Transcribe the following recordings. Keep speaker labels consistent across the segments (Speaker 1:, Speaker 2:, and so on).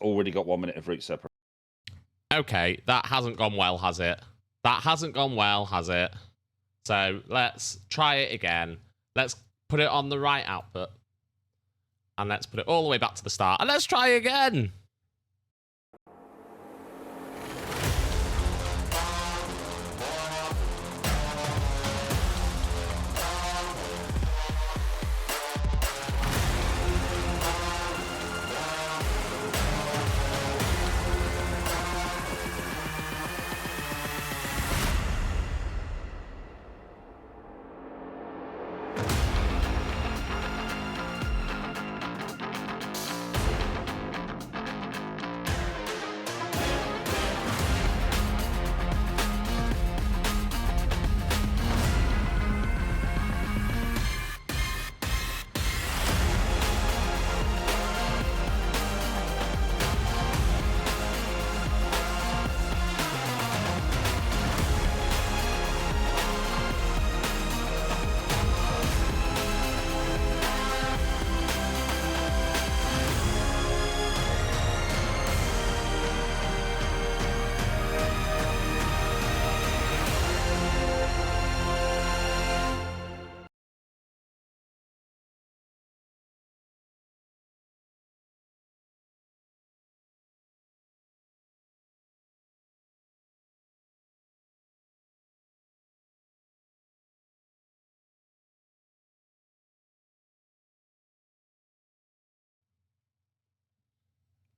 Speaker 1: Already got 1 minute of route separation.
Speaker 2: Okay, that hasn't gone well, has it? That hasn't gone well, has it? So let's try it again. Let's put it on the right output. And let's put it all the way back to the start. And let's try again.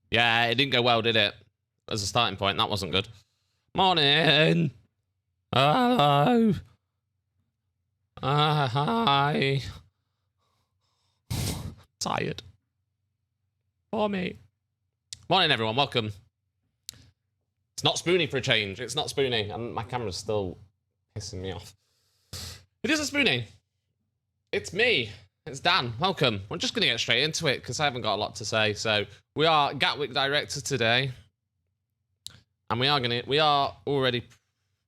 Speaker 2: Yeah, it didn't go well, did it? As a starting point, that wasn't good. Morning. Hello. Hi. Tired. For me. Morning, everyone. Welcome. It's not Spoonie for a change. It's not Spoonie. And my camera's still pissing me off. It is a Spoonie. It's me. It's Dan. Welcome. I'm just going to get straight into it because I haven't got a lot to say. So we are Gatwick Director today. And we are already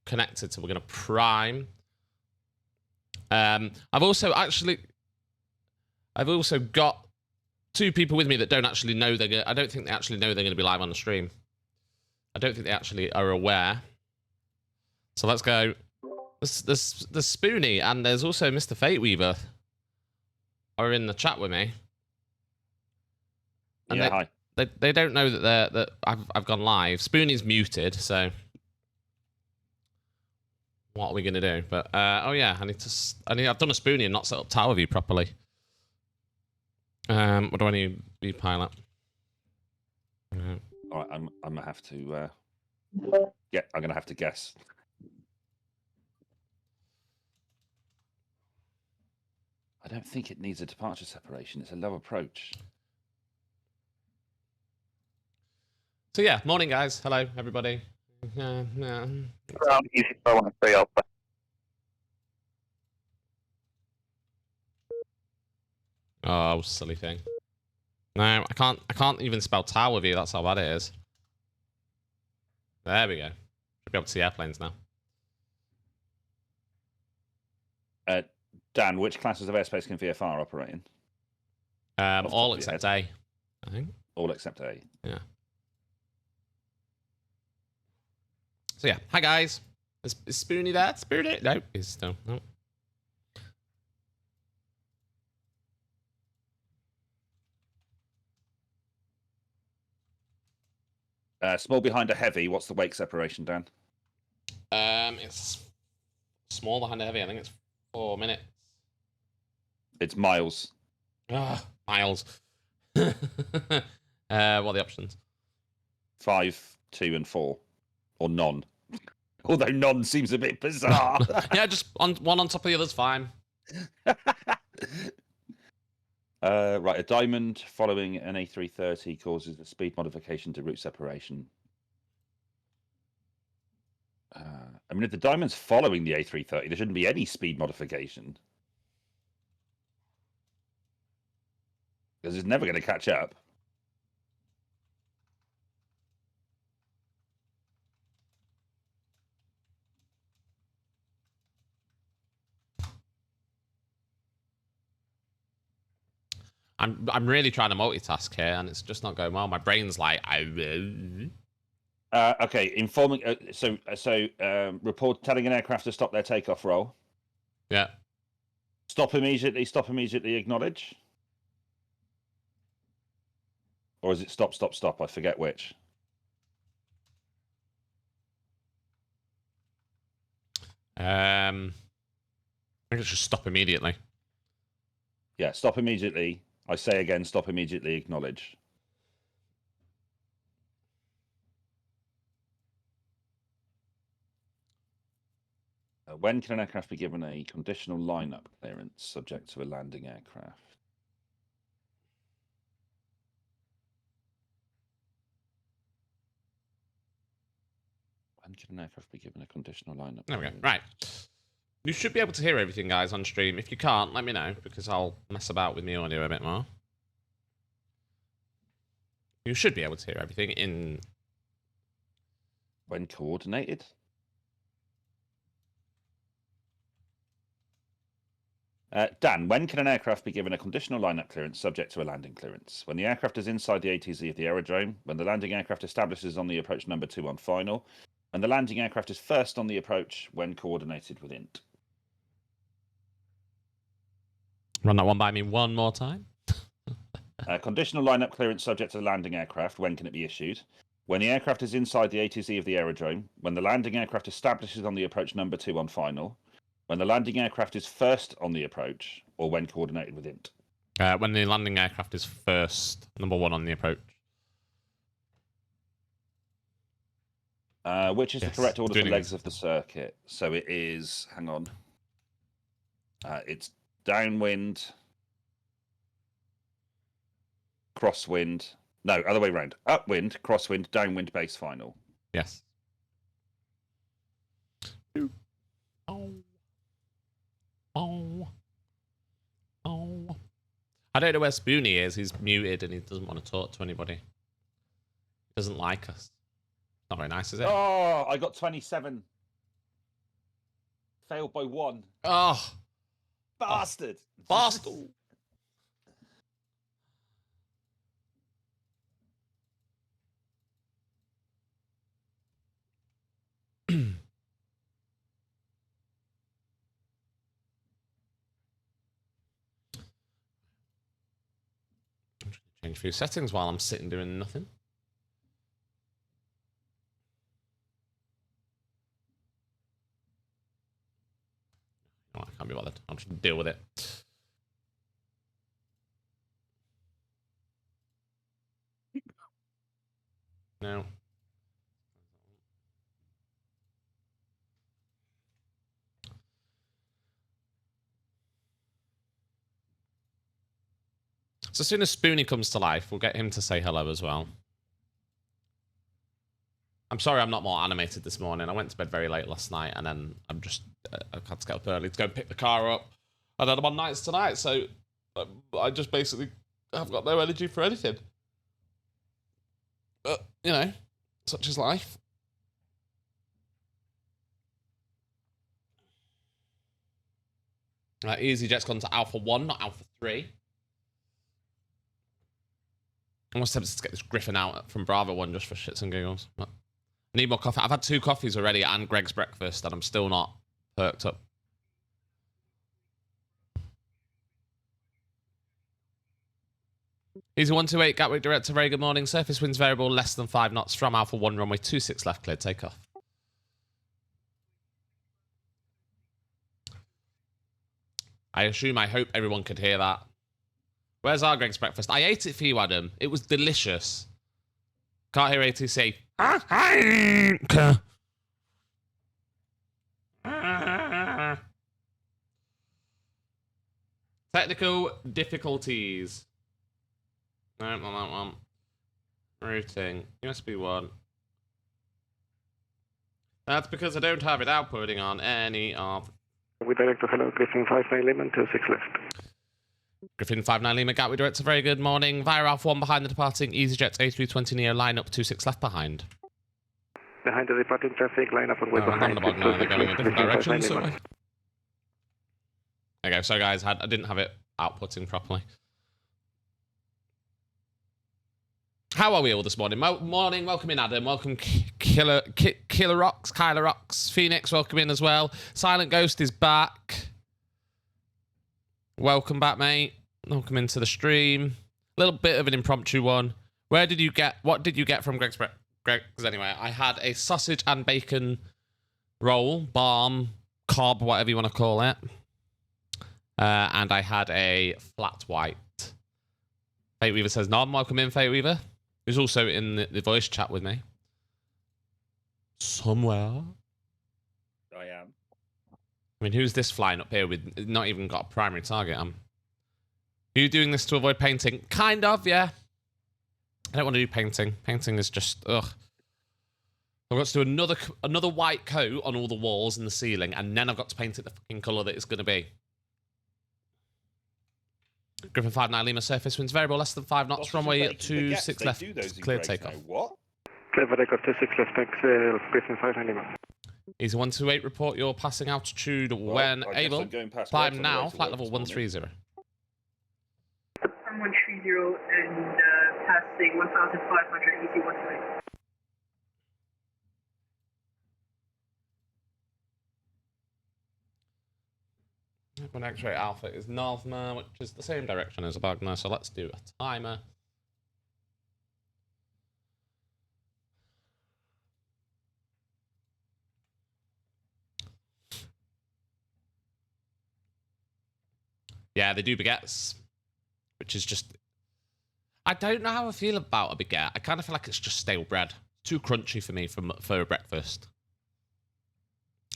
Speaker 2: connected. So we're going to prime. I've also got two people with me that don't actually know I don't think they actually know they're going to be live on the stream. I don't think they actually are aware. So let's go. There's Spoonie and there's also Mr. Fate Weaver are in the chat with me. And
Speaker 1: Yeah, hi.
Speaker 2: They don't know that I've gone live. Spoonie's muted, so what are we gonna do? But oh yeah, I've done a Spoonie and not set up tower view properly. What do I need? View pilot.
Speaker 1: All right, I'm gonna have to I'm gonna have to guess. I don't think it needs a departure separation. It's a low approach.
Speaker 2: So yeah, morning guys. Hello everybody.
Speaker 3: Around easy for 1-3 Alpha.
Speaker 2: Oh, silly thing. No, I can't even spell tower view. That's how bad it is. There we go. Should be able to see airplanes now.
Speaker 1: Dan, which classes of airspace can VFR operate in?
Speaker 2: All except A, I think.
Speaker 1: All except A.
Speaker 2: Yeah. So yeah, hi guys. Is Spoonie there? Spoonie? No, he's still no.
Speaker 1: Small behind a heavy. What's the wake separation, Dan?
Speaker 2: It's small behind a heavy. I think it's 4 minutes.
Speaker 1: It's miles.
Speaker 2: Ah, miles. What are the options?
Speaker 1: 5, 2, and 4, or none. Although none seems a bit bizarre.
Speaker 2: Yeah, just one on top of the other's fine.
Speaker 1: Right, a diamond following an A330 causes a speed modification to route separation. I mean, if the diamond's following the A330, there shouldn't be any speed modification. Because it's never going to catch up.
Speaker 2: I'm really trying to multitask here, and it's just not going well. My brain's like,
Speaker 1: Okay, informing. Report telling an aircraft to stop their takeoff roll.
Speaker 2: yeah.
Speaker 1: Stop immediately. Stop immediately. Acknowledge. Or is it stop, stop, stop? I forget which.
Speaker 2: I think it's just stop immediately.
Speaker 1: Yeah, stop immediately. I say again, stop immediately. Acknowledge. When can an aircraft be given a conditional lineup clearance subject to a landing aircraft? When can an aircraft be given a conditional lineup?
Speaker 2: There we go. Right. You should be able to hear everything, guys, on stream. If you can't, let me know, because I'll mess about with my audio a bit more. You should be able to hear everything in...
Speaker 1: When coordinated? Dan, when can an aircraft be given a conditional lineup clearance subject to a landing clearance? When the aircraft is inside the ATC of the aerodrome, when the landing aircraft establishes on the approach number 2 on final, when the landing aircraft is first on the approach when coordinated with INT.
Speaker 2: Run that one by me one more time.
Speaker 1: Conditional lineup clearance subject to landing aircraft, when can it be issued? When the aircraft is inside the ATC of the aerodrome, when the landing aircraft establishes on the approach number 2 on final, when the landing aircraft is first on the approach, or when coordinated with INT.
Speaker 2: When the landing aircraft is first, number 1 on the approach.
Speaker 1: Which is
Speaker 2: Yes,
Speaker 1: the correct order for
Speaker 2: doing
Speaker 1: legs
Speaker 2: it.
Speaker 1: of the circuit? So it is, hang on. It's downwind, crosswind. No, other way around. Upwind, crosswind, downwind, base final.
Speaker 2: Yes. Oh. Oh. Oh. I don't know where Spoonie is. He's muted and he doesn't want to talk to anybody. He doesn't like us. Not very nice, is it?
Speaker 1: Oh, I got 27. Failed by 1.
Speaker 2: Oh.
Speaker 1: Bastard.
Speaker 2: Bastard. Change a few settings while I'm sitting doing nothing. Oh, I can't be bothered. I'll just deal with it. No. So as soon as Spoonie comes to life, we'll get him to say hello as well. I'm sorry I'm not more animated this morning. I went to bed very late last night, and then I had to get up early to go pick the car up. And then I'm on nights tonight, so I just basically have got no energy for anything. But, you know, such is life. EasyJet's gone to Alpha 1, not Alpha 3. I'm almost tempted to get this Griffin out from Bravo 1 just for shits and giggles. But I need more coffee. I've had 2 coffees already and Greg's breakfast, and I'm still not perked up. Easy 128, Gatwick Director, very good morning. Surface winds variable, less than 5 knots from Alpha 1, runway 26 left, cleared takeoff. I hope everyone could hear that. Where's our Greg's breakfast? I ate it for you, Adam. It was delicious. Can't hear ATC. Technical difficulties. No, not that one. Routing. USB 1. That's because I don't have it outputting on any of...
Speaker 3: We direct to hello, Griffin 59 Lima, 26 left.
Speaker 2: Griffin 59 Lima, Gatwick Director, very good morning. Via Alpha 1 behind the departing EasyJet A320neo, line up 26 left behind.
Speaker 3: Behind the departing traffic, line up and way behind.
Speaker 2: I'm on the bog now, they're going in a different direction. So... There you go, so guys, I didn't have it outputting properly. How are we all this morning? Morning, welcome in, Adam. Welcome, Killer Rocks. Phoenix, welcome in as well. Silent Ghost is back. Welcome back, mate. Welcome into the stream. A little bit of an impromptu one. What did you get from Greg's anyway? I had a sausage and bacon roll, barm, cob, whatever you want to call it. And I had a flat white. Fate Weaver says, "Nom, welcome in, Fate Weaver." Who's also in the voice chat with me. Somewhere.
Speaker 1: I am.
Speaker 2: I mean, who's this flying up here with not even got a primary target? Are you doing this to avoid painting? Kind of, yeah. I don't want to do painting. Painting is just, ugh. I've got to do another white coat on all the walls and the ceiling, and then I've got to paint it the fucking colour that it's going to be. Griffin 59 Lima surface winds variable less than 5 knots, runway 26 left, clear takeoff.
Speaker 1: What?
Speaker 3: Clear takeoff 26 left, thanks, Griffin 59 Lima.
Speaker 2: Easy 128, report your passing altitude when able. Climb now, flight level 130.
Speaker 4: 130 and passing 1,500, easy 128.
Speaker 2: When X-ray Alpha is Northmer, which is the same direction as Wagner, so let's do a timer. Yeah, they do baguettes, which is just... I don't know how I feel about a baguette. I kind of feel like it's just stale bread. Too crunchy for me for a breakfast.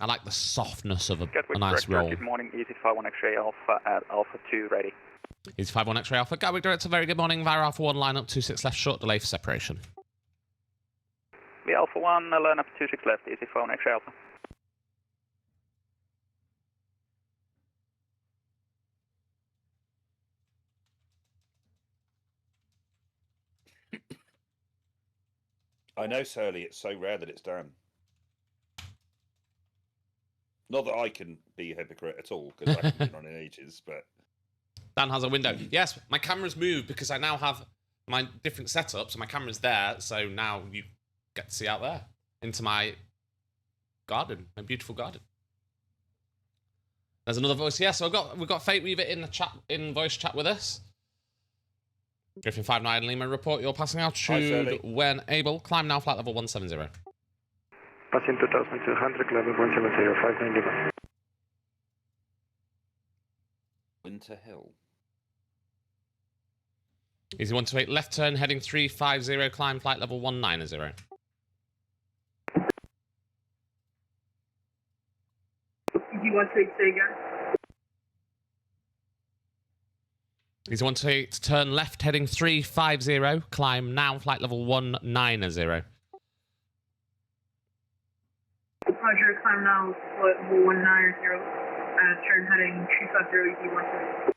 Speaker 2: I like the softness of a nice
Speaker 5: Director,
Speaker 2: roll.
Speaker 5: Good morning, Easy 51 X-ray Alpha at Alpha 2 ready.
Speaker 2: Easy 51 X-ray Alpha. Gatwick Director, very good morning. Via Alpha 1, line up 26 left, short delay for separation.
Speaker 5: The Alpha 1, line up 26 left, Easy 51 X-ray Alpha.
Speaker 1: I know, Surly, it's so rare that it's Dan. Not that I can be a hypocrite at all, because I haven't been on in ages, but...
Speaker 2: Dan has a window. Yes, my camera's moved because I now have my different setups, and my camera's there, so now you get to see out there into my garden, my beautiful garden. There's another voice. Yeah, so we've got Fate Weaver in the chat, in voice chat with us. Griffin 59 Lima, report your passing altitude when able. Climb now, flight level 170.
Speaker 3: Passing 2,200, level 170, 59 Lima.
Speaker 1: Winter Hill.
Speaker 2: Easy 128, left turn, heading 350, climb flight level 190.
Speaker 4: Easy 128, say again.
Speaker 2: Easy 128, turn left, heading 350, climb now, flight level 190.
Speaker 4: Roger, climb now, flight level 190, turn heading 350, easy 128.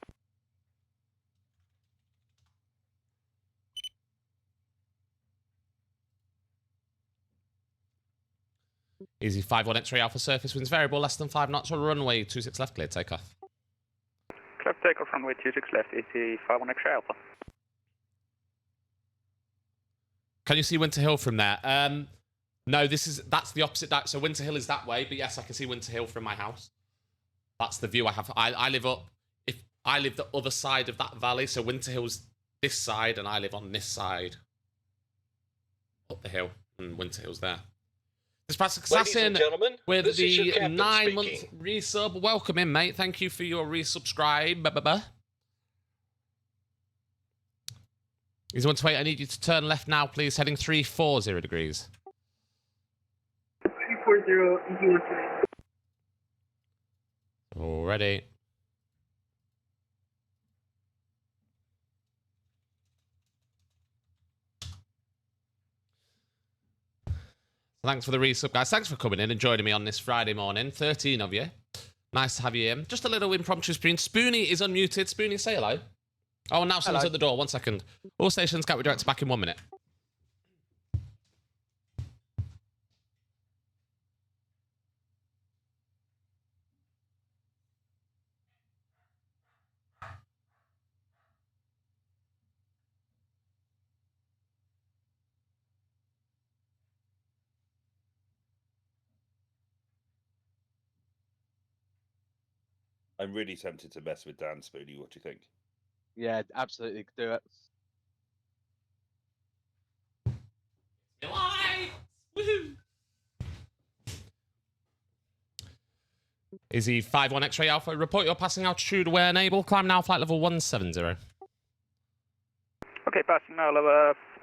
Speaker 2: Easy 51 X-ray Alpha surface winds variable less than 5 knots, runway 26 left, clear takeoff.
Speaker 5: Clear takeoff, runway 26 left, Easy 51 X-ray Alpha.
Speaker 2: Can you see Winter Hill from there? No, that's the opposite. So Winter Hill is that way, but yes, I can see Winter Hill from my house. That's the view I have. I live the other side of that valley, so Winter Hill's this side, and I live on this side. Up the hill, and Winter Hill's there. This Pacific Assassin with the 9-month resub. Welcome in, mate. Thank you for your resubscribe. He's 128. I need you to turn left now, please. Heading 340 degrees.
Speaker 4: 340, easy 128.
Speaker 2: Already. Thanks for the resub, guys. Thanks for coming in and joining me on this Friday morning. 13 of you. Nice to have you in. Just a little impromptu screen. Spoonie is unmuted. Spoonie, say hello. Oh, now someone's at the door. 1 second. All stations, Gatwick Director back in 1 minute.
Speaker 1: I'm really tempted to mess with Dan Spoony. What do you think?
Speaker 6: Yeah, absolutely do it.
Speaker 2: Lights! Woohoo! Izzy 51 X-ray Alpha, report your passing altitude where enable. Climb now, flight level 170.
Speaker 5: Okay, passing now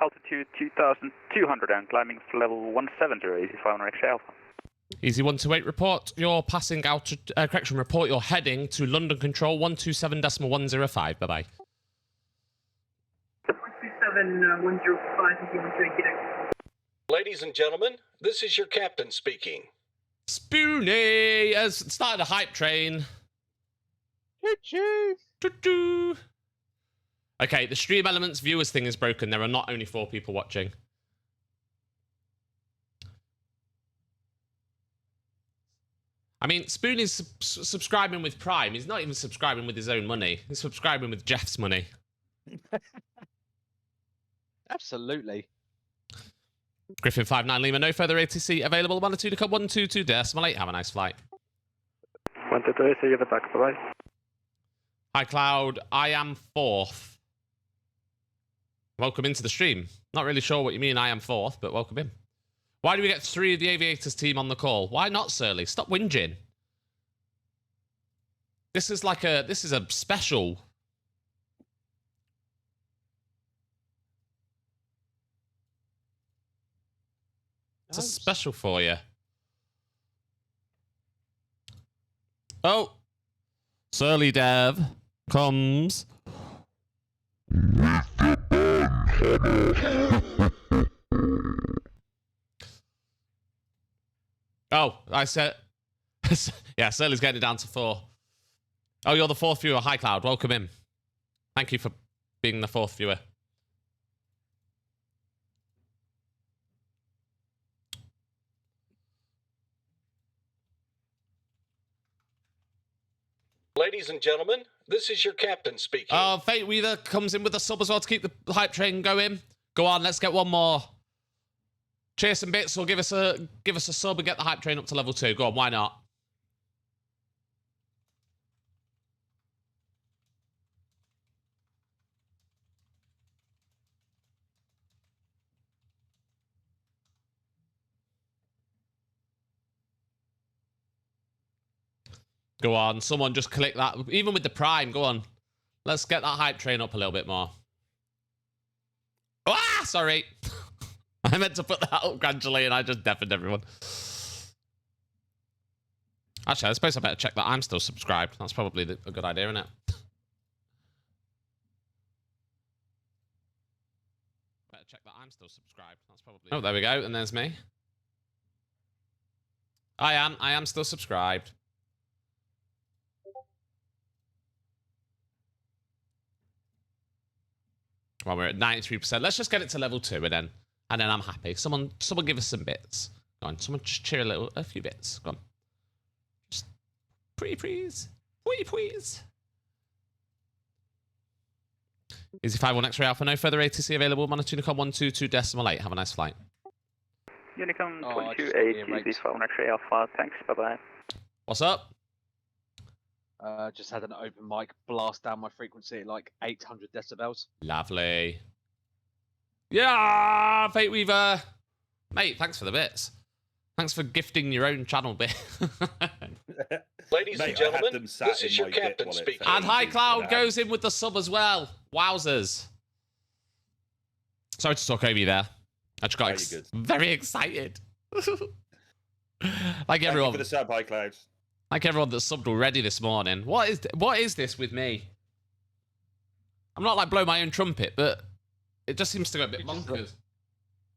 Speaker 5: altitude 2,200 and climbing for level 170, easy 5 X Alpha.
Speaker 2: Easy 128, report your passing altitude, correction, report your heading to London Control 127.105. Bye-bye.
Speaker 4: 127.105 if you want to get it.
Speaker 7: Ladies and gentlemen, this is your captain speaking.
Speaker 2: Spoony has started a hype train. Choo-choo. Okay, the stream elements viewers thing is broken. There are not only 4 people watching. I mean, Spoon is subscribing with Prime. He's not even subscribing with his own money. He's subscribing with Jeff's money.
Speaker 6: Absolutely.
Speaker 2: Griffin 59 Lima, no further ATC available. 122.122.8. Have a nice flight.
Speaker 3: 122, see you the back, bye-bye.
Speaker 2: Hi, Cloud. I am 4th. Welcome into the stream. Not really sure what you mean I am 4th, but welcome in. Why do we get 3 of the Aviators team on the call? Why not, Surly? Stop whinging. This is a special. It's a special for you. Oh. Surly Dev comes. Oh, I said... yeah, Surly's getting it down to 4. Oh, you're the 4th viewer. Hi, Cloud. Welcome in. Thank you for being the 4th viewer.
Speaker 7: Ladies and gentlemen, this is your captain speaking.
Speaker 2: Oh, Fate Weaver comes in with a sub as well to keep the hype train going. Go on, let's get one more. Chase and Bits will give us a sub and get the hype train up to level 2. Go on, why not? Go on, someone just click that. Even with the Prime, go on. Let's get that hype train up a little bit more. Ah, sorry. I meant to put that up gradually and I just deafened everyone. Actually, I suppose I better check that I'm still subscribed. That's probably a good idea, isn't it? Better check that I'm still subscribed. That's probably... Oh, there we go. And there's me. I am still subscribed. Well, we're at 93%. Let's just get it to level 2 and then I'm happy. Someone give us some bits. Go on, someone just cheer a few bits. Go on. Just pretty please. Pretty please. Easy 51 X-ray Alpha, no further ATC available. Monitor Unicom 122.8. Have a nice flight.
Speaker 5: Unicom 228, easy 5 X-ray Alpha, thanks, bye-bye.
Speaker 2: What's up?
Speaker 6: Just had an open mic blast down my frequency at like 800 decibels.
Speaker 2: Lovely. Yeah, Fate Weaver. Mate, thanks for the bits. Thanks for gifting your own channel bit.
Speaker 7: Ladies and gentlemen, this is your captain speaking.
Speaker 2: And High Cloud goes in with the sub as well. Wowzers. Sorry to talk over you there. I just got very excited. Like everyone.
Speaker 1: Thank you for the sub, High Cloud.
Speaker 2: Like everyone that subbed already this morning. What is this with me? I'm not like blow my own trumpet, but it just seems to go a bit bonkers.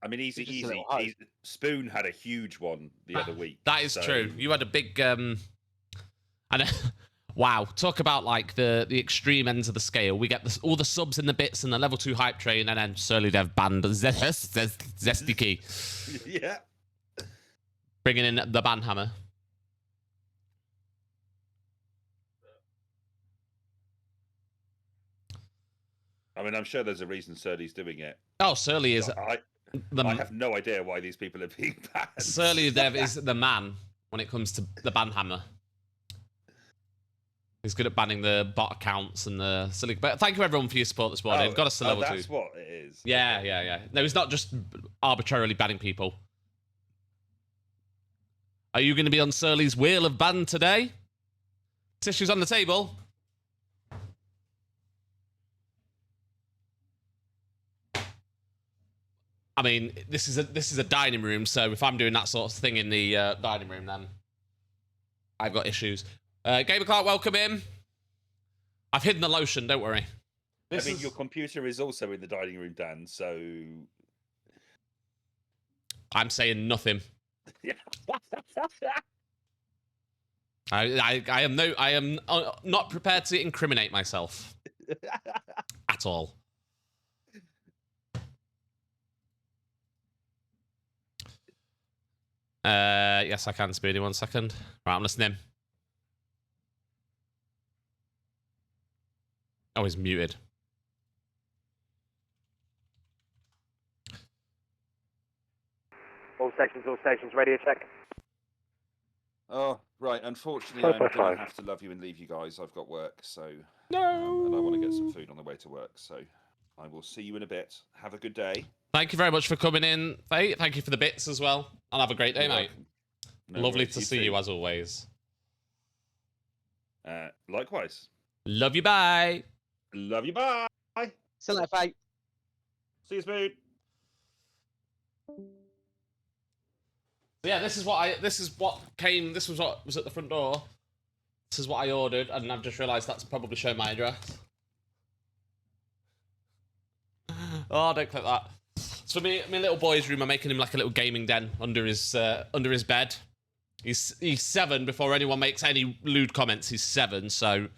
Speaker 1: I mean, easy. Spoon had a huge one the other week.
Speaker 2: That is true. You had a big wow. Talk about like the extreme ends of the scale. We get all the subs in the bits and the level 2 hype train, and then Surly Dev band Zesty Key.
Speaker 1: Yeah.
Speaker 2: Bringing in the banhammer.
Speaker 1: I mean, I'm sure there's a reason Surly's doing it.
Speaker 2: Oh, Surly is...
Speaker 1: I have no idea why these people are being banned. Surly
Speaker 2: Dev is the man when it comes to the banhammer. He's good at banning the bot accounts and the silly. But thank you everyone for your support this morning. Got us to level 2.
Speaker 1: That's what it is.
Speaker 2: Yeah. No, he's not just arbitrarily banning people. Are you going to be on Surly's wheel of ban today? Tissues on the table. I mean, this is a dining room, so if I'm doing that sort of thing in the dining room, then I've got issues. Gamer Clark, welcome in. I've hidden the lotion, don't worry.
Speaker 1: Your computer is also in the dining room, Dan, so...
Speaker 2: I'm saying nothing. I am not prepared to incriminate myself. At all. Yes, I can, Speedy. 1 second. Right, I'm listening. Oh, he's muted.
Speaker 3: All stations, radio check.
Speaker 1: Oh, right. Unfortunately, I'm going to have to love you and leave you guys. I've got work, so...
Speaker 2: No!
Speaker 1: And I want to get some food on the way to work, so I will see you in a bit. Have a good day.
Speaker 2: Thank you very much for coming in, Fate. Thank you for the bits as well. And have a great day, mate.
Speaker 1: No
Speaker 2: Lovely to see you, as always.
Speaker 1: Likewise.
Speaker 2: Love you, bye.
Speaker 1: Love you, bye.
Speaker 6: See you later, Fate.
Speaker 1: See you, Spoon.
Speaker 2: So yeah, this was what was at the front door. This is what I ordered, and I've just realised that's probably showing my address. Oh, don't click that. So my little boy's room, I'm making him like a little gaming den under his bed. He's 7 before anyone makes any lewd comments. He's 7, so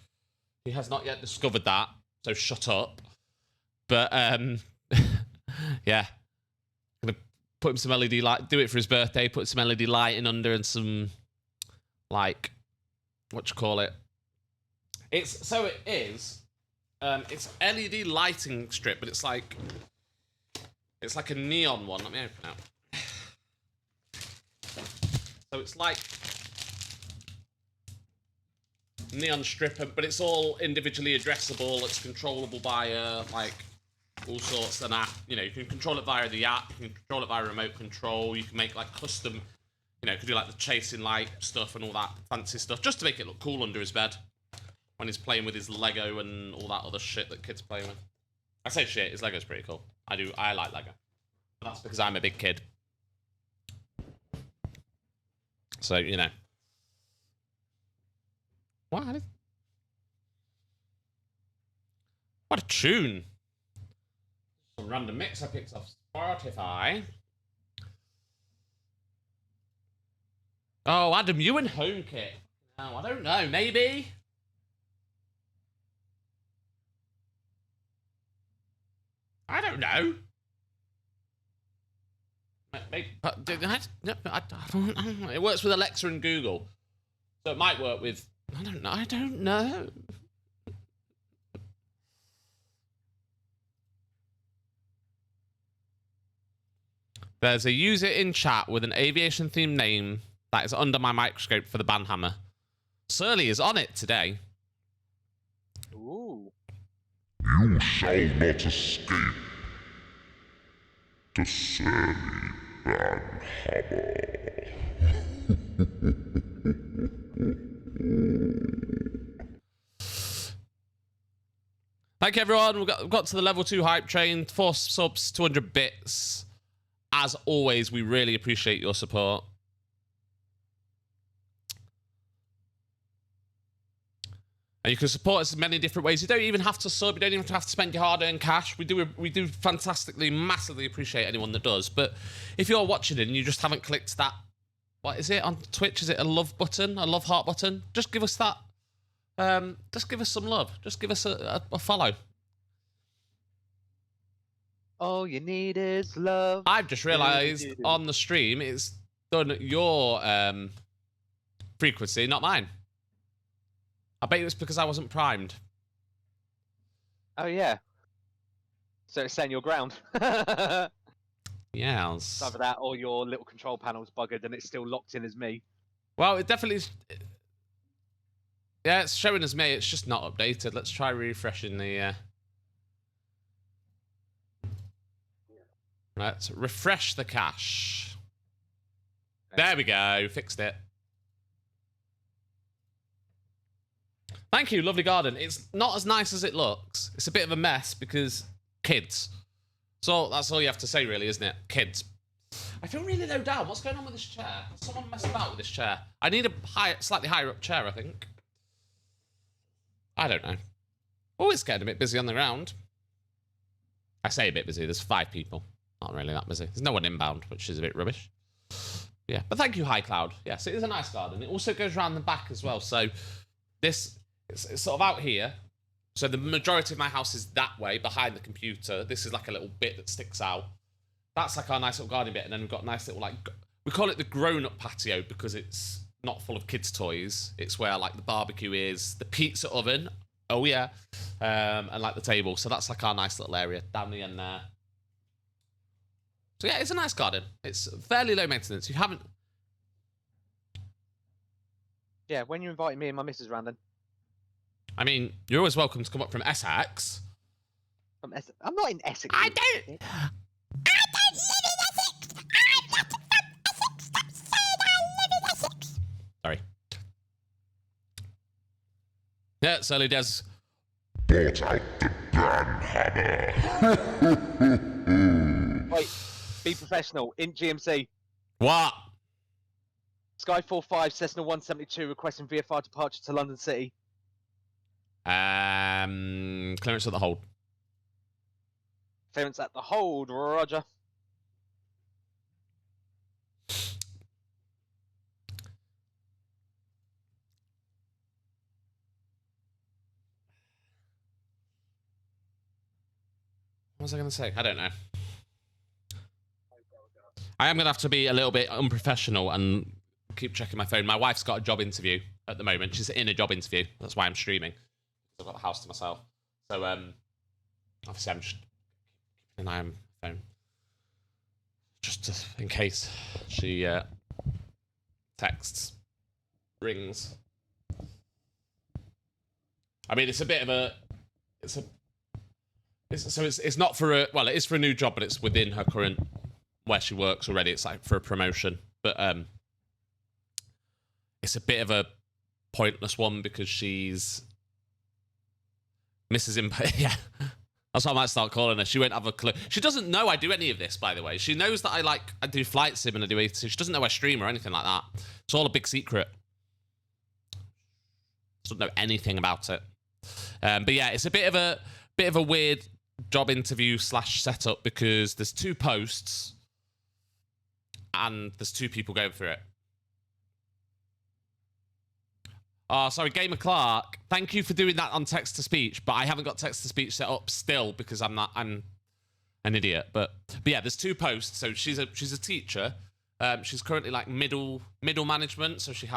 Speaker 2: he has not yet discovered that. So shut up. But yeah, gonna put him some LED light. Do it for his birthday. Put some LED lighting under and some like what you call it. It's LED lighting strip, but it's like a neon one. Let me open it. So it's like neon strip, but it's all individually addressable. It's controllable by like all sorts of app. You know, you can control it via the app. You can control it via remote control. You can make like custom. You know, you can do like the chasing light stuff and all that fancy stuff just to make it look cool under his bed when he's playing with his Lego and all that other shit that kids play with. I say shit. His Lego's pretty cool. I like Lego. But that's because I'm a big kid. So, you know. What a tune. Some random mix I picked off Spotify. Oh, Adam, you and HomeKit. No, I don't know. Maybe? I don't know. It works with Alexa and Google. So it might work with... I don't know. There's a user in chat with an aviation themed name that is under my microscope for the banhammer. Surly is on it today.
Speaker 6: Ooh.
Speaker 8: You shall not escape the Surly banhammer.
Speaker 2: Thank you, everyone. We've got to the level 2 hype train. 4 subs, 200 bits. As always, we really appreciate your support. And you can support us in many different ways. You don't even have to sub. You don't even have to spend your hard-earned cash. We do fantastically, massively appreciate anyone that does. But if you're watching it and you just haven't clicked that, what is it on Twitch? Is it a love button, a love heart button? Just give us that. Just give us some love. Just give us a follow.
Speaker 6: All you need is love.
Speaker 2: I've just realised on the stream it's done your frequency, not mine. I bet it was because I wasn't primed.
Speaker 6: Oh, yeah. So it's saying your ground.
Speaker 2: Yes.
Speaker 6: Either that or your little control panel's buggered and it's still locked in as me.
Speaker 2: Well, it definitely Yeah, it's showing as me. It's just not updated. Let's try refreshing the... Let's refresh the cache. There we go. Fixed it. Thank you, lovely garden. It's not as nice as it looks. It's a bit of a mess because kids. So that's all you have to say, really, isn't it? Kids. I feel really low down. What's going on with this chair? Has someone messed about with this chair? I need a slightly higher up chair, I think. I don't know. Oh, it's getting a bit busy on the ground. I say a bit busy. There's 5 people. Not really that busy. There's no one inbound, which is a bit rubbish. Yeah, but thank you, High Cloud. Yes, it is a nice garden. It also goes around the back as well. So this it's sort of out here. So the majority of my house is that way, behind the computer. This is like a little bit that sticks out. That's like our nice little garden bit. And then we've got a nice little, like, we call it the grown-up patio because it's not full of kids' toys. It's where, like, the barbecue is, the pizza oven. Oh, yeah. And, like, the table. So that's, like, our nice little area down the end there. So, yeah, it's a nice garden. It's fairly low maintenance. You haven't...
Speaker 6: Yeah, when you invite me and my missus round, then.
Speaker 2: I mean, you're always welcome to come up from Essex.
Speaker 6: From Essex? I'm not in Essex.
Speaker 2: I don't live in Essex. I'm not from Essex. Stop saying I live in Essex. Sorry. Yeah, it's early Des.
Speaker 8: Brought out the hammer.
Speaker 6: Wait, be professional. In GMC.
Speaker 2: What?
Speaker 6: Sky 45, Cessna 172, requesting VFR departure to London City.
Speaker 2: Clearance at the hold.
Speaker 6: Clearance at the hold, roger.
Speaker 2: What was I going to say? I don't know. I am going to have to be a little bit unprofessional and keep checking my phone. My wife's got a job interview at the moment. She's in a job interview. That's why I'm streaming. I've got the house to myself. So, obviously, I'm just keeping an eye on my phone. Just in case she texts, rings. I mean, it's a bit of a... It's not for a... Well, it is for a new job, but it's within her current... Where she works already. It's like for a promotion. But it's a bit of a pointless one because she's... Mrs. Yeah. That's what I might start calling her. She won't have a clue. She doesn't know I do any of this, by the way. She knows that I do flight sim and I do ATC. She doesn't know I stream or anything like that. It's all a big secret. She doesn't know anything about it. But yeah, it's a bit of a weird job interview / setup because there's 2 posts and there's 2 people going through it. Oh, sorry, Gamer Clark. Thank you for doing that on text-to-speech, but I haven't got text-to-speech set up still because I'm an idiot. But yeah, there's 2 posts. So she's a teacher. She's currently like middle management. So she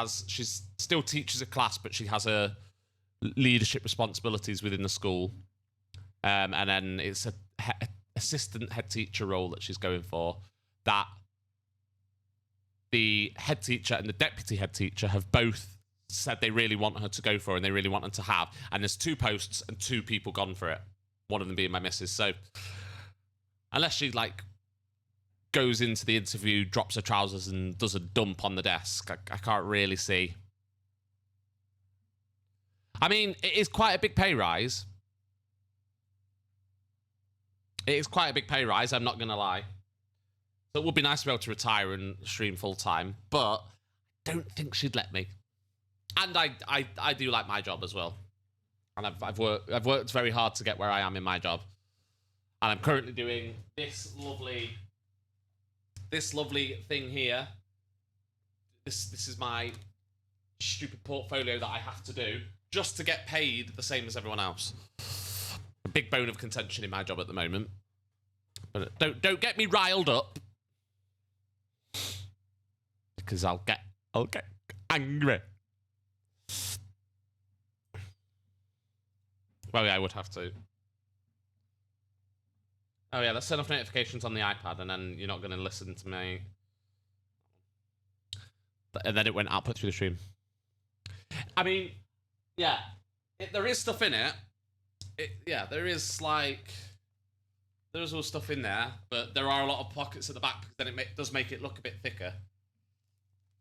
Speaker 2: still teaches a class, but she has a leadership responsibilities within the school. And then it's a assistant head teacher role that she's going for. That the head teacher and the deputy head teacher have both said they really want her to go for and they really want her to have. And there's 2 posts and 2 people gone for it. One of them being my missus. So unless she like goes into the interview, drops her trousers and does a dump on the desk, I can't really see. I mean, it is quite a big pay rise. It is quite a big pay rise, I'm not going to lie. So it would be nice to be able to retire and stream full time, but I don't think she'd let me. And I do like my job as well. And I've worked very hard to get where I am in my job. And I'm currently doing this lovely thing here. This is my stupid portfolio that I have to do just to get paid the same as everyone else. A big bone of contention in my job at the moment. But don't get me riled up. Because I'll get angry. Well, yeah, I would have to. Oh, yeah, let's turn off notifications on the iPad, and then you're not going to listen to me. And then it went output through the stream. I mean, Yeah, there is stuff in it. Yeah, there is like there's all stuff in there, but there are a lot of pockets at the back because then it does make it look a bit thicker.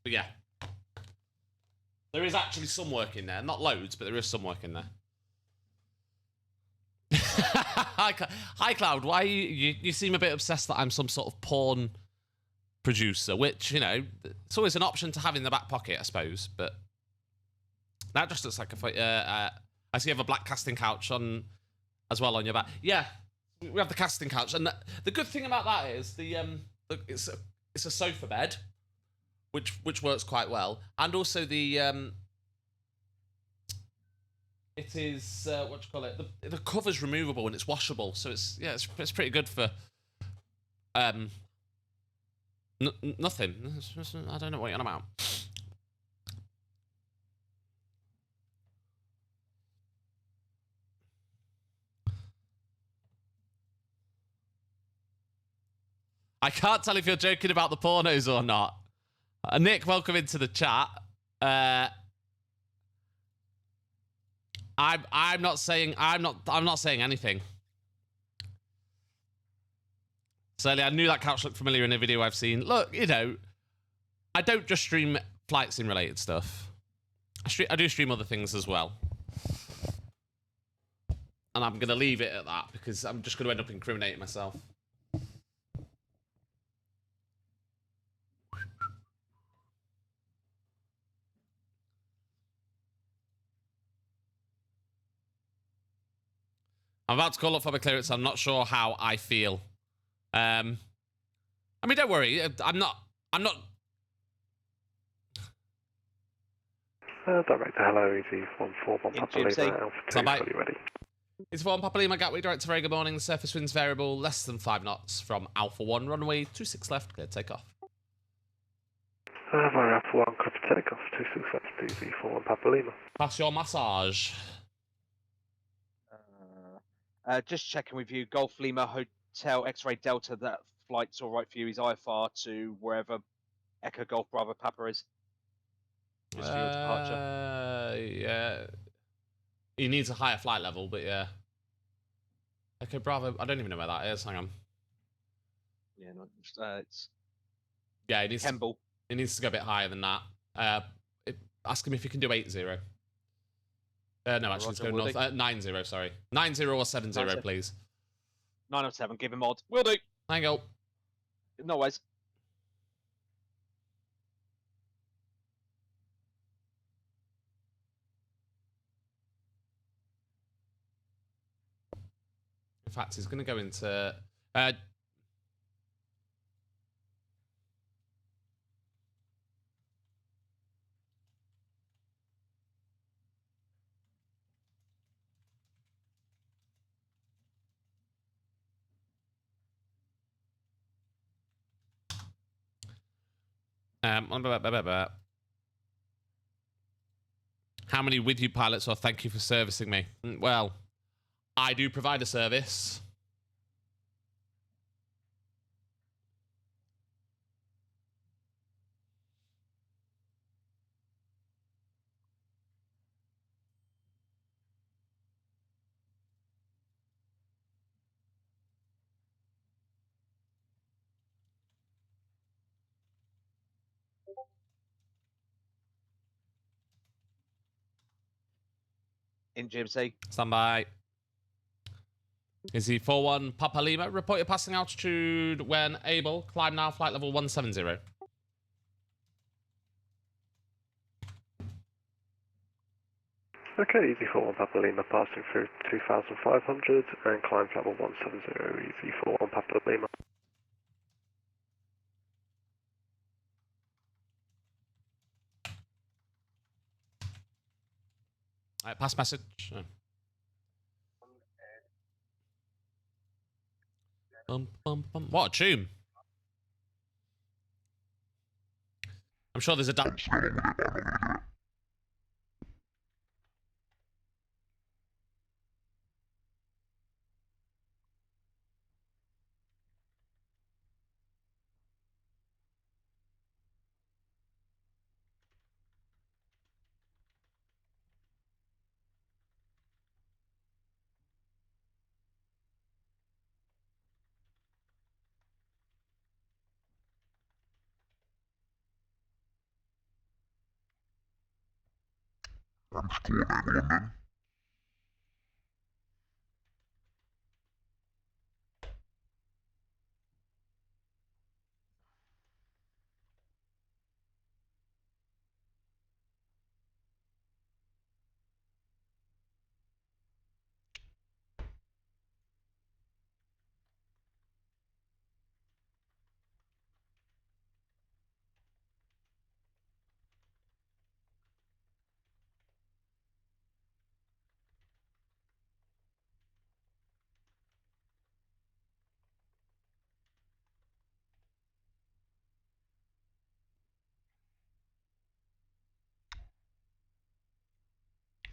Speaker 2: But yeah, there is actually some work in there, not loads, but there is some work in there. Hi Cloud, why you seem a bit obsessed that I'm some sort of porn producer, which, you know, it's always an option to have in the back pocket, I suppose, but that just looks like I see you have a black casting couch on as well on your back. Yeah, we have the casting couch, and the good thing about that is it's a sofa bed, which works quite well, and also the it is what do you call it? The cover's removable and it's washable, so it's pretty good for nothing. I don't know what you're on about. I can't tell if you're joking about the pornos or not. Nick, welcome into the chat. I'm not saying anything. Certainly, I knew that couch looked familiar in a video I've seen. Look, you know, I don't just stream flight sim related stuff. I do stream other things as well. And I'm gonna leave it at that because I'm just gonna end up incriminating myself. I'm about to call up for my clearance. I'm not sure how I feel. I mean, don't worry. I'm not.
Speaker 3: Director, hello, easy 141 Papa Lima, Alpha 2, fully ready.
Speaker 2: It's 4 Papa Lima, Gatwick Director, very good morning. The surface wind's variable, less than 5 knots from Alpha 1, runway 26 left, clear takeoff.
Speaker 3: Via Alpha 1, copy takeoff, 26 left, easy 41 Papa Lima.
Speaker 2: Pass your massage.
Speaker 6: Just checking with you, Golf Lima Hotel X-Ray Delta, that flight's all right for you. He's IFR to wherever Echo Golf Bravo Papa is. Just for your departure.
Speaker 2: Yeah. He needs a higher flight level, but yeah. Echo Bravo, I don't even know where that is. Hang on.
Speaker 6: Yeah, no, it's...
Speaker 2: Yeah, he needs
Speaker 6: Kemble.
Speaker 2: He needs to go a bit higher than that. Ask him if he can do 80. No, actually, let's go north. 90, sorry. 90 or 70, please.
Speaker 6: 907, give him odd. Will do.
Speaker 2: Hang on.
Speaker 6: No worries.
Speaker 2: In fact, he's going to go into... How many with you pilots or thank you for servicing me? Well, I do provide a service.
Speaker 6: In GMC.
Speaker 2: Stand by. Is he 41 Papa Lima? Report your passing altitude when able. Climb now, flight level 170.
Speaker 3: Okay, easy 41 Papa Lima, passing through 2,500 and climb level 170, easy 41 Papa Lima.
Speaker 2: Alright, pass message. Oh. Bum, bum, bum. What a tune. I'm sure there's a...
Speaker 8: I'm just coordinating London.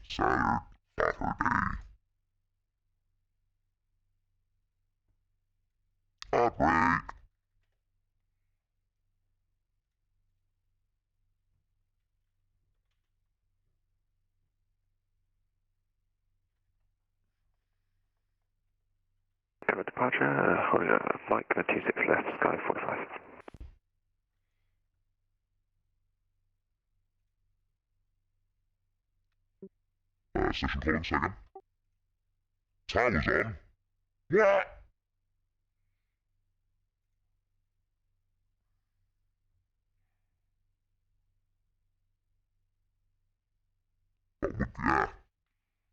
Speaker 8: Saturday. Break.
Speaker 3: Cover departure, holding a Mike 26 left, Sky 45.
Speaker 8: Station calling, second. Tower's on. What? Yeah.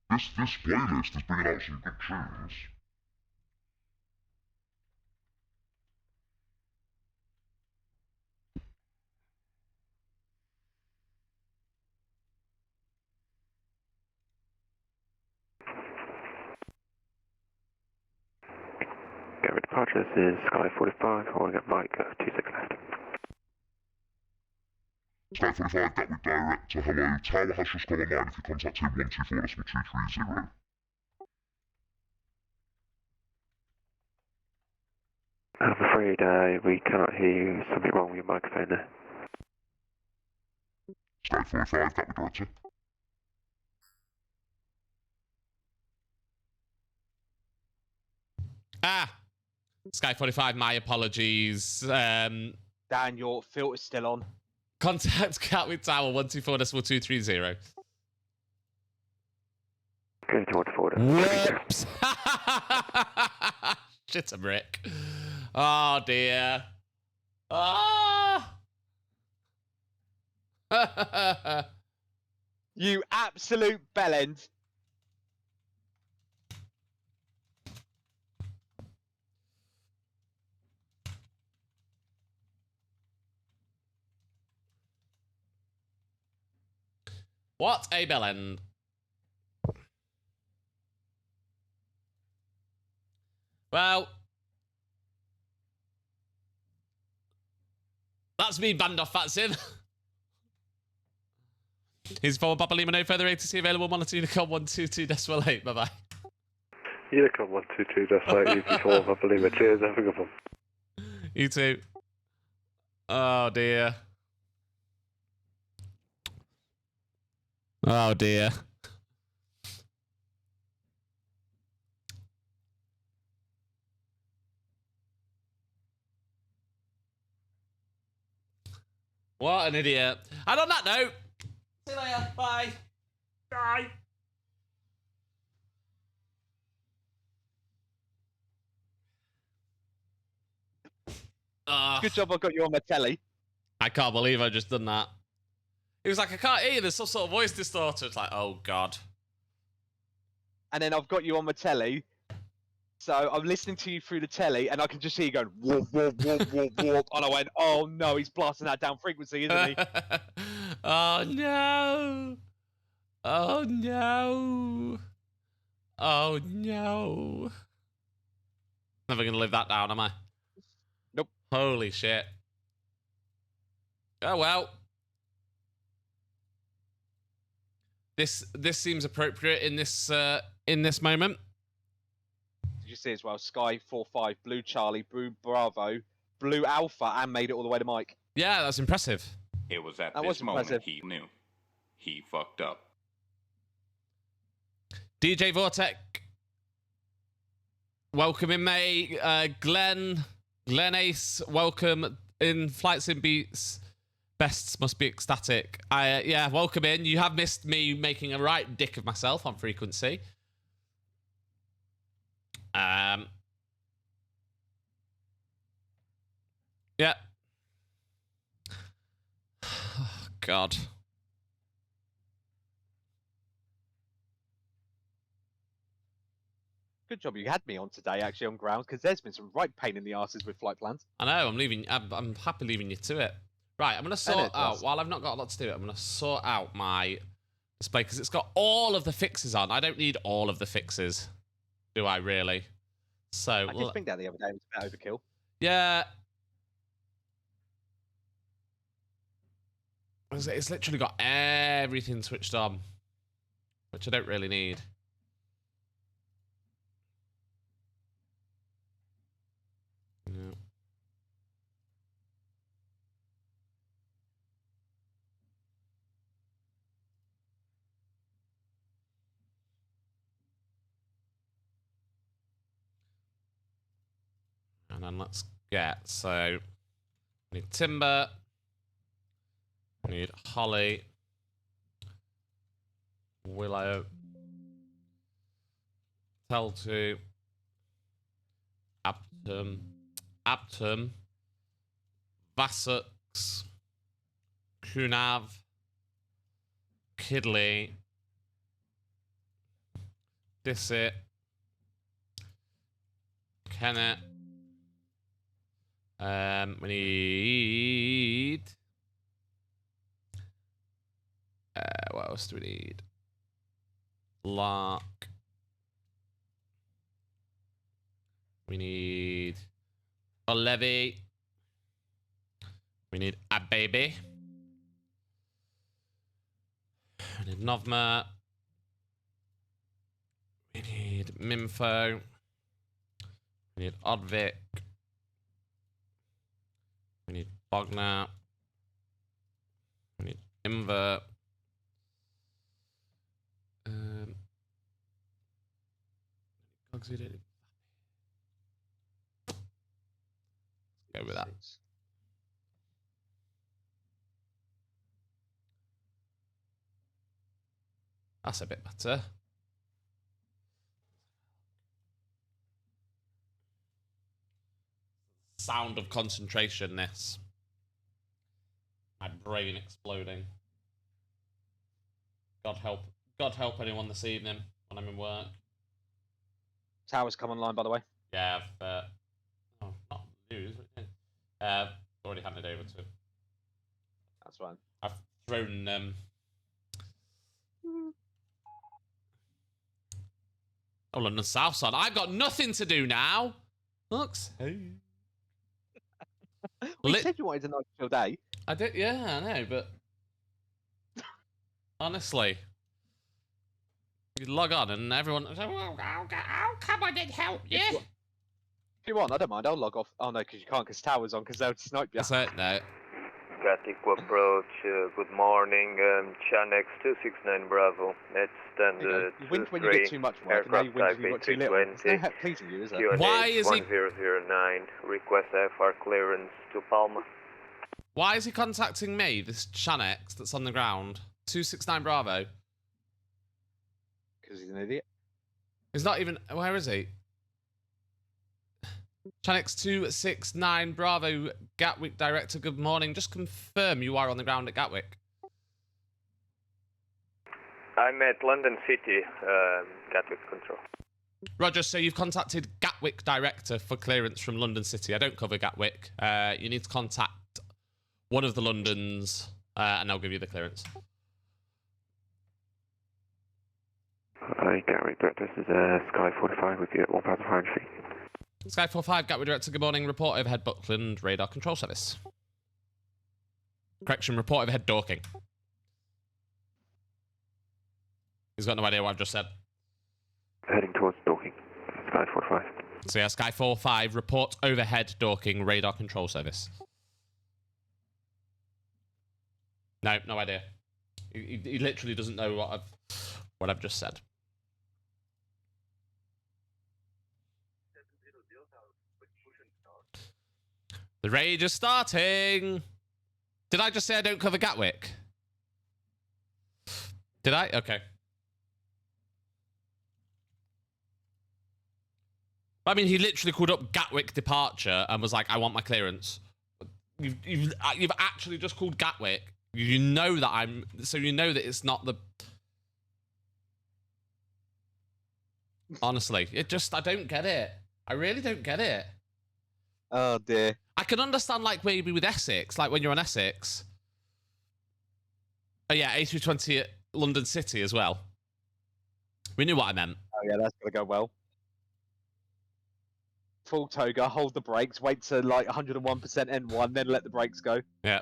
Speaker 8: This playlist is bringing out some good tunes.
Speaker 3: Cover departure, this is Sky 45, holding a Mike 26 left.
Speaker 8: Sky 45, Gatwick Director, hello. Tower has just gone online if you contact him 124.230.
Speaker 3: I'm afraid we cannot hear you. Something wrong with your microphone there.
Speaker 8: Sky 45, Gatwick Director.
Speaker 2: Sky 45, my apologies.
Speaker 6: Dan, your filter's still on.
Speaker 2: Contact Gatwick Tower 124.230.
Speaker 3: Going towards forward.
Speaker 2: Whoops! Shit, a brick. Oh dear. Ah!
Speaker 6: You absolute bellend.
Speaker 2: What a bellend. Well, that's me banned off VATSIM. Here's forward Papa Lima, no further ATC available, monitor Unicom 122.8. Bye bye.
Speaker 3: Unicom 122.8, EP4, Papa Lima. Cheers, have a good one.
Speaker 2: You too. Oh dear. Oh dear. What an idiot. And on that note, see you later. Bye. Bye.
Speaker 6: Good job I got you on my telly.
Speaker 2: I can't believe I just done that. He was like, I can't hear you. There's some sort of voice distorter. It's like, oh, God.
Speaker 6: And then I've got you on my telly. So I'm listening to you through the telly, and I can just hear you going, whoop, whoop, whoop, whoop, whoop. And I went, oh, no, he's blasting that down frequency, isn't he?
Speaker 2: Oh, no. Oh, no. Oh, no. Never going to live that down, am I?
Speaker 6: Nope.
Speaker 2: Holy shit. Oh, well. This seems appropriate in this moment.
Speaker 6: Did you see as well? Sky 45, Blue Charlie, Blue Bravo, Blue Alpha, and made it all the way to Mike.
Speaker 2: Yeah, that's impressive.
Speaker 9: It was at this moment he knew. He fucked up.
Speaker 2: DJ Vortec, welcome in May. Glenn Ace, welcome in Flight Sim Beats. Bests must be ecstatic. Yeah, welcome in. You have missed me making a right dick of myself on frequency. Yeah. Oh, God.
Speaker 6: Good job you had me on today, actually, on ground, because there's been some right pain in the asses with flight plans.
Speaker 2: I know, I'm happy leaving you to it. Right, I'm going to sort out, while I've not got a lot to do, I'm going to sort out my display, because it's got all of the fixes on. I don't need all of the fixes, do I really? So
Speaker 6: I did think that the other day, it was a bit overkill.
Speaker 2: Yeah. It's literally got everything switched on, which I don't really need. No. And then let's get, so we need timber, we need holly, willow, teltu, aptum, vassux, kunav, kidley, dissit, kennet. We need... what else do we need? Lark. We need a levy. We need a baby. We need Novma. We need Mimfo. We need Oddvik. We need Bogner. We need Invert. Go with that. That's a bit better. Sound of concentration, this. My brain exploding. God help anyone this evening when I'm in work.
Speaker 6: Towers come online, by the way.
Speaker 2: Yeah, I've not news. Already handed over to him.
Speaker 6: That's fine.
Speaker 2: I've thrown oh, London South Side. I've got nothing to do now. Looks. Hey.
Speaker 6: You said you wanted a nice chill day.
Speaker 2: I did, yeah, I know, but honestly, you log on and everyone. Oh, come on and help you.
Speaker 6: If you want, I don't mind. I'll log off. Oh no, because you can't, because Tower's on, because they'll snipe you.
Speaker 2: That's it. No.
Speaker 10: Gatwick approach. Good morning. Chanex 269 Bravo. Let's stand
Speaker 6: you win when you get too much work, and now you win when you got too little. It's no pleasing you, is it?
Speaker 2: Why is he
Speaker 10: 1009? Request FR clearance to Palma.
Speaker 2: Why is he contacting me? This Chanex that's on the ground. 269 Bravo.
Speaker 6: Because he's an idiot.
Speaker 2: He's not even. Where is he? Chanex 269 Bravo, Gatwick Director, good morning. Just confirm you are on the ground at Gatwick.
Speaker 10: I'm at London City, Gatwick Control.
Speaker 2: Roger, so you've contacted Gatwick Director for clearance from London City. I don't cover Gatwick. You need to contact one of the Londons, and they'll give you the clearance.
Speaker 3: Hi, Gatwick Director. This is Sky 45 with you at 1,500 feet.
Speaker 2: Sky 45, Gatwick Director, good morning. Report overhead Buckland Radar Control Service. Correction, report overhead Dorking. He's got no idea what I've just said.
Speaker 3: Heading towards Dorking. Sky 45.
Speaker 2: So yeah, Sky 45, report overhead Dorking Radar Control Service. No, no idea. He literally doesn't know what I've just said. The rage is starting. Did I just say I don't cover Gatwick? Did I? Okay. I mean, he literally called up Gatwick departure and was like, I want my clearance. You've actually just called Gatwick. You know that so you know that it's not the... Honestly, I don't get it. I really don't get it.
Speaker 6: Oh, dear.
Speaker 2: I can understand, like, maybe with Essex, like when you're on Essex. Oh, yeah, A320 at London City as well. We knew what I meant.
Speaker 6: Oh, yeah, that's going to go well. Full toga, hold the brakes, wait to like 101% N1, then let the brakes go.
Speaker 2: Yeah.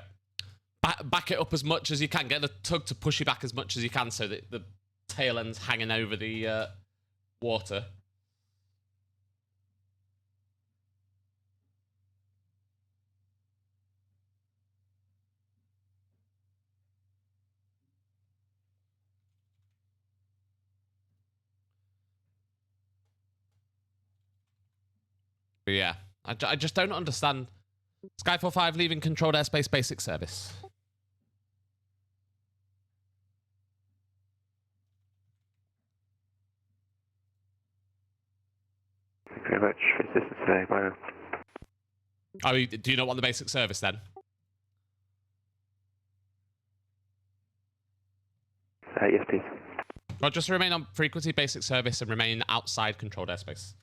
Speaker 2: Back it up as much as you can. Get the tug to push you back as much as you can so that the tail end's hanging over the water. But yeah, I just don't understand. Sky 45 leaving controlled airspace basic service.
Speaker 3: Thank you very much for assistance today. Bye now.
Speaker 2: Oh, do you not want the basic service then?
Speaker 3: Yes, please.
Speaker 2: Well, just remain on frequency basic service and remain outside controlled airspace.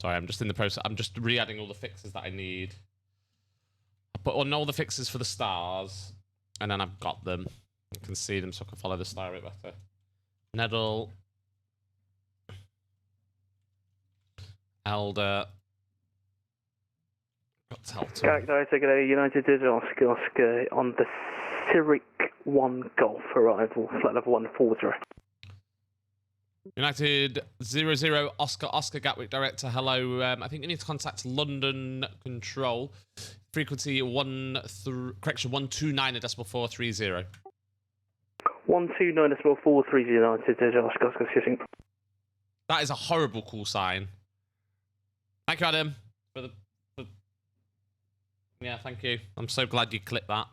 Speaker 2: Sorry, I'm just in the process. I'm just re-adding all the fixes that I need. I put on all the fixes for the stars, and then I've got them. I can see them so I can follow the star a bit better. Neddle. Elder. Got Telton.
Speaker 11: Gatwick Director, good day. United Digital Oscar on the Cyric 1 Golf arrival, flight level 140.
Speaker 2: United 00 Oscar Gatwick Director. Hello. I think you need to contact London Control. Frequency 129.430.
Speaker 11: 129.430 United Digital Oscar.
Speaker 2: That is a horrible call sign. Thank you, Adam. Yeah, thank you. I'm so glad you clipped that.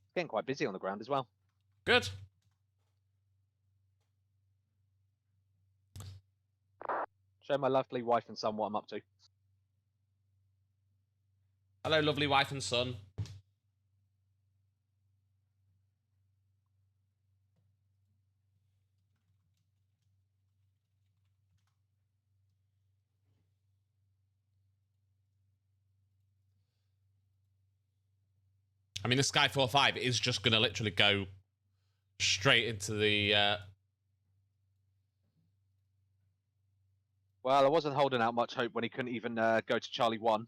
Speaker 6: It's getting quite busy on the ground as well.
Speaker 2: Good.
Speaker 6: Show my lovely wife and son what I'm up to.
Speaker 2: Hello, lovely wife and son. I mean, the Sky 45 is just going to literally go straight into the...
Speaker 6: Well, I wasn't holding out much hope when he couldn't even go to Charlie 1.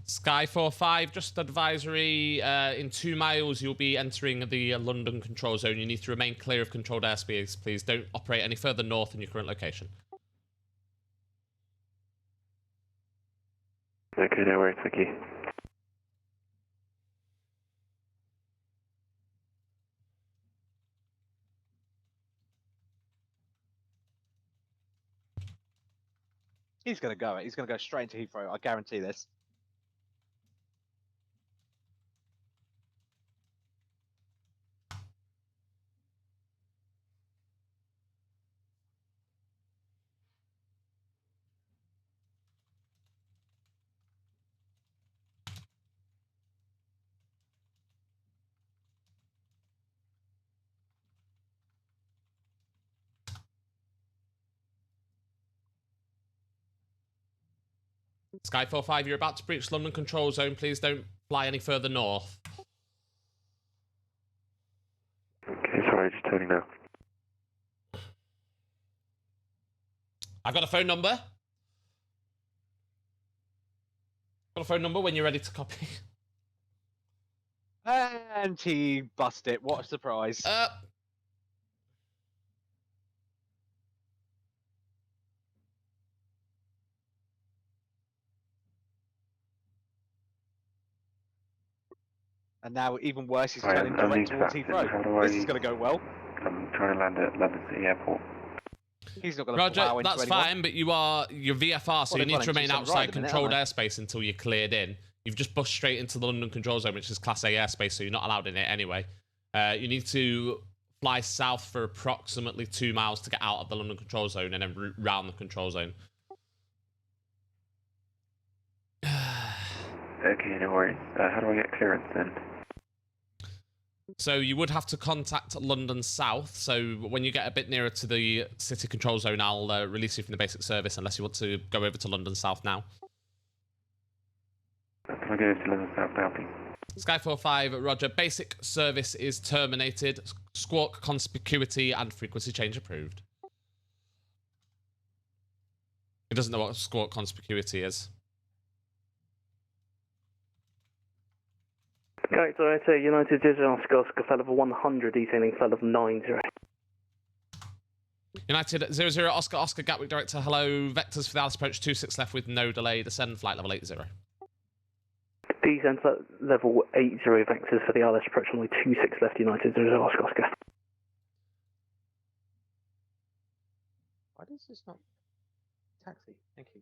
Speaker 2: Sky 45, just advisory. In 2 miles, you'll be entering the London control zone. You need to remain clear of controlled airspace, please. Don't operate any further north than your current location.
Speaker 3: Okay, no worries, thank you.
Speaker 6: He's going to go it. He's going to go straight into Heathrow. I guarantee this.
Speaker 2: Sky 45, you're about to breach London control zone. Please don't fly any further north.
Speaker 3: Okay, sorry, just turning now.
Speaker 2: I got a phone number. Got a phone number when you're ready to copy.
Speaker 6: And he bust it. What a surprise. And now, even worse, he's turning direct towards Heathrow. This is going to go well.
Speaker 10: I'm trying to land at London City Airport.
Speaker 6: He's not going to plow into
Speaker 2: that's
Speaker 6: anyone.
Speaker 2: fine, but you're VFR, so you need to remain outside controlled airspace until you're cleared in. You've just busted straight into the London control zone, which is Class A airspace, so you're not allowed in it anyway. You need to fly south for approximately 2 miles to get out of the London control zone and then route round the control zone.
Speaker 10: Okay, no worries. How do I get clearance then?
Speaker 2: So you would have to contact London South. So when you get a bit nearer to the city control zone, I'll release you from the basic service unless you want to go over to London South now.
Speaker 10: Can I go to London South now, please?
Speaker 2: Sky 45, Roger. Basic service is terminated. Squawk conspicuity and frequency change approved. He doesn't know what squawk conspicuity is.
Speaker 11: Gatwick Director, United Digital Oscar, flight level 100, detailing flight level 90.
Speaker 2: United 00 Oscar Oscar Gatwick Director, hello. Vectors for the Alice approach 26 left with no delay. Descend flight level 80.
Speaker 11: Descend flight level 80, vectors for the Alice approach only 26 left, United 00 Oscar Oscar.
Speaker 6: Why does this not taxi? Thank you.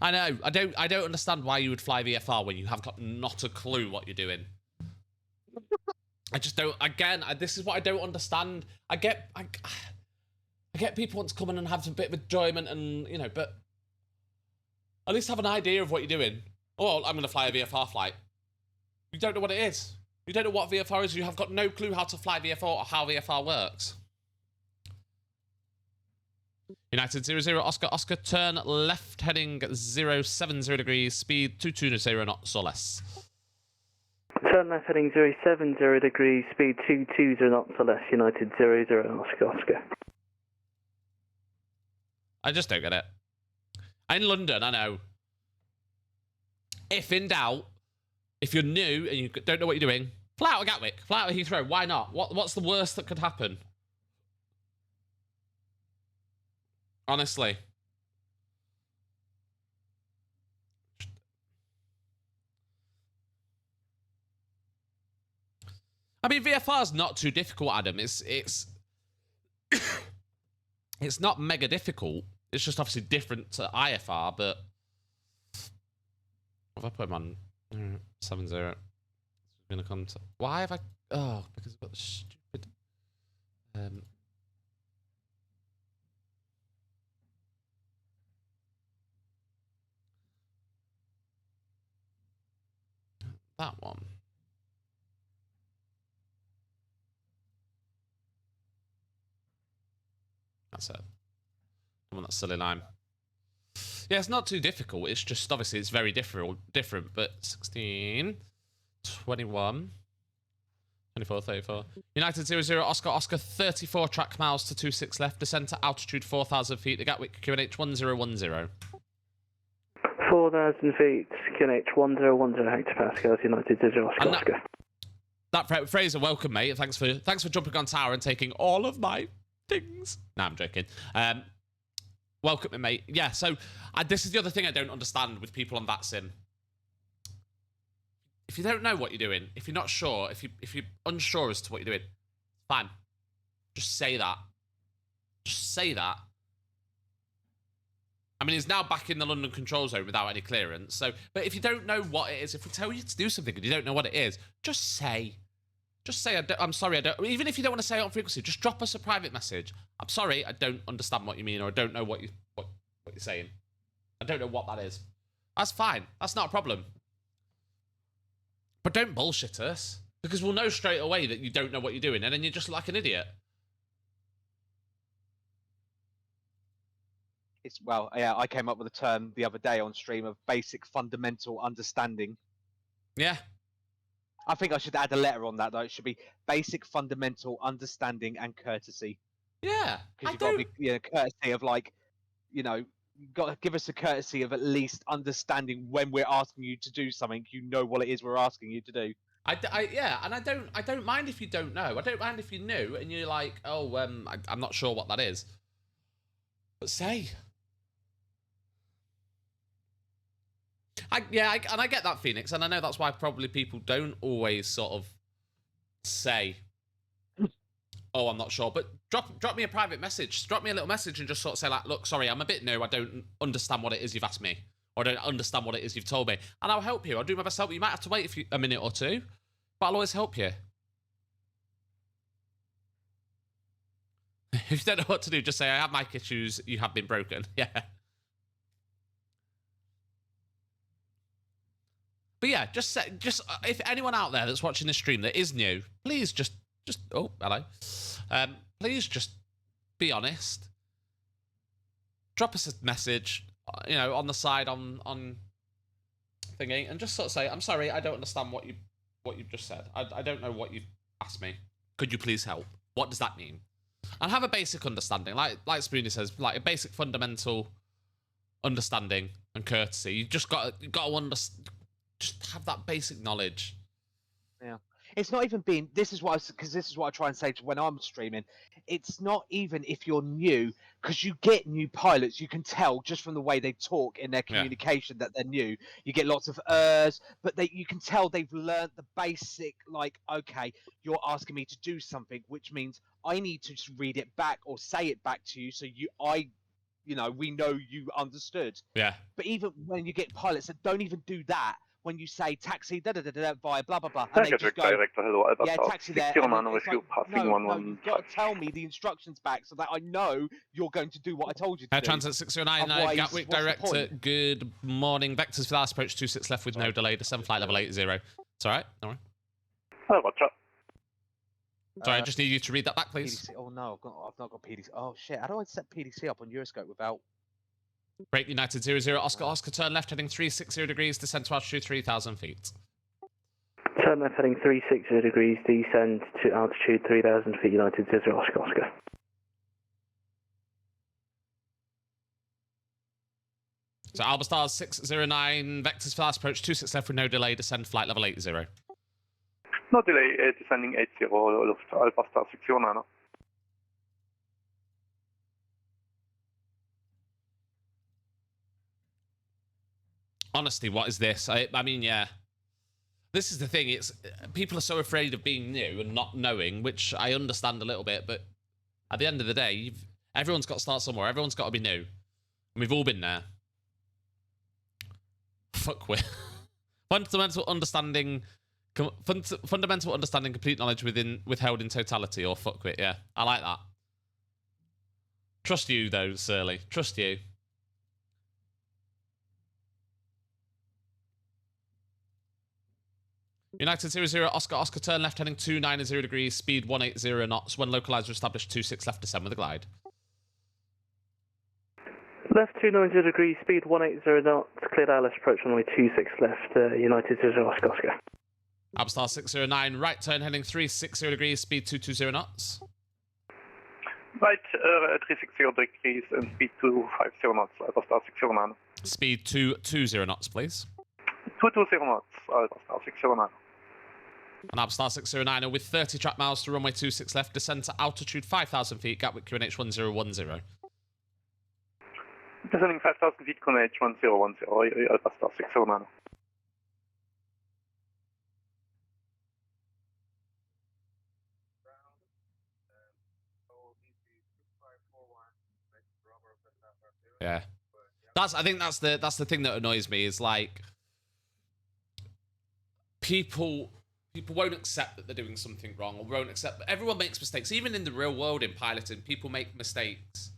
Speaker 2: I know. I don't understand why you would fly VFR when you have got not a clue what you're doing. I just don't. Again, this is what I don't understand. I get people want to come in and have a bit of enjoyment, and but at least have an idea of what you're doing. Oh, I'm going to fly a VFR flight. You don't know what it is. You don't know what VFR is. You have got no clue how to fly VFR or how VFR works. United 00 Oscar Oscar, turn left heading 070 degrees, speed 220 knots or less.
Speaker 11: Turn left heading 070 degrees, speed 220 knots or less, United 00 Oscar Oscar.
Speaker 2: I just don't get it. In London, I know. If in doubt, if you're new and you don't know what you're doing, fly out of Gatwick, fly out of Heathrow, why not? What's the worst that could happen? Honestly. I mean, VFR is not too difficult, Adam. It's it's not mega difficult. It's just obviously different to IFR, but if I put him on 70, it's gonna come to. Why have I? Oh, because I've got the stupid. That one. That's it. Come on, that silly line. Yeah, it's not too difficult. It's just obviously it's very different. But 16, 21, 24, 34. United 00 Oscar Oscar 34 track miles to 26 left. Descend to altitude 4,000 feet. The Gatwick QNH 1010.
Speaker 11: 4,000 feet, QNH 1010 hectopascals, United 00 Oscar Oscar.
Speaker 2: That Fraser, welcome, mate. Thanks for jumping on tower and taking all of my things. No, I'm joking. Welcome, mate. Yeah, so this is the other thing I don't understand with people on VATSIM. If you don't know what you're doing, if you're not sure, if you're unsure as to what you're doing, fine. Just say that. Just say that. I mean, he's now back in the London control zone without any clearance. So, but if you don't know what it is, if we tell you to do something and you don't know what it is, just say. Just say, I'm sorry, I don't. Even if you don't want to say it on frequency, just drop us a private message. I'm sorry, I don't understand what you mean, or I don't know what you're saying. I don't know what that is. That's fine. That's not a problem. But don't bullshit us, because we'll know straight away that you don't know what you're doing, and then you're just like an idiot.
Speaker 6: Well, yeah, I came up with a term the other day on stream of basic fundamental understanding.
Speaker 2: Yeah.
Speaker 6: I think I should add a letter on that though. It should be basic, fundamental understanding and courtesy.
Speaker 2: Yeah,
Speaker 6: because you've got to be courtesy of like, you know, you've got to give us a courtesy of at least understanding when we're asking you to do something. You know what it is we're asking you to do.
Speaker 2: Yeah, and I don't mind if you don't know. I don't mind if you knew and you're like, oh, I'm not sure what that is. But say. I get that, Phoenix, and I know that's why probably people don't always sort of say, oh, I'm not sure. But drop me a private message. Drop me a little message and just sort of say, like, look, sorry, I'm a bit new. I don't understand what it is you've asked me. Or I don't understand what it is you've told me. And I'll help you. I'll do my best to help you. You might have to wait a minute or two, but I'll always help you. If you don't know what to do, just say, I have mic issues. You have been broken. Yeah. But yeah, just if anyone out there that's watching this stream that is new, please just oh, hello. Please just be honest. Drop us a message, you know, on the side on thingy, and just sort of say, I'm sorry, I don't understand what you've just said. I don't know what you've asked me. Could you please help? What does that mean? And have a basic understanding, like Spoonie says, like a basic fundamental understanding and courtesy. You just got to understand. Just have that basic knowledge.
Speaker 6: Yeah, it's not even being. This is what I try and say to when I'm streaming. It's not even if you're new, because you get new pilots. You can tell just from the way they talk in their communication that they're new. You get lots of but you can tell they've learned the basic. Like, okay, you're asking me to do something, which means I need to just read it back or say it back to you, so we know you understood.
Speaker 2: Yeah.
Speaker 6: But even when you get pilots that don't even do that. When you say taxi, via blah blah blah, and they just go,
Speaker 10: Director, hello,
Speaker 6: yeah, taxi there. And it's like, no, you've got to tell me the instructions back so that I know you're going to do what I told you to do.
Speaker 2: Transit 609, Gatwick Director, good morning. Vectors for last approach 26 left with no delay. Descend flight level 80. It's all right, don't worry.
Speaker 10: Oh, what's up?
Speaker 2: Sorry, I just need you to read that back, please.
Speaker 6: PDC. Oh no, I've not got PDC. Oh shit, how do I set PDC up on Euroscope without...
Speaker 2: Break United 00, Oscar, turn left heading 360 degrees, descend to altitude 3,000 feet.
Speaker 11: Turn left heading 360 degrees, descend to altitude 3,000 feet, United 00, Oscar.
Speaker 2: So Alba Stars 609, vectors for last approach 26 left with no delay, descend flight level 80.
Speaker 10: No delay, descending 80, Luft, Alba Star 609.
Speaker 2: Honestly, what is this? I mean, yeah. This is the thing. It's people are so afraid of being new and not knowing, which I understand a little bit. But at the end of the day, everyone's got to start somewhere. Everyone's got to be new. And we've all been there. Fuck with fundamental understanding, complete knowledge withheld in totality, or fuck with. Yeah, I like that. Trust you though, Surly. Trust you. United 00, Oscar, turn left heading 290 degrees, speed 180 knots. When localizer established 26 left, descend with a glide.
Speaker 11: Left 290 degrees, speed 180 knots, cleared ILS approach runway 26 left, United 00, Oscar.
Speaker 2: Abstar 609, right turn heading 360 degrees, speed 220 knots.
Speaker 10: Right, 360 degrees and speed 250 knots, Abstar 609.
Speaker 2: Speed 220 knots, please.
Speaker 10: 220 knots, Abstar 609.
Speaker 2: And Abstar 609 with 30 track miles to runway 26 left, descend to altitude 5,000 feet, Gatwick QNH 1010.
Speaker 10: Descending 5,000 feet, QNH 1010, Abstar 609.
Speaker 2: Yeah. I think that's the thing that annoys me is like people won't accept that they're doing something wrong, or won't accept. Everyone makes mistakes, even in the real world in piloting. People make mistakes.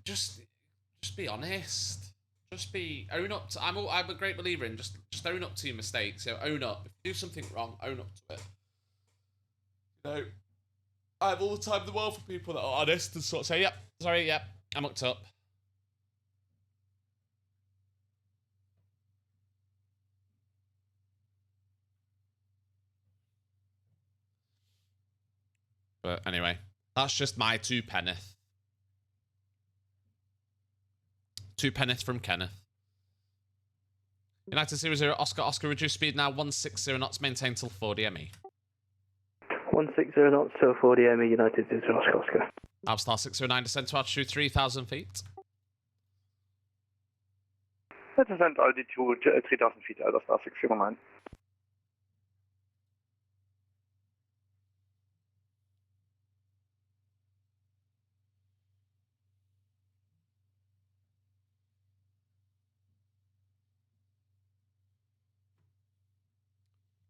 Speaker 2: Just be honest. Just own up to. I'm a great believer in just own up to your mistakes. You know, own up. If you do something wrong, own up to it. You know, I have all the time in the world for people that are honest and sort of say, "Yep, sorry, yep, I mucked up." But anyway, that's just my 2 penneth. 2 penneth from Kenneth. United 00 Oscar, reduce speed now 160 knots, maintain till 4 DME.
Speaker 11: 160 knots till 4 DME, United 00 Oscar.
Speaker 2: Avstar 609, descend to altitude 3,000 feet.
Speaker 10: Descent altitude 3,000 feet, Star 609.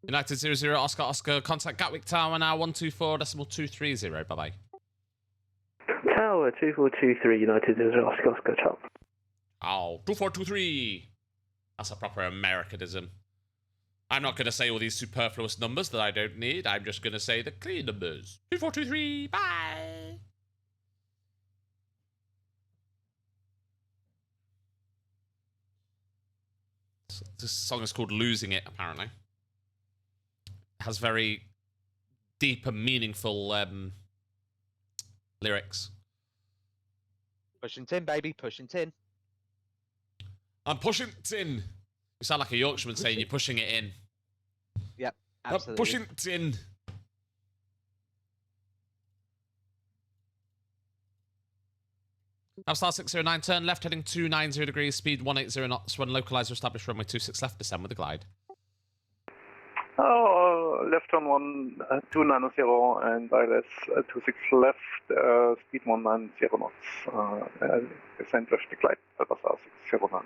Speaker 2: United 00 Oscar, contact Gatwick Tower now 124.230. Bye bye.
Speaker 11: Tower 2423, United 00 Oscar, chop.
Speaker 2: Oh, 2423. That's a proper Americanism. I'm not going to say all these superfluous numbers that I don't need. I'm just going to say the clean numbers. 2423. Bye. This song is called Losing It, apparently. It has very deep and meaningful lyrics.
Speaker 6: Pushing tin, baby, pushing tin.
Speaker 2: I'm pushing tin. You sound like a Yorkshireman saying you're pushing it in.
Speaker 6: Yep, absolutely.
Speaker 2: I'm pushing tin. Avstar 609, turn left, heading 290 degrees, speed 180 knots. When localizer established, runway 26 left, descend with the glide.
Speaker 10: Oh, left on 290 and ILS 26 left, speed 190 knots. Descend with the glide, Star 609.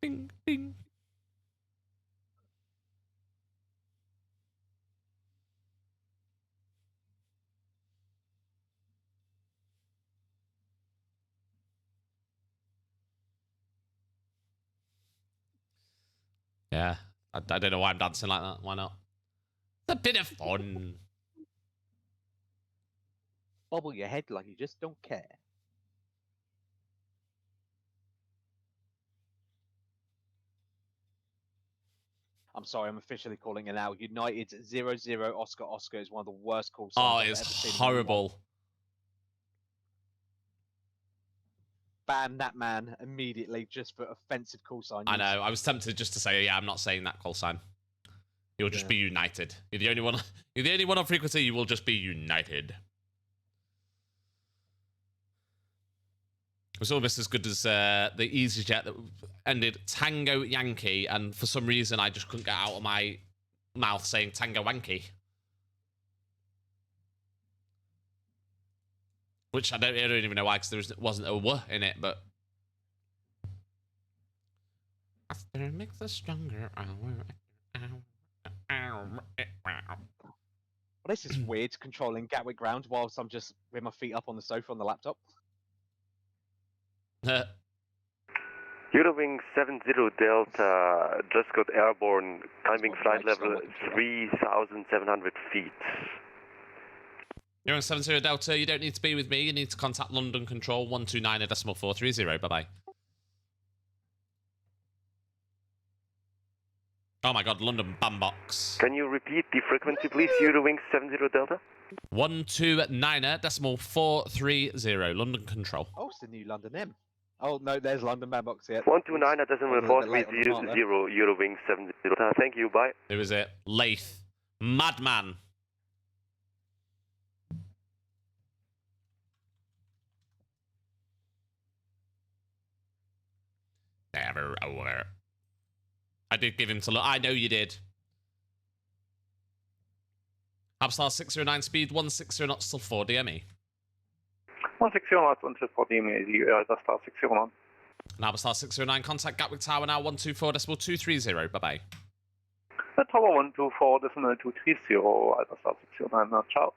Speaker 2: Ding, ding. Yeah, I don't know why I'm dancing like that. Why not? It's a bit of fun.
Speaker 6: Bobble your head like you just don't care. I'm sorry, I'm officially calling it out. United 00 Oscar is one of the worst call signs I've ever seen.
Speaker 2: It's horrible.
Speaker 6: Ban that man immediately just for offensive call sign.
Speaker 2: I know. I was tempted just to say, yeah, I'm not saying that call sign. You'll just be United. You're the only one. You're the only one on frequency. You will just be United. It was almost as good as the EasyJet that ended Tango Yankee, and for some reason I just couldn't get out of my mouth saying Tango Wanky. Which I don't even know why, because there wasn't a W in it, but... After makes the stronger
Speaker 6: Well, this is weird, controlling Gatwick ground whilst I'm just with my feet up on the sofa on the laptop.
Speaker 3: Eurowing 70 Delta just got airborne, climbing flight level 3,700 feet.
Speaker 2: Eurowing 70 Delta, you don't need to be with me. You need to contact London Control 129.430. Bye-bye. Oh my god, London Bambox.
Speaker 3: Can you repeat the frequency, please? Eurowing 70 Delta?
Speaker 2: 129.430. London Control.
Speaker 6: Oh, it's the new London M. Oh, no, there's London Bambox here.
Speaker 3: 129.430, Eurowing 70 Delta. Thank you, bye.
Speaker 2: Who is it? Lath. Madman. Never aware. I did give him to look. I know you did. Avstar 609 speed 160 knots till 4 DME.
Speaker 10: 160 knots until 4 DME, Star 609.
Speaker 2: And Avstar 609, contact Gatwick Tower now 124.230. Bye-bye.
Speaker 10: Tower 124.230, Star 609, ciao.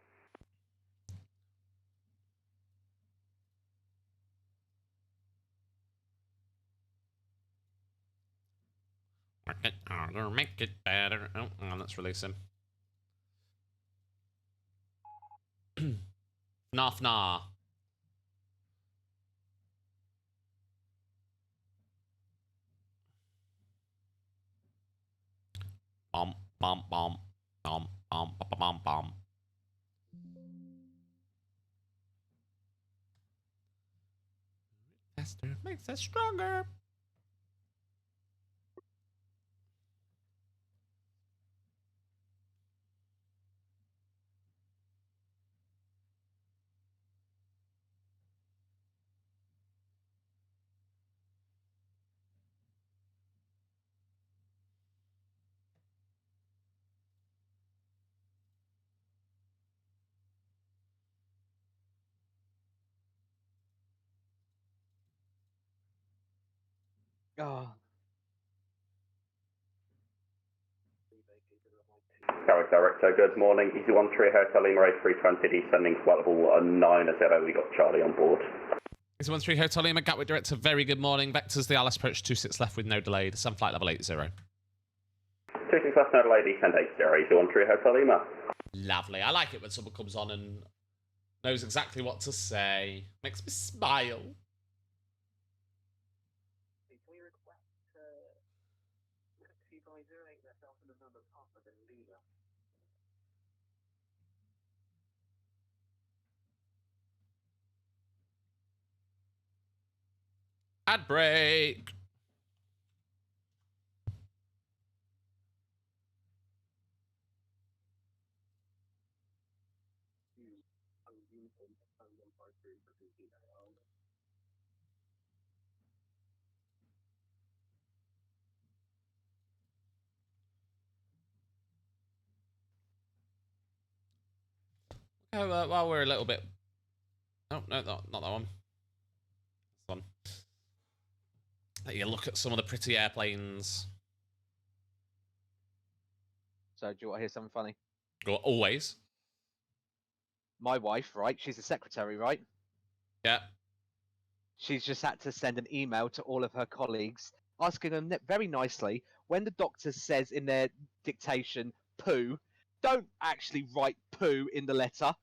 Speaker 2: Work it harder, make it better. Oh, let's release him. Nah. Bum, bum, bum. Bum, bum, bum, bum, bum. faster makes us stronger.
Speaker 6: Oh.
Speaker 12: Gatwick Director, good morning. Easy 13 Hotel Lima 8320, descending flight level 90. We got Charlie on board.
Speaker 2: Easy 13 Hotel Lima, Gatwick Director, very good morning. Vectors the Alice approach 26 left with no delay. Descend flight level 80.
Speaker 12: 26 left, no delay, descend 80. Easy 13 Hotel Lima.
Speaker 2: Lovely. I like it when someone comes on and knows exactly what to say. Makes me smile. Ad break. Oh, well, we're a little bit. Oh, no, not that one. This one. Let you look at some of the pretty airplanes.
Speaker 6: So, do you want to hear something funny?
Speaker 2: Go always.
Speaker 6: My wife, right? She's a secretary, right?
Speaker 2: Yeah.
Speaker 6: She's just had to send an email to all of her colleagues asking them very nicely, when the doctor says in their dictation, poo, don't actually write poo in the letter.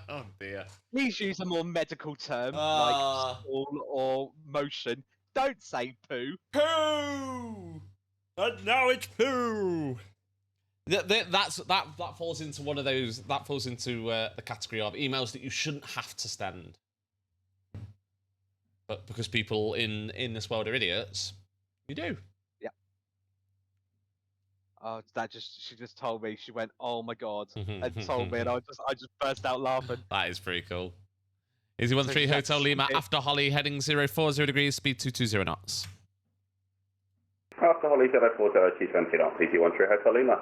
Speaker 2: Oh dear.
Speaker 6: Please use a more medical term like stall or motion. Don't say poo.
Speaker 2: Poo! And now it's poo! That falls into one of those. That falls into the category of emails that you shouldn't have to send, but because people in this world are idiots, you do.
Speaker 6: Yeah. Oh, she just told me. She went, "Oh my god," and told me, and I just burst out laughing.
Speaker 2: That is pretty cool. Easy 13 Hotel Lima after Holly heading 040 degrees, speed 220 knots.
Speaker 12: After Holly 040, 220 knots. Easy 13 Hotel Lima.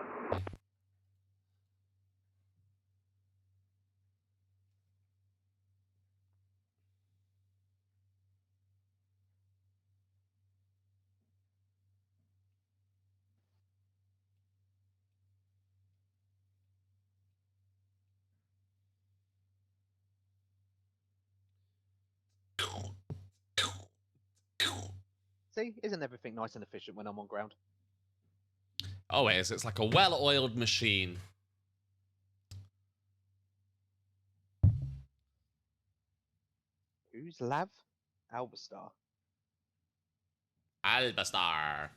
Speaker 6: See, isn't everything nice and efficient when I'm on ground?
Speaker 2: Always, it's like a well-oiled machine.
Speaker 6: Who's Lav? Albastar.
Speaker 2: Albastar.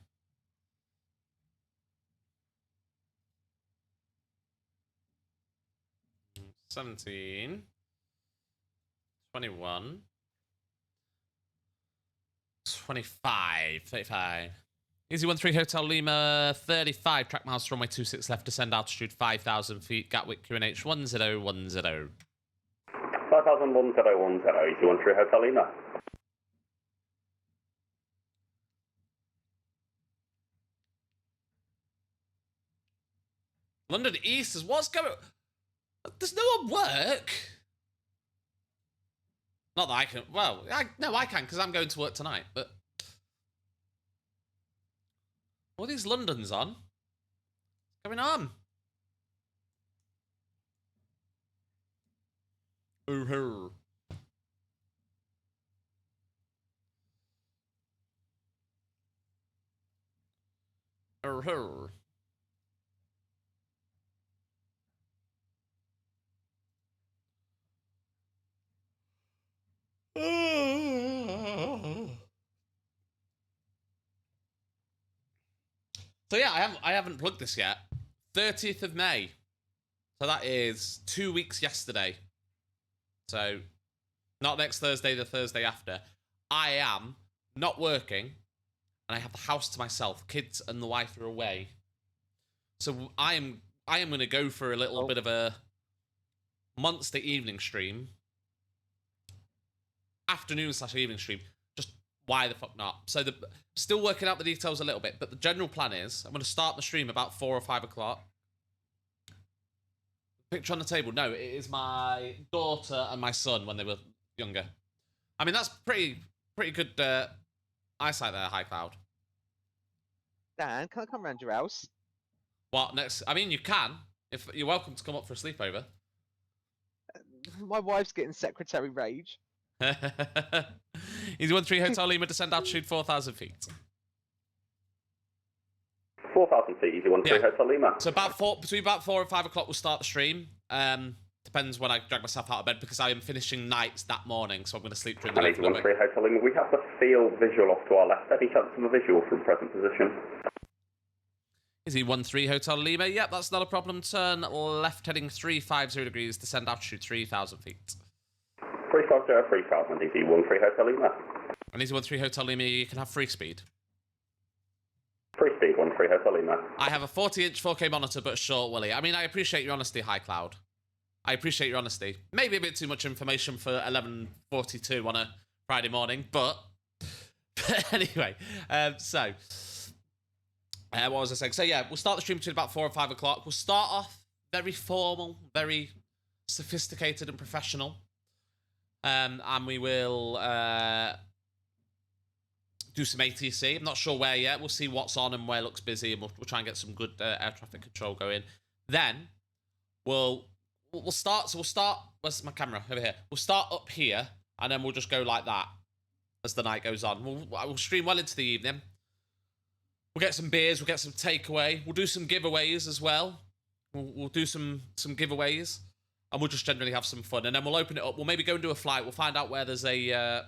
Speaker 2: $17. 21. 25. 35. Easy 13 Hotel Lima 35. Track miles to runway 26 left. Descend altitude 5,000 feet. Gatwick QNH 1010.
Speaker 12: 5,010, 1010. Easy 13 Hotel Lima.
Speaker 2: London East is what's going. There's no one work. Not that I can. Well, I can because I'm going to work tonight. But all these Londons on. What's going on? Ooh-hoo. Ooh-hoo. So yeah, I haven't plugged this yet. 30th of May. So that is 2 weeks yesterday. So Not next Thursday, the Thursday after. I am not working, and I have the house to myself. Kids and the wife are away. So I am going to go for a little bit of a monster evening stream. Afternoon/evening stream. Just why the fuck not? So still working out the details a little bit, but the general plan is I'm going to start the stream about 4 or 5 o'clock. Picture on the table. No, it is my daughter and my son when they were younger. I mean, that's pretty good eyesight there, High Cloud.
Speaker 6: Dan, can I come round your house?
Speaker 2: What next? I mean, you can. If you're welcome to come up for a sleepover.
Speaker 6: My wife's getting secretary rage.
Speaker 2: Easy 13 Hotel Lima, descend altitude 4,000 feet.
Speaker 12: 4,000 feet, Easy 13 Hotel Lima.
Speaker 2: So between about 4 and 5 o'clock we'll start the stream. Depends when I drag myself out of bed because I am finishing nights that morning, so I'm going to sleep during the night.
Speaker 12: Easy 13 Hotel Lima, we have the field visual off to our left. Any chance of a visual from present position?
Speaker 2: Easy 13 Hotel Lima, yep, that's not a problem. Turn left heading 350 degrees, descend altitude 3,000 feet.
Speaker 12: 350, 3,000, Easy 13 Hotel Lima.
Speaker 2: And Easy 13 Hotel Lima, you can have free speed.
Speaker 12: Free speed, 13 Hotel Lima.
Speaker 2: I have a 40-inch 4K monitor, but short, Willie. I mean, I appreciate your honesty, High Cloud. I appreciate your honesty. Maybe a bit too much information for 11:42 on a Friday morning, but anyway. What was I saying? So yeah, we'll start the stream between about 4 and 5 o'clock. We'll start off very formal, very sophisticated and professional. And we will do some ATC. I'm not sure where yet. We'll see what's on and where looks busy, and we'll try and get some good air traffic control going. Then we'll start. So we'll start. Where's my camera? Over here. We'll start up here, and then we'll just go like that as the night goes on. We'll stream well into the evening. We'll get some beers. We'll get some takeaway. We'll do some giveaways as well. We'll do some giveaways. And we'll just generally have some fun. And then we'll open it up. We'll maybe go and do a flight. We'll find out where there's a...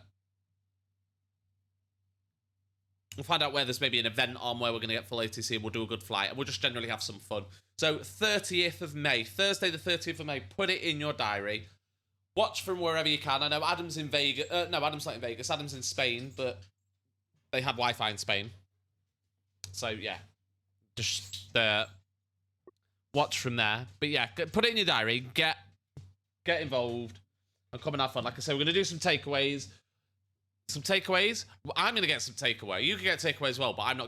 Speaker 2: We'll find out where there's maybe an event on where we're going to get full ATC and we'll do a good flight. And we'll just generally have some fun. So, 30th of May. Thursday the 30th of May. Put it in your diary. Watch from wherever you can. I know Adam's in Vegas. No, Adam's not in Vegas. Adam's in Spain. But they have Wi-Fi in Spain. So, yeah. Just watch from there. But, yeah. Put it in your diary. Get involved and come and have fun. Like I said, we're going to do some takeaways. I'm going to get some takeaway. You can get takeaway as well, but I'm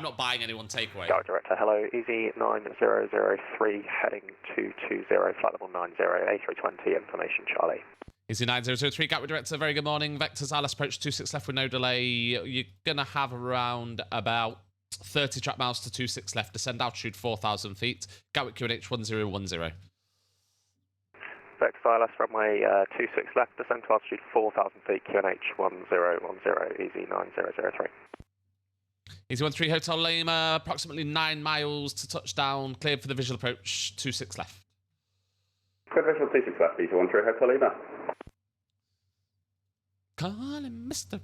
Speaker 2: not buying anyone takeaway.
Speaker 3: Gatwick Director, hello. Easy 9003 heading 220, flight level 90, A320, information Charlie.
Speaker 2: Easy 9003, Gatwick Director, very good morning. Vectors ILS approach 26 left with no delay. You're going to have around about 30 track miles to 26 left. Descend altitude 4,000 feet. Gatwick QNH 1010.
Speaker 3: Vector ILS runway 26 left, descend to altitude 4,000 feet, QNH 1010, Easy 9003.
Speaker 2: Easy 13 Hotel Lima, approximately 9 miles to touchdown, cleared for the visual approach, 26 left.
Speaker 12: Good visual 26 left, Easy 13 Hotel Lima.
Speaker 2: Calling Mr.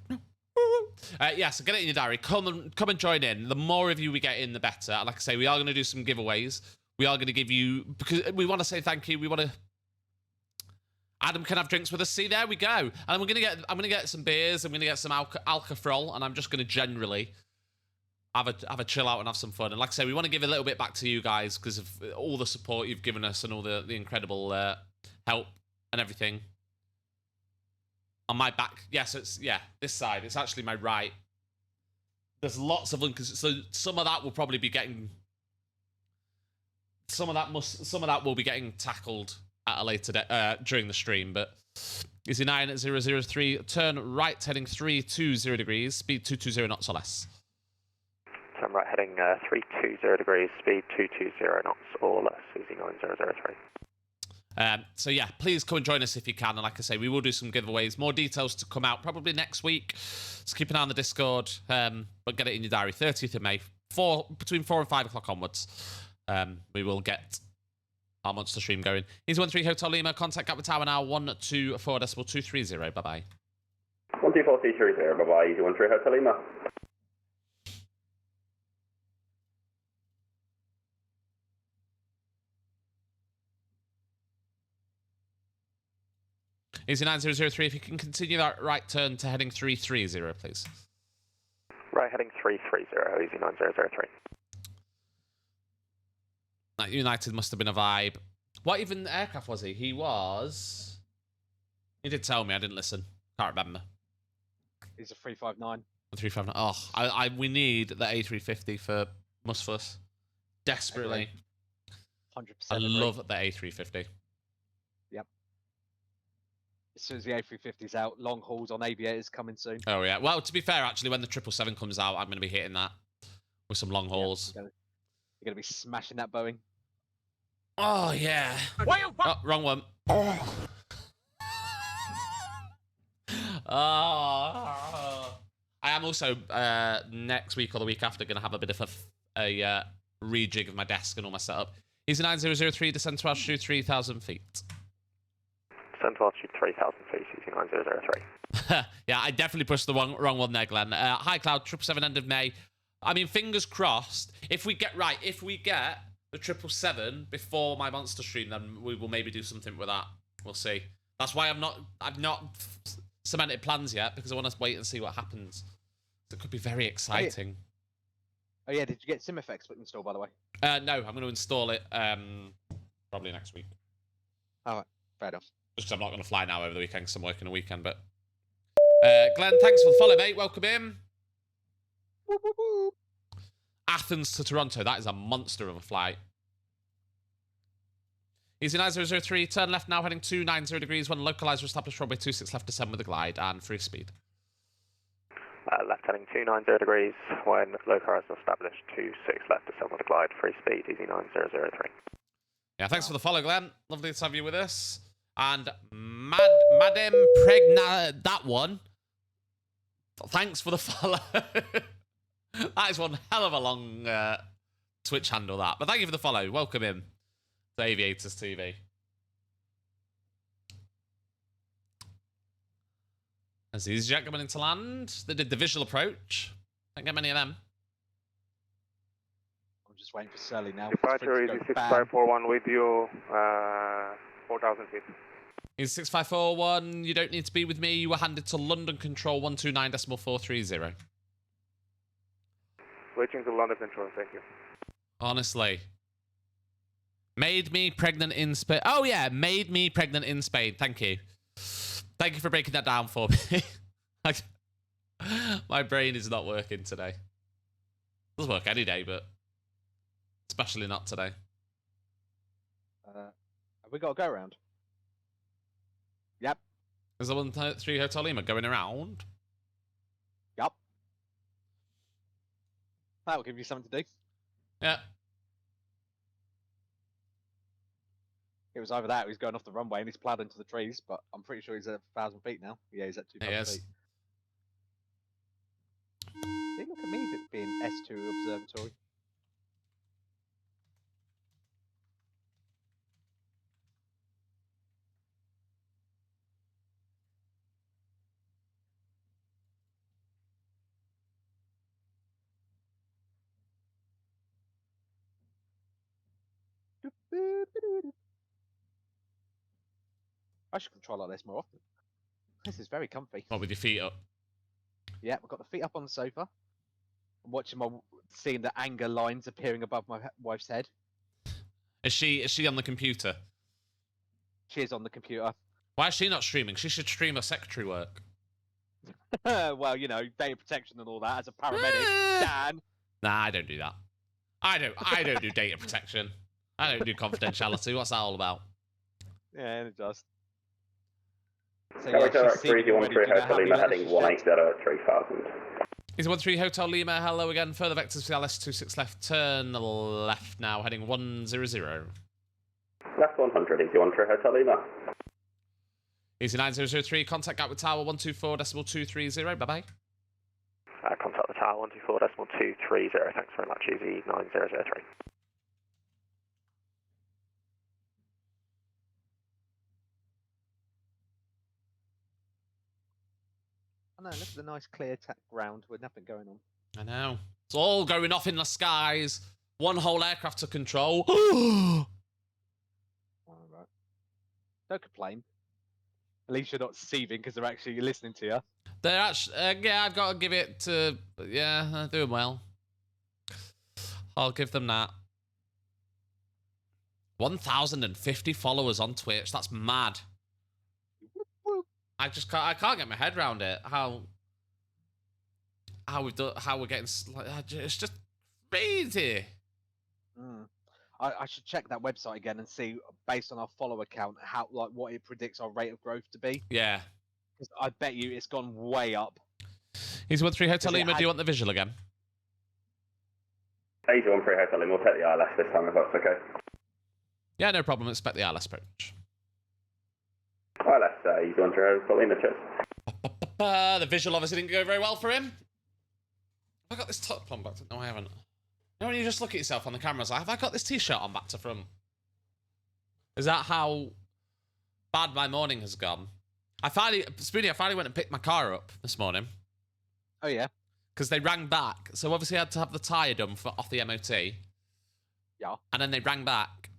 Speaker 2: Yeah, so get it in your diary. Come and join in. The more of you we get in, the better. And like I say, we are going to do some giveaways. We are going to give you, because we want to say thank you. We want to... Adam can have drinks with us. See, there we go. And I'm gonna get some beers. I'm gonna get some alcohol, and I'm just gonna generally have a chill out and have some fun. And like I say, we want to give a little bit back to you guys because of all the support you've given us and all the incredible help and everything. On my back, yes, this side. It's actually my right. There's lots of them, so some of that will probably be getting. Some of that will be getting tackled at a later during the stream, but Easy 9003, turn right heading 320 degrees, speed 220 knots or less.
Speaker 3: Turn right heading 320 degrees, speed 220 knots or less, Easy 9003.
Speaker 2: So yeah, please come and join us if you can, and like I say, we will do some giveaways, more details to come out probably next week, so keep an eye on the Discord, but get it in your diary, 30th of May, between 4 and 5 o'clock onwards, we will get our monster stream going. Easy 13 Hotel Lima, contact Gatwick Tower now, 124.230, bye-bye.
Speaker 12: 124.230, bye-bye, Easy 13 Hotel Lima.
Speaker 2: Easy 9003, if you can continue that right turn to heading 330, please.
Speaker 3: Right, heading 330, easy 9003.
Speaker 2: That United must have been a vibe. What even aircraft was he? He did tell me, I didn't listen. Can't remember.
Speaker 6: He's a 359.
Speaker 2: A 359. Oh, we need the A350 for Musfuss. Desperately.
Speaker 6: 100%.
Speaker 2: I love the A350.
Speaker 6: Yep. As soon as the A350's out, long hauls on aviators coming soon.
Speaker 2: Oh, yeah. Well, to be fair, actually, when the 777 comes out, I'm going to be hitting that with some long hauls.
Speaker 6: Yeah, you're going to be smashing that Boeing.
Speaker 2: Oh, yeah. Oh, wrong one. I am also, next week or the week after, going to have a bit of a rejig of my desk and all my setup. He's a 9003, descend to altitude 3,000 feet.
Speaker 3: Descend to altitude 3,000 feet, easy 9003.
Speaker 2: Yeah, I definitely pushed the wrong one there, Glenn. High cloud, 777 end of May. I mean, fingers crossed. If we get the 777 before my monster stream, then we will maybe do something with that. We'll see. That's why I've not cemented plans yet, because I want to wait and see what happens. It could be very exciting.
Speaker 6: Oh yeah, did you get SimFX installed, by the way?
Speaker 2: No, I'm going to install it probably next week.
Speaker 6: Alright, fair enough.
Speaker 2: Just because I'm not going to fly now over the weekend because I'm working a weekend, but... Glenn, thanks for the follow, mate. Welcome in.
Speaker 6: Whoop, whoop, whoop.
Speaker 2: Athens to Toronto. That is a monster of a flight. Easy 9003, turn left now, heading 290 degrees. When localizer established, runway 26 left, descend with a glide and free speed.
Speaker 3: Left heading 290 degrees. When localizer established, 26 left, descend with a glide, free speed, easy 9003.
Speaker 2: Yeah, thanks for the follow, Glenn. Lovely to have you with us. And Madam Pregna, that one. Thanks for the follow. That is one hell of a long Twitch handle, that. But thank you for the follow. Welcome in to Aviators TV. As these jet coming into land, they did the visual approach. Don't get many of them.
Speaker 6: I'm just waiting for Surly now.
Speaker 3: Departure easy 6541 with you, 4,000 feet.
Speaker 2: Easy 6541, you don't need to be with me. You were handed to London Control 129.430.
Speaker 3: Switching to London Control, thank you.
Speaker 2: Honestly. Made me pregnant in Spain. Oh, yeah. Made me pregnant in Spain. Thank you. Thank you for breaking that down for me. My brain is not working today. Doesn't work any day, but especially not today.
Speaker 6: Have we got a go around? Yep.
Speaker 2: Is the 1-3 Hotel Lima going around?
Speaker 6: Yep. That'll give you something to do.
Speaker 2: Yeah.
Speaker 6: It was either that or he's going off the runway and he's plowed into the trees, but I'm pretty sure he's at 1,000 feet now. Yeah, he's at 2,000 feet. They look at me being S2 observatory. I should control like this more often. This is very comfy.
Speaker 2: What, with your feet up?
Speaker 6: Yeah, I've got the feet up on the sofa. I'm watching seeing the anger lines appearing above my wife's head.
Speaker 2: Is she on the computer?
Speaker 6: She is on the computer.
Speaker 2: Why is she not streaming? She should stream her secretary work.
Speaker 6: Well, you know, data protection and all that as a paramedic. Dan.
Speaker 2: Nah, I don't do that. I don't do data protection. I don't do confidentiality. What's that all about?
Speaker 6: Yeah, it does. So,
Speaker 12: Gatwick Director 313 Hotel Lima heading 180 at 3000.
Speaker 2: Is 13 Hotel Lima, hello again. Further vectors for the LS26 left, turn left now, heading 100.
Speaker 12: Left 100, easy 13 Hotel Lima.
Speaker 2: Easy 9003, contact Gatwick Tower 124.230, bye-bye.
Speaker 3: Contact the tower 124.230, thanks very much, easy 9003.
Speaker 6: I know, look at the nice clear ground with nothing going on.
Speaker 2: I know. It's all going off in the skies. One whole aircraft to control.
Speaker 6: All right. Don't complain. At least you're not seething because they're actually listening to you.
Speaker 2: They're actually, yeah, I've got to give it to, yeah, they're doing well. I'll give them that. 1,050 followers on Twitch. That's mad. I can't get my head around it. How we're getting, it's just crazy.
Speaker 6: I should check that website again and see, based on our follower count, what it predicts our rate of growth to be.
Speaker 2: Yeah.
Speaker 6: Because I bet you it's gone way up.
Speaker 2: He's 13 Hotel Lima. Do you want the visual again?
Speaker 12: Easy 13 Hotel Lima. We'll take the ILS this time if that's okay.
Speaker 2: Yeah, no problem. Expect the ILS approach.
Speaker 12: ILS, easy 13 Hotel Lima, cheers.
Speaker 2: The visual obviously didn't go very well for him. Have I got this top on back to... No, I haven't. You know when you just look at yourself on the camera, it's like, have I got this t-shirt on back to front? Is that how bad my morning has gone? Spoony, I finally went and picked my car up this morning.
Speaker 6: Oh, yeah?
Speaker 2: Because they rang back. So obviously I had to have the tyre done off the MOT.
Speaker 6: Yeah.
Speaker 2: And then they rang back.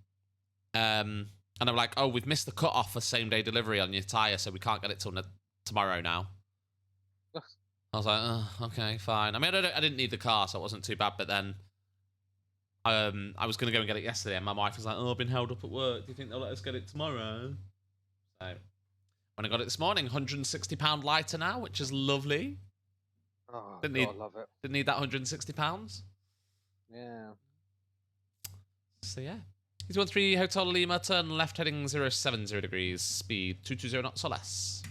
Speaker 2: And they were like, oh, we've missed the cut-off for same-day delivery on your tyre, so we can't get it till tomorrow now. I was like, oh, okay, fine. I mean, I didn't need the car, so it wasn't too bad, but then I was going to go and get it yesterday, and my wife was like, oh, I've been held up at work. Do you think they'll let us get it tomorrow? So when I got it this morning, £160 lighter now, which is lovely.
Speaker 6: Oh,
Speaker 2: I love it. Didn't need that £160.
Speaker 6: Yeah.
Speaker 2: So, yeah. He's 13 Hotel Lima, turn left heading 070 degrees, speed 220 knots or less.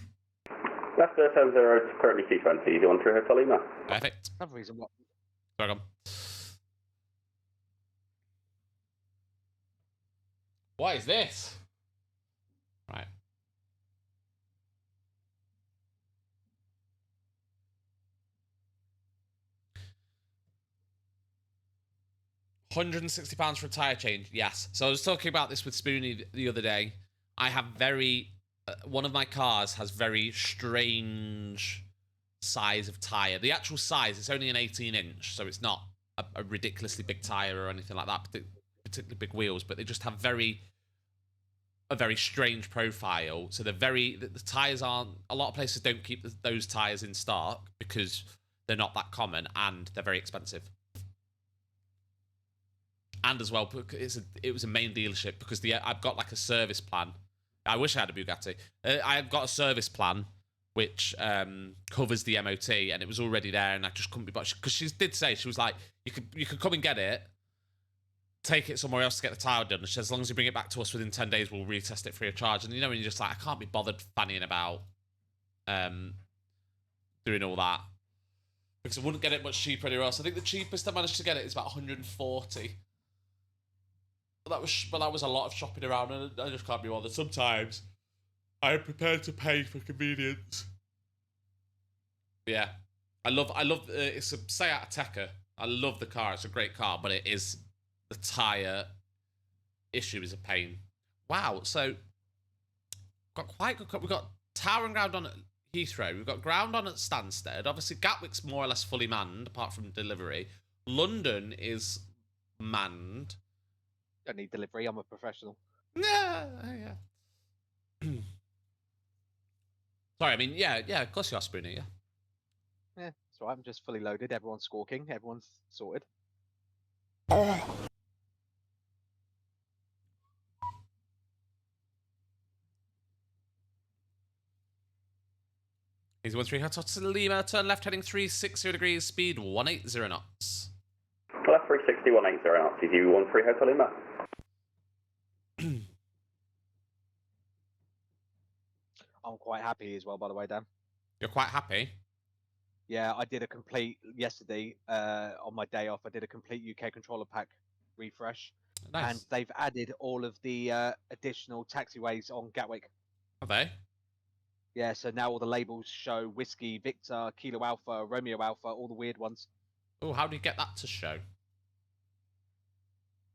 Speaker 12: Left 070, currently C20, easy 13 Hotel Lima.
Speaker 2: Perfect.
Speaker 6: Another reason what.
Speaker 2: Sorry, go on. What is this? Right. £160 for a tyre change, yes. So I was talking about this with Spoony the other day. I have one of my cars has very strange size of tyre. The actual size, it's only an 18-inch, so it's not a ridiculously big tyre or anything like that, particularly big wheels, but they just have a very strange profile. So the tyres aren't, a lot of places don't keep those tyres in stock because they're not that common and they're very expensive. And as well, it was a main dealership because I've got like a service plan. I wish I had a Bugatti. I've got a service plan which covers the MOT, and it was already there, and I just couldn't be bothered. Because she did say, she was like, you could come and get it, take it somewhere else to get the tyre done. She said, as long as you bring it back to us within 10 days, we'll retest it free of charge. And you know, when you're just like, I can't be bothered fannying about doing all that. Because I wouldn't get it much cheaper anywhere else. I think the cheapest I managed to get it is about 140. But that was a lot of shopping around, and I just can't be bothered. Sometimes I am prepared to pay for convenience. Yeah, I love. It's a Seat Ateca. I love the car. It's a great car, but it is the tyre issue is a pain. Wow. So got quite good. We've got tower and ground on at Heathrow. We've got ground on at Stansted. Obviously, Gatwick's more or less fully manned, apart from delivery. London is manned.
Speaker 6: Don't need delivery. I'm a professional.
Speaker 2: Yeah. Sorry, I mean, yeah, of course you are, Spooner, yeah.
Speaker 6: Yeah, it's alright. I'm just fully loaded. Everyone's squawking. Everyone's sorted.
Speaker 2: He's 13 Hotel Lima, turn left heading 360 degrees, speed 180 knots.
Speaker 12: Left 360, 180 knots, easy 13 Hotel Lima.
Speaker 6: I'm quite happy as well, by the way, Dan.
Speaker 2: You're quite happy?
Speaker 6: Yeah, I did a complete, yesterday, on my day off, I did a complete UK controller pack refresh.
Speaker 2: Nice.
Speaker 6: And they've added all of the additional taxiways on Gatwick.
Speaker 2: Have they?
Speaker 6: Yeah, so now all the labels show Whiskey, Victor, Kilo Alpha, Romeo Alpha, all the weird ones.
Speaker 2: Oh, how do you get that to show?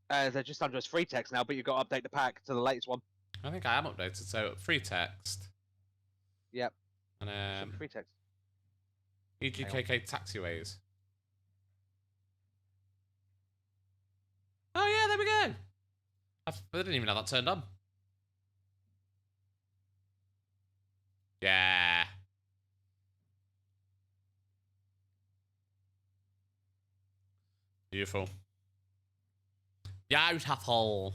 Speaker 6: They're just under as free text now, but you've got to update the pack to the latest one.
Speaker 2: I think I am updated, so free text.
Speaker 6: Yep.
Speaker 2: And
Speaker 6: free text.
Speaker 2: EGKK taxiways. Oh yeah, there we go. I didn't even have that turned on. Beautiful. Beautiful.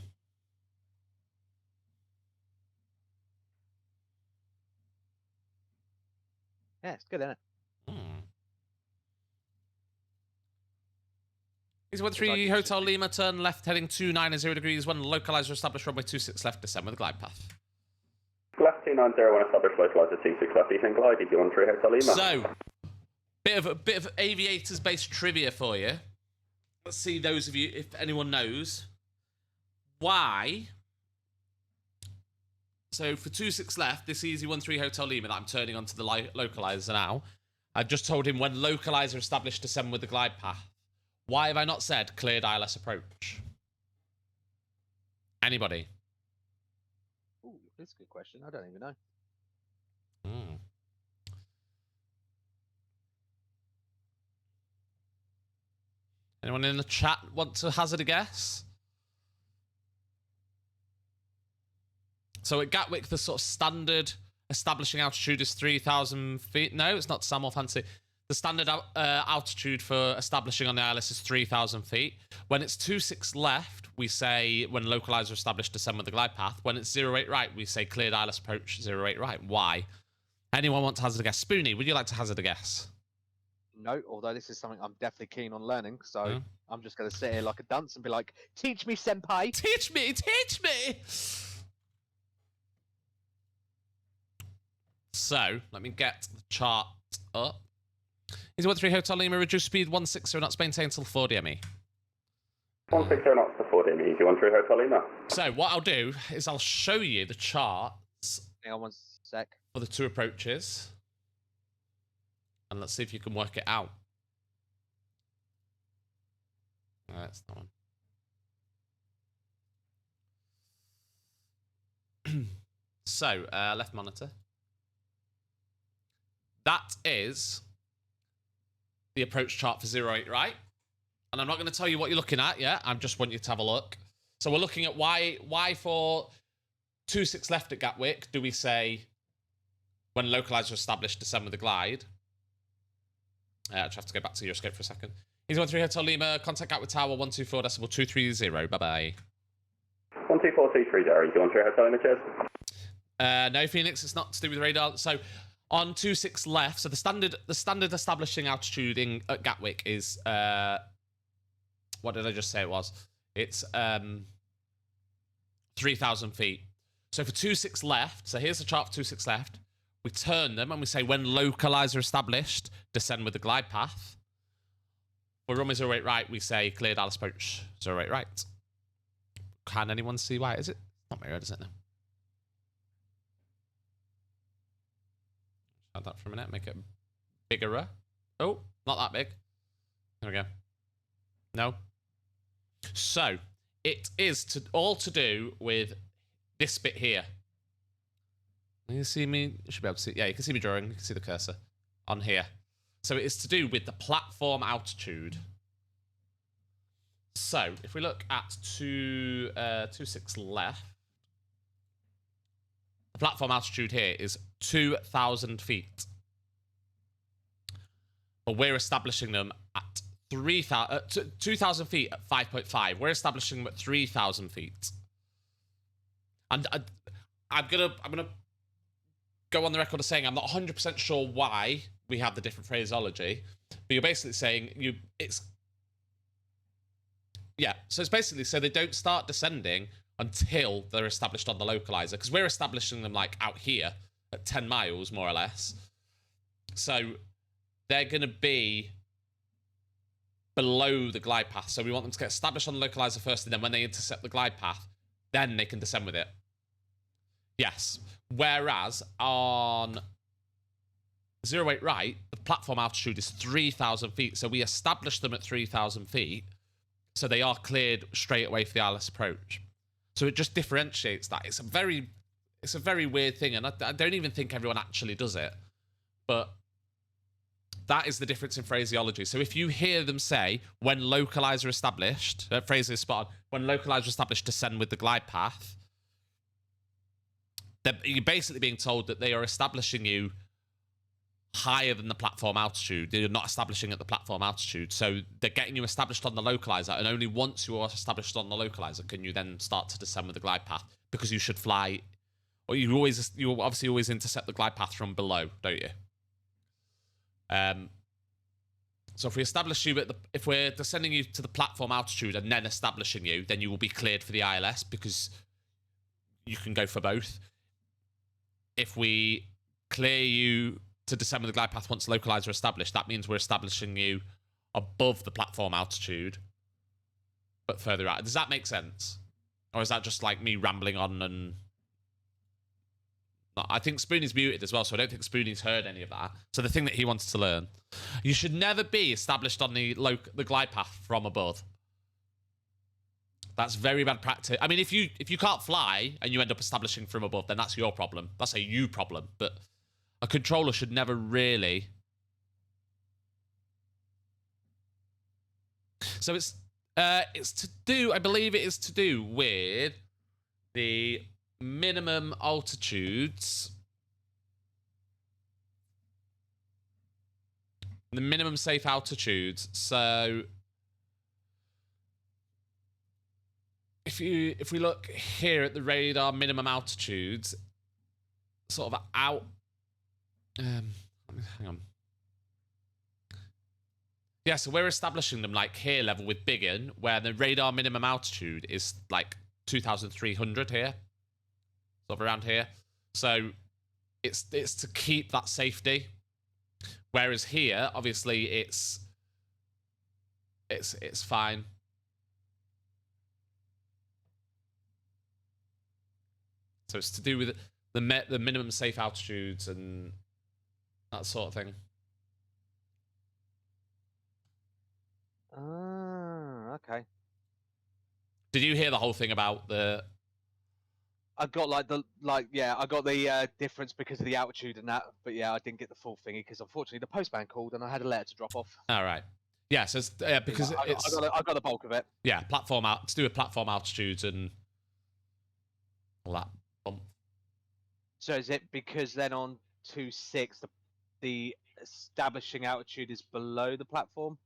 Speaker 6: Yeah, it's good, isn't it?
Speaker 2: He's 13 Hotel Lima, turn left heading 290 degrees, one localizer established runway 26 left, descend with glide path.
Speaker 12: Left 290, established localizer 26 left, descend glide, ET13 Hotel Lima.
Speaker 2: So, bit of aviators-based trivia for you. Let's see those of you, if anyone knows, why. So for 26 left, this easy 13 Hotel Lima that I'm turning onto the localizer now, I've just told him when localizer established, descend with the glide path. Why have I not said cleared ILS approach? Anybody?
Speaker 6: Ooh, that's a good question. I don't even know.
Speaker 2: Anyone in the chat want to hazard a guess? So at Gatwick, the sort of standard establishing altitude is 3,000 feet. No, it's not Sam or Fancy. The standard altitude for establishing on the ILS is 3,000 feet. When it's 26 left, we say when localizer established, descend with the glide path. When it's 08 right, we say cleared ILS approach 08 right. Why? Anyone want to hazard a guess? Spoonie, would you like to hazard a guess?
Speaker 6: No, although this is something I'm definitely keen on learning, so I'm just going to sit here like a dunce and be like, teach me, senpai!
Speaker 2: Teach me, teach me! So, let me get the chart up. Is 13 Hotel Lima, reduce speed 160 knots, maintain until 4 DME.
Speaker 12: 160 knots to 4 DME, 13 Hotel Lima.
Speaker 2: So, what I'll do is I'll show you the charts.
Speaker 6: Hang on 1 sec.
Speaker 2: For the two approaches. And let's see if you can work it out. That's that one. So, left monitor. That is the approach chart for 08 right. And I'm not going to tell you what you're looking at yet. I just want you to have a look. So we're looking at why for 26 left at Gatwick do we say when localizer established, descend with the glide. I actually have to go back to your scope for a second. He's 13 Hotel Lima, contact Gatwick Tower 124.230. Bye-bye.
Speaker 12: 124.230, 13 Hotel Lima, cheers.
Speaker 2: No, Phoenix, it's not to do with radar. So on 26 left, so the standard establishing altitude at Gatwick is what did I just say it was? It's 3,000 feet. So for 26 left, so here's the chart for 26 left. We turn them and we say when localizer established, descend with the glide path. For runway 08 right, we say cleared ILS approach 08 right. Can anyone see why? Is it not mirrored, is it now? Add that for a minute, make it bigger. Oh, not that big. There we go. No. So, it is all to do with this bit here. Can you see me? You should be able to see. Yeah, you can see me drawing. You can see the cursor on here. So it is to do with the platform altitude. So if we look at 26 left, the platform altitude here is 2,000 feet. But we're establishing them at 2,000 feet at 5.5. We're establishing them at 3,000 feet. And I'm gonna go on the record as saying I'm not 100% sure why we have the different phraseology, but you're basically saying so it's basically so they don't start descending until they're established on the localizer, because we're establishing them like out here at 10 miles more or less. So they're going to be below the glide path. So we want them to get established on the localizer first, and then when they intercept the glide path, then they can descend with it. Yes. Whereas on 08 right, the platform altitude is 3,000 feet. So we establish them at 3,000 feet. So they are cleared straight away for the ILS approach. So it just differentiates that. It's a very weird thing. And I don't even think everyone actually does it. But that is the difference in phraseology. So if you hear them say, when localizer established, phrase is spot on, when localizer established, descend with the glide path, you're basically being told that they are establishing you higher than the platform altitude. You're not establishing at the platform altitude. So they're getting you established on the localizer, and only once you are established on the localizer can you then start to descend with the glide path, because you should fly, or you obviously always intercept the glide path from below, don't you? So if we establish you if we're descending you to the platform altitude and then establishing you, then you will be cleared for the ILS, because you can go for both. If we clear you to descend with the glide path once the localizer established, that means we're establishing you above the platform altitude, but further out. Does that make sense? Or is that just like me rambling on? And I think Spoonie's muted as well, so I don't think Spoonie's heard any of that. So the thing that he wanted to learn, you should never be established on the glide path from above. That's very bad practice. I mean, if you can't fly and you end up establishing from above, then that's your problem. That's a you problem. But a controller should never really. So it's to do, I believe it is to do with the minimum altitudes, the minimum safe altitudes. So if we look here at the radar minimum altitudes, sort of out. Hang on. Yeah, so we're establishing them like here level with Biggin, where the radar minimum altitude is like 2,300 here, sort of around here. So it's to keep that safety. Whereas here, obviously, it's fine. So it's to do with the minimum safe altitudes and that sort of thing.
Speaker 6: Okay.
Speaker 2: Did you hear the whole thing about the?
Speaker 6: I got I got the difference because of the altitude and that, but yeah, I didn't get the full thingy because unfortunately the postman called and I had a letter to drop off.
Speaker 2: All right. Yeah, so it's, because
Speaker 6: I got the bulk of it.
Speaker 2: Yeah, platform out to do with platform altitudes and all that bump.
Speaker 6: So is it because then on 2.6 the establishing altitude is below the platform?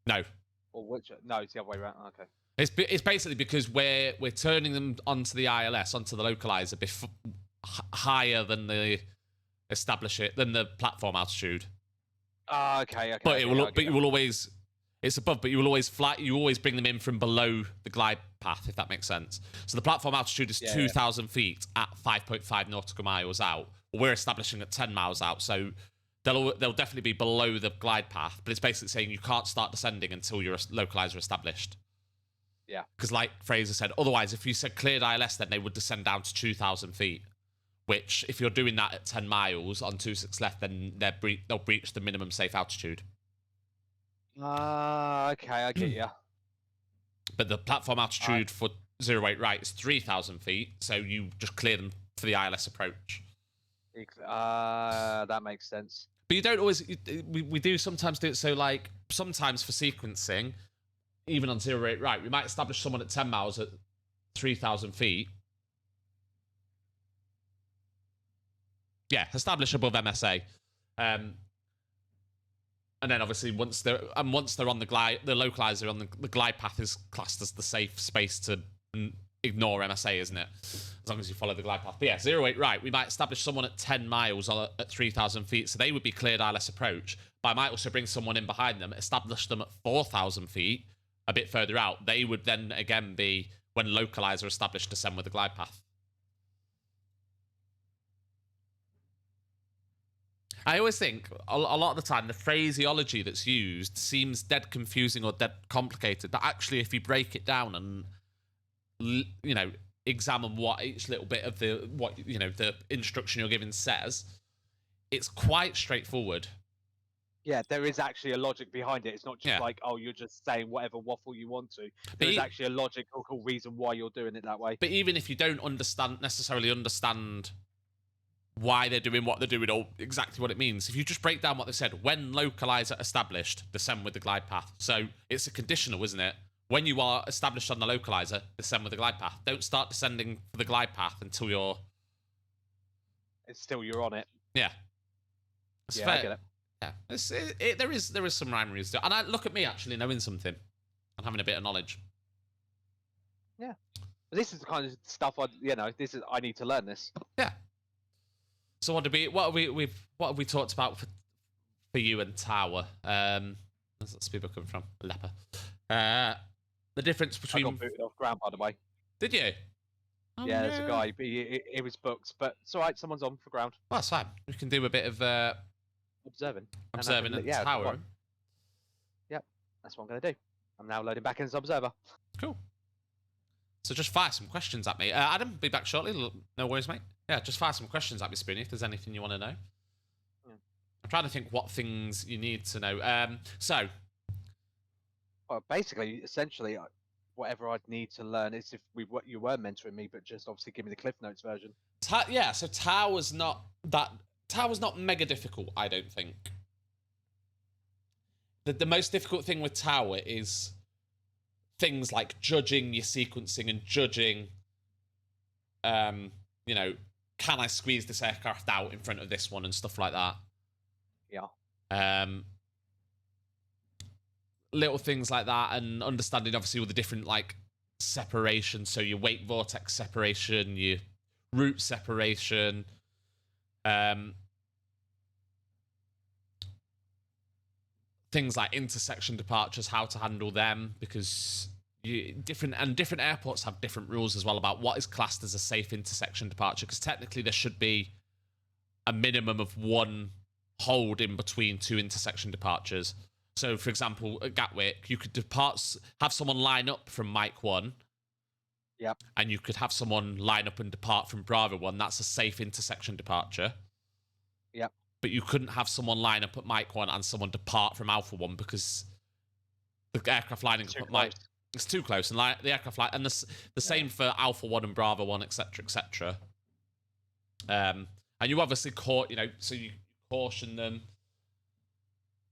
Speaker 2: No.
Speaker 6: Or which? No, it's the other way around. Okay.
Speaker 2: It's basically because we're turning them onto the ILS, onto the localizer, higher than the than the platform altitude.
Speaker 6: Okay.
Speaker 2: But you will always, it's above, but you will always fly. You always bring them in from below the glide path, if that makes sense. So the platform altitude is 2,000 feet at 5.5 nautical miles out. We're establishing at 10 miles out, so they'll definitely be below the glide path. But it's basically saying you can't start descending until your localizer established.
Speaker 6: Yeah.
Speaker 2: Because like Fraser said, otherwise, if you said cleared ILS, then they would descend down to 2,000 feet. Which, if you're doing that at 10 miles on 26 left, then they'll breach the minimum safe altitude.
Speaker 6: Okay, I get you.
Speaker 2: But the platform altitude for 08 right is 3,000 feet, so you just clear them for the ILS approach.
Speaker 6: That makes sense.
Speaker 2: But you don't always. We do sometimes do it. So like sometimes for sequencing, even on 08 right, we might establish someone at 10 miles at 3,000 feet. Yeah, establish above MSA. And then obviously once they're on the localizer on the glide path is classed as the safe space to ignore MSA, isn't it? As long as you follow the glide path. But yeah, 08 right, we might establish someone at 10 miles at 3,000 feet, so they would be cleared ILS approach. But I might also bring someone in behind them, establish them at 4,000 feet, a bit further out. They would then again be, when localizer established, descend with the glide path. I always think, a lot of the time, the phraseology that's used seems dead confusing or dead complicated. But actually, if you break it down and, examine what each little bit of the instruction you're given says, it's quite straightforward.
Speaker 6: Yeah, there is actually a logic behind it. It's not just like, oh, you're just saying whatever waffle you want to. There's actually a logical reason why you're doing it that way.
Speaker 2: But even if you don't necessarily understand why they're doing what they're doing or exactly what it means, if you just break down what they said, when localizer established, descend with the glide path. So it's a conditional, isn't it? When you are established on the localizer, descend with the glide path. Don't start descending for the glide path until you're...
Speaker 6: You're on it.
Speaker 2: Yeah.
Speaker 6: Yeah, I get it.
Speaker 2: Yeah, there is some rhyme and reason to it. And look at me actually knowing something and having a bit of knowledge.
Speaker 6: Yeah, this is the kind of stuff I need to learn this.
Speaker 2: Yeah. So what have we talked about for you and Tower? Where's that speedboat coming from? Leper. The difference between.
Speaker 6: I got booted off ground, by the way.
Speaker 2: Did you? Oh,
Speaker 6: yeah, there's a guy. It was booked, but it's all right. Someone's on for ground.
Speaker 2: Well, that's fine. We can do a bit of
Speaker 6: observing
Speaker 2: at Tower.
Speaker 6: Yep, that's what I'm going to do. I'm now loading back into Observer.
Speaker 2: Cool. So just fire some questions at me. Adam, be back shortly. No worries, mate. Yeah, just fire some questions at me, Spoony, if there's anything you want to know. Yeah. I'm trying to think what things you need to know.
Speaker 6: Well, basically, essentially, whatever I'd need to learn is if you were mentoring me, but just obviously give me the Cliff Notes version.
Speaker 2: Yeah, so Tower's not mega difficult, I don't think. The most difficult thing with Tower is things like judging your sequencing and judging, can I squeeze this aircraft out in front of this one and stuff like that.
Speaker 6: Yeah.
Speaker 2: Little things like that, and understanding obviously all the different like separation. So your wake vortex separation, your route separation, things like intersection departures, how to handle them, because different airports have different rules as well about what is classed as a safe intersection departure, because technically there should be a minimum of one hold in between two intersection departures. So, for example, at Gatwick, you could have someone line up from Mike 1.
Speaker 6: Yep.
Speaker 2: And you could have someone line up and depart from Bravo 1. That's a safe intersection departure.
Speaker 6: Yep.
Speaker 2: But you couldn't have someone line up at Mike 1 and someone depart from Alpha 1 because the aircraft lining up at Mike... It's too close. And the aircraft and the same for Alpha 1 and Bravo 1, etc., etc. And you obviously so you caution them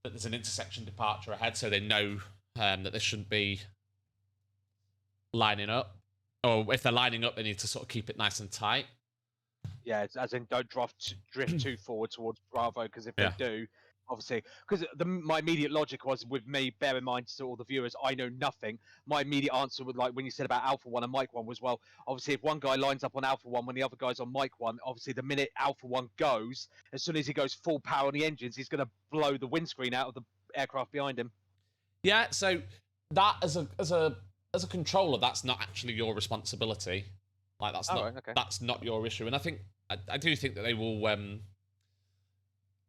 Speaker 2: that there's an intersection departure ahead, so they know that they shouldn't be lining up. Or if they're lining up, they need to sort of keep it nice and tight.
Speaker 6: Yeah, as in don't drift too forward towards Bravo, because if they do, obviously, because my immediate logic was, with me, bear in mind to all the viewers, I know nothing. My immediate answer was, like when you said about Alpha 1 and Mike 1 was, well, obviously if one guy lines up on Alpha 1 when the other guy's on Mike 1, obviously the minute Alpha 1 goes, as soon as he goes full power on the engines, he's going to blow the windscreen out of the aircraft behind him.
Speaker 2: Yeah, so that as a controller, that's not actually your responsibility. Like that's not your issue. And I think I do think that they will.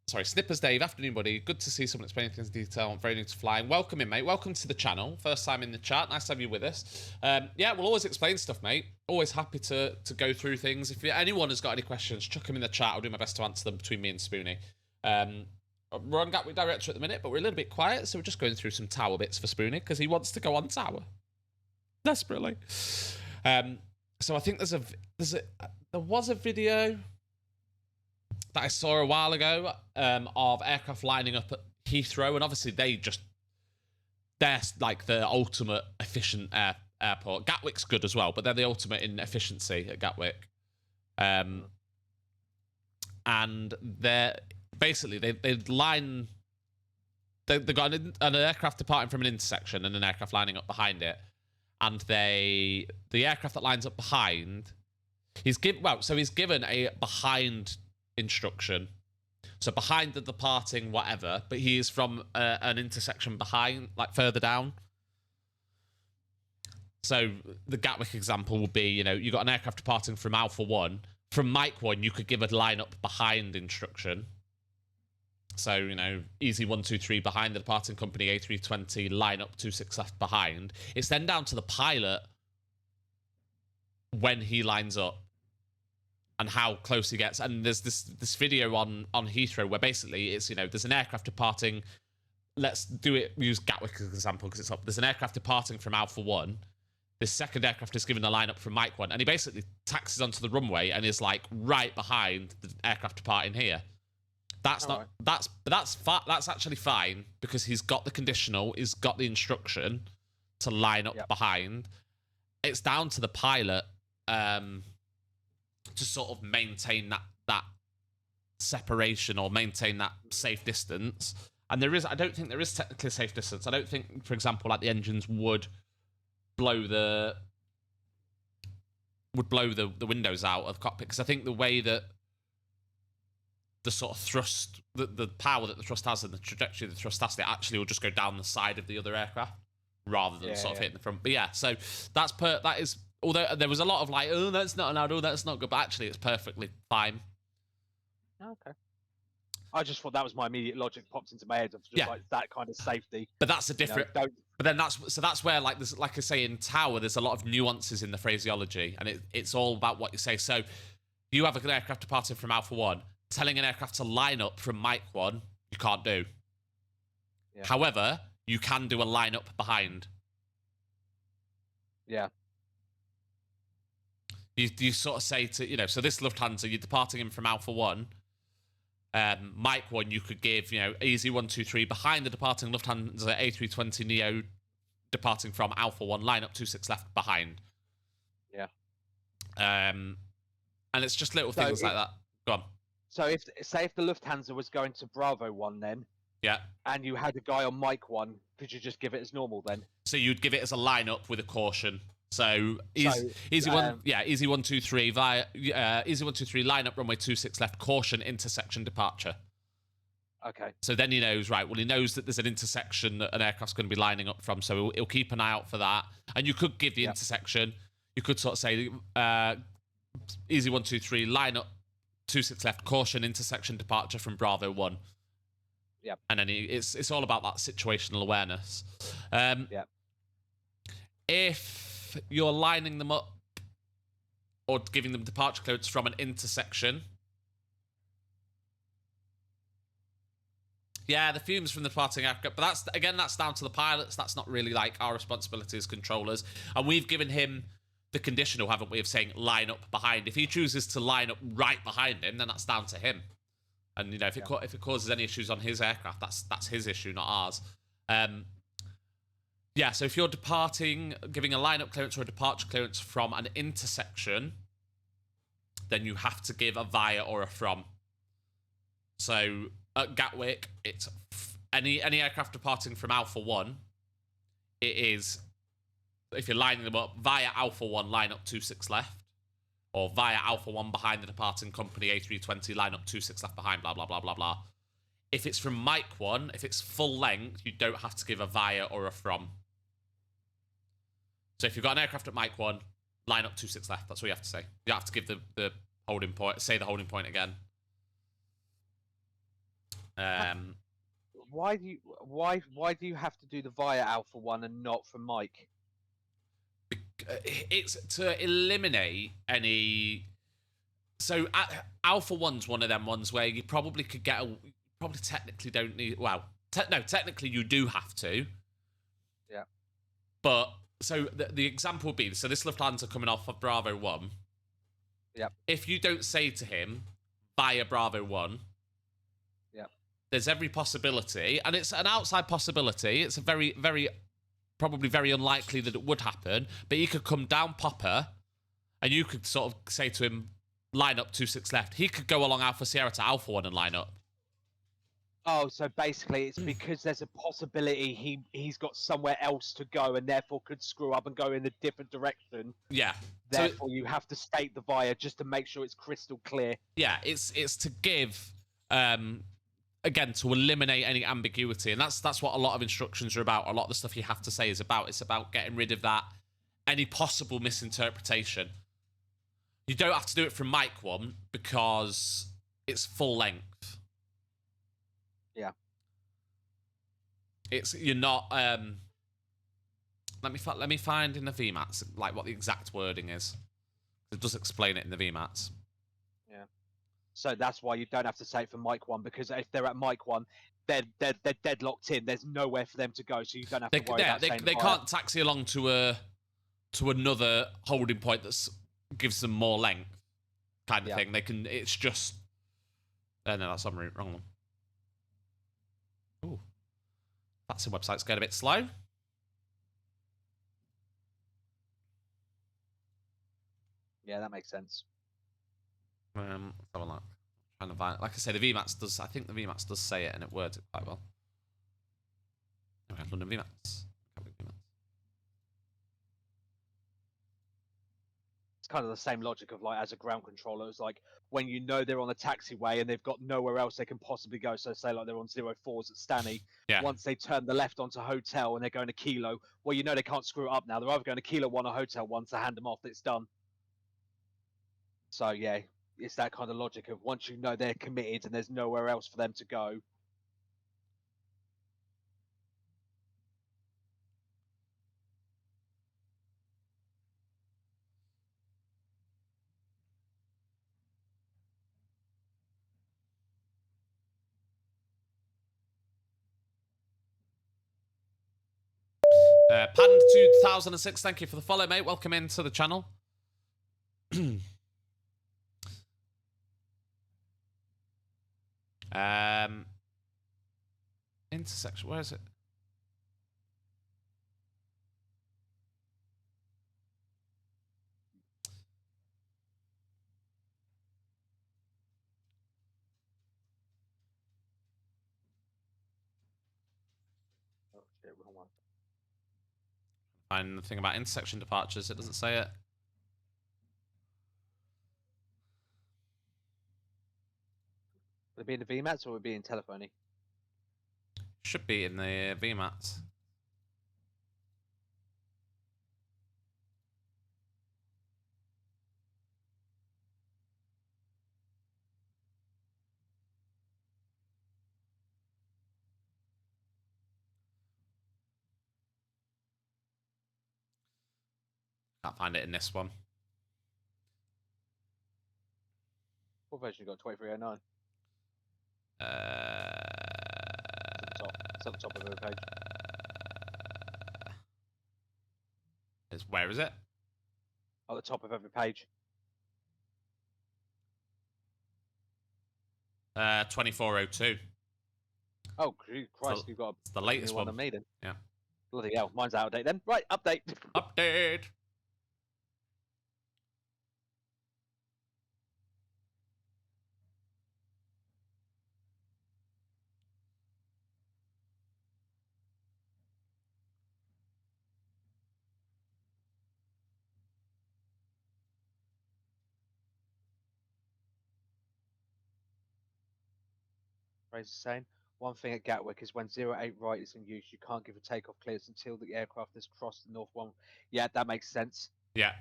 Speaker 2: Sorry, Snippers Dave, afternoon, buddy. Good to see someone explaining things in detail. I'm very new to flying. Welcome in, mate. Welcome to the channel. First time in the chat. Nice to have you with us. Yeah, we'll always explain stuff, mate. Always happy to go through things. If anyone has got any questions, chuck them in the chat. I'll do my best to answer them between me and Spoony. We're on Gatwick Director at the minute, but we're a little bit quiet, so we're just going through some Tower bits for Spoony because he wants to go on Tower desperately. So I think there was a video that I saw a while ago of aircraft lining up at Heathrow, and obviously they're like the ultimate efficient airport. Gatwick's good as well, but they're the ultimate in efficiency at Gatwick. And they're basically they line. They've got an aircraft departing from an intersection and an aircraft lining up behind it, and the aircraft that lines up behind, he's given a behind instruction, so behind the departing whatever, but he is from an intersection behind, like further down. So the Gatwick example would be, you got an aircraft departing from Alpha 1, from Mike 1 you could give a line up behind instruction. So, easy 1, 2, 3 behind the departing company, A320, line up 26 left behind. It's then down to the pilot when he lines up and how close he gets. And there's this video on Heathrow where basically it's, there's an aircraft departing. Let's use Gatwick as an example because it's up. There's an aircraft departing from Alpha 1. This second aircraft is given a lineup from Mike 1, and he basically taxis onto the runway and is like right behind the aircraft departing here. That's that's actually fine because he's got the conditional, he's got the instruction to line up behind. It's down to the pilot to sort of maintain that separation or maintain that safe distance. And I don't think there is technically a safe distance. I don't think, for example, like the engines would blow the windows out of the cockpit, because I think the way that the sort of thrust, the power that the thrust has and the trajectory of the thrust has, it actually will just go down the side of the other aircraft rather than sort of hitting the front. But yeah, so that is, although there was a lot of like, oh, that's not allowed, oh, that's not good, but actually it's perfectly fine.
Speaker 6: Okay. I just thought that was my immediate logic popped into my head of just like that kind of safety.
Speaker 2: But that's a different. But then that's where, like, there's, like I say, in Tower, there's a lot of nuances in the phraseology, and it's all about what you say. So you have an aircraft departing from Alpha 1, telling an aircraft to line up from Mike 1, you can't do. Yeah. However, you can do a line up behind.
Speaker 6: Yeah.
Speaker 2: You sort of say to, so this Lufthansa, you're departing in from Alpha 1. Mike 1, you could give, easy 1, 2, 3 behind the departing Lufthansa A320 Neo departing from Alpha 1, line up 26 left behind.
Speaker 6: Yeah.
Speaker 2: And it's just little things like that. Go on.
Speaker 6: So if the Lufthansa was going to Bravo 1 then, and you had a guy on Mike 1, could you just give it as normal then?
Speaker 2: So you'd give it as a lineup with a caution. So easy 1, 2, 3 via easy 1, 2, 3 lineup runway 26 left, caution intersection departure.
Speaker 6: Okay.
Speaker 2: So then he knows, right? Well, he knows that there's an intersection that an aircraft's going to be lining up from, so he'll keep an eye out for that. And you could give the intersection. You could sort of say easy 1, 2, 3 lineup 26 left, caution intersection departure from Bravo 1.
Speaker 6: Yeah.
Speaker 2: And then it's all about that situational awareness. If you're lining them up or giving them departure clearance from an intersection, the fumes from the departing aircraft, but that's down to the pilots. That's not really like our responsibility as controllers. And we've given him the conditional, haven't we, of saying line up behind. If he chooses to line up right behind him, then that's down to him. And if it causes any issues on his aircraft, that's his issue, not ours. So if you're departing, giving a lineup clearance or a departure clearance from an intersection, then you have to give a via or a from. So at Gatwick, it's any aircraft departing from Alpha 1, it is, if you're lining them up, via Alpha 1, line up 26 left, or via Alpha 1 behind the departing company A320, line up 26 left behind, blah, blah, blah, blah, blah. If it's from Mike 1, if it's full length, you don't have to give a via or a from. So if you've got an aircraft at Mike 1, line up 26 left. That's what you have to say. You have to give the holding point, say the holding point again.
Speaker 6: Why do you have to do the via Alpha 1 and not from Mike?
Speaker 2: It's to eliminate any. So Alpha 1's one of them ones where you probably could get probably technically don't need. Well, no, technically you do have to.
Speaker 6: Yeah.
Speaker 2: But so the example would be, so this Lufthansa coming off of Bravo 1.
Speaker 6: Yep.
Speaker 2: If you don't say to him via Bravo 1.
Speaker 6: Yep.
Speaker 2: There's every possibility, and it's an outside possibility. It's a very, very, probably very unlikely that it would happen, but he could come down Popper, and you could sort of say to him, line up 26 left. He could go along Alpha Sierra to Alpha 1 and line up.
Speaker 6: Oh, so basically it's because there's a possibility he's got somewhere else to go and therefore could screw up and go in a different direction.
Speaker 2: Yeah.
Speaker 6: Therefore, you have to state the via just to make sure it's crystal clear.
Speaker 2: Yeah, it's to give, again, to eliminate any ambiguity. And that's what a lot of instructions are about. A lot of the stuff you have to say is about. It's about getting rid of that, any possible misinterpretation. You don't have to do it from Mike 1 because it's full length.
Speaker 6: Yeah.
Speaker 2: You're not. Let me find in the VMATs like what the exact wording is. It does explain it in the VMATs.
Speaker 6: Yeah. So that's why you don't have to say it for Mike 1, because if they're at Mike 1, they're deadlocked in. There's nowhere for them to go, so you don't have to worry about saying
Speaker 2: they can't taxi along to another holding point that gives them more length, kind of thing. They can. It's just. No, that's on route. Wrong one. Ooh, VATSIM website's getting a bit slow.
Speaker 6: Yeah, that makes sense.
Speaker 2: Let's have a look. Kind of like I say, the VMAX does. I think the VMAX does say it, and it words it quite well. Okay, London VMAX.
Speaker 6: It's kind of the same logic of like as a ground controller. It's like when you know they're on a taxiway and they've got nowhere else they can possibly go. So say like they're on 04s at Stanny.
Speaker 2: Yeah.
Speaker 6: Once they turn the left onto Hotel and they're going to Kilo, well, you know they can't screw it up now. They're either going to Kilo 1 or Hotel 1 to hand them off. It's done. So yeah, it's that kind of logic of once you know they're committed and there's nowhere else for them to go.
Speaker 2: Pand 2006, thank you for the follow, mate. Welcome into the channel. Intersection, where is it?
Speaker 6: Oh shit, wrong one.
Speaker 2: Find the thing about intersection departures, it doesn't say it.
Speaker 6: Would it be in the VMAX or would it be in telephony?
Speaker 2: Should be in the VMAX. Can't find it in this one.
Speaker 6: What version you got? 2309. It's at the top of the page.
Speaker 2: Where is it?
Speaker 6: At the top of every page.
Speaker 2: 2402.
Speaker 6: Oh, Christ, you've got
Speaker 2: the latest one.
Speaker 6: Than me then.
Speaker 2: Yeah.
Speaker 6: Bloody hell, mine's out of date then. Right, update.
Speaker 2: Update.
Speaker 6: Fraser's saying, one thing at Gatwick is when 08 right is in use, you can't give a takeoff clearance until the aircraft has crossed the North 1. Yeah, that makes sense.
Speaker 2: Yeah.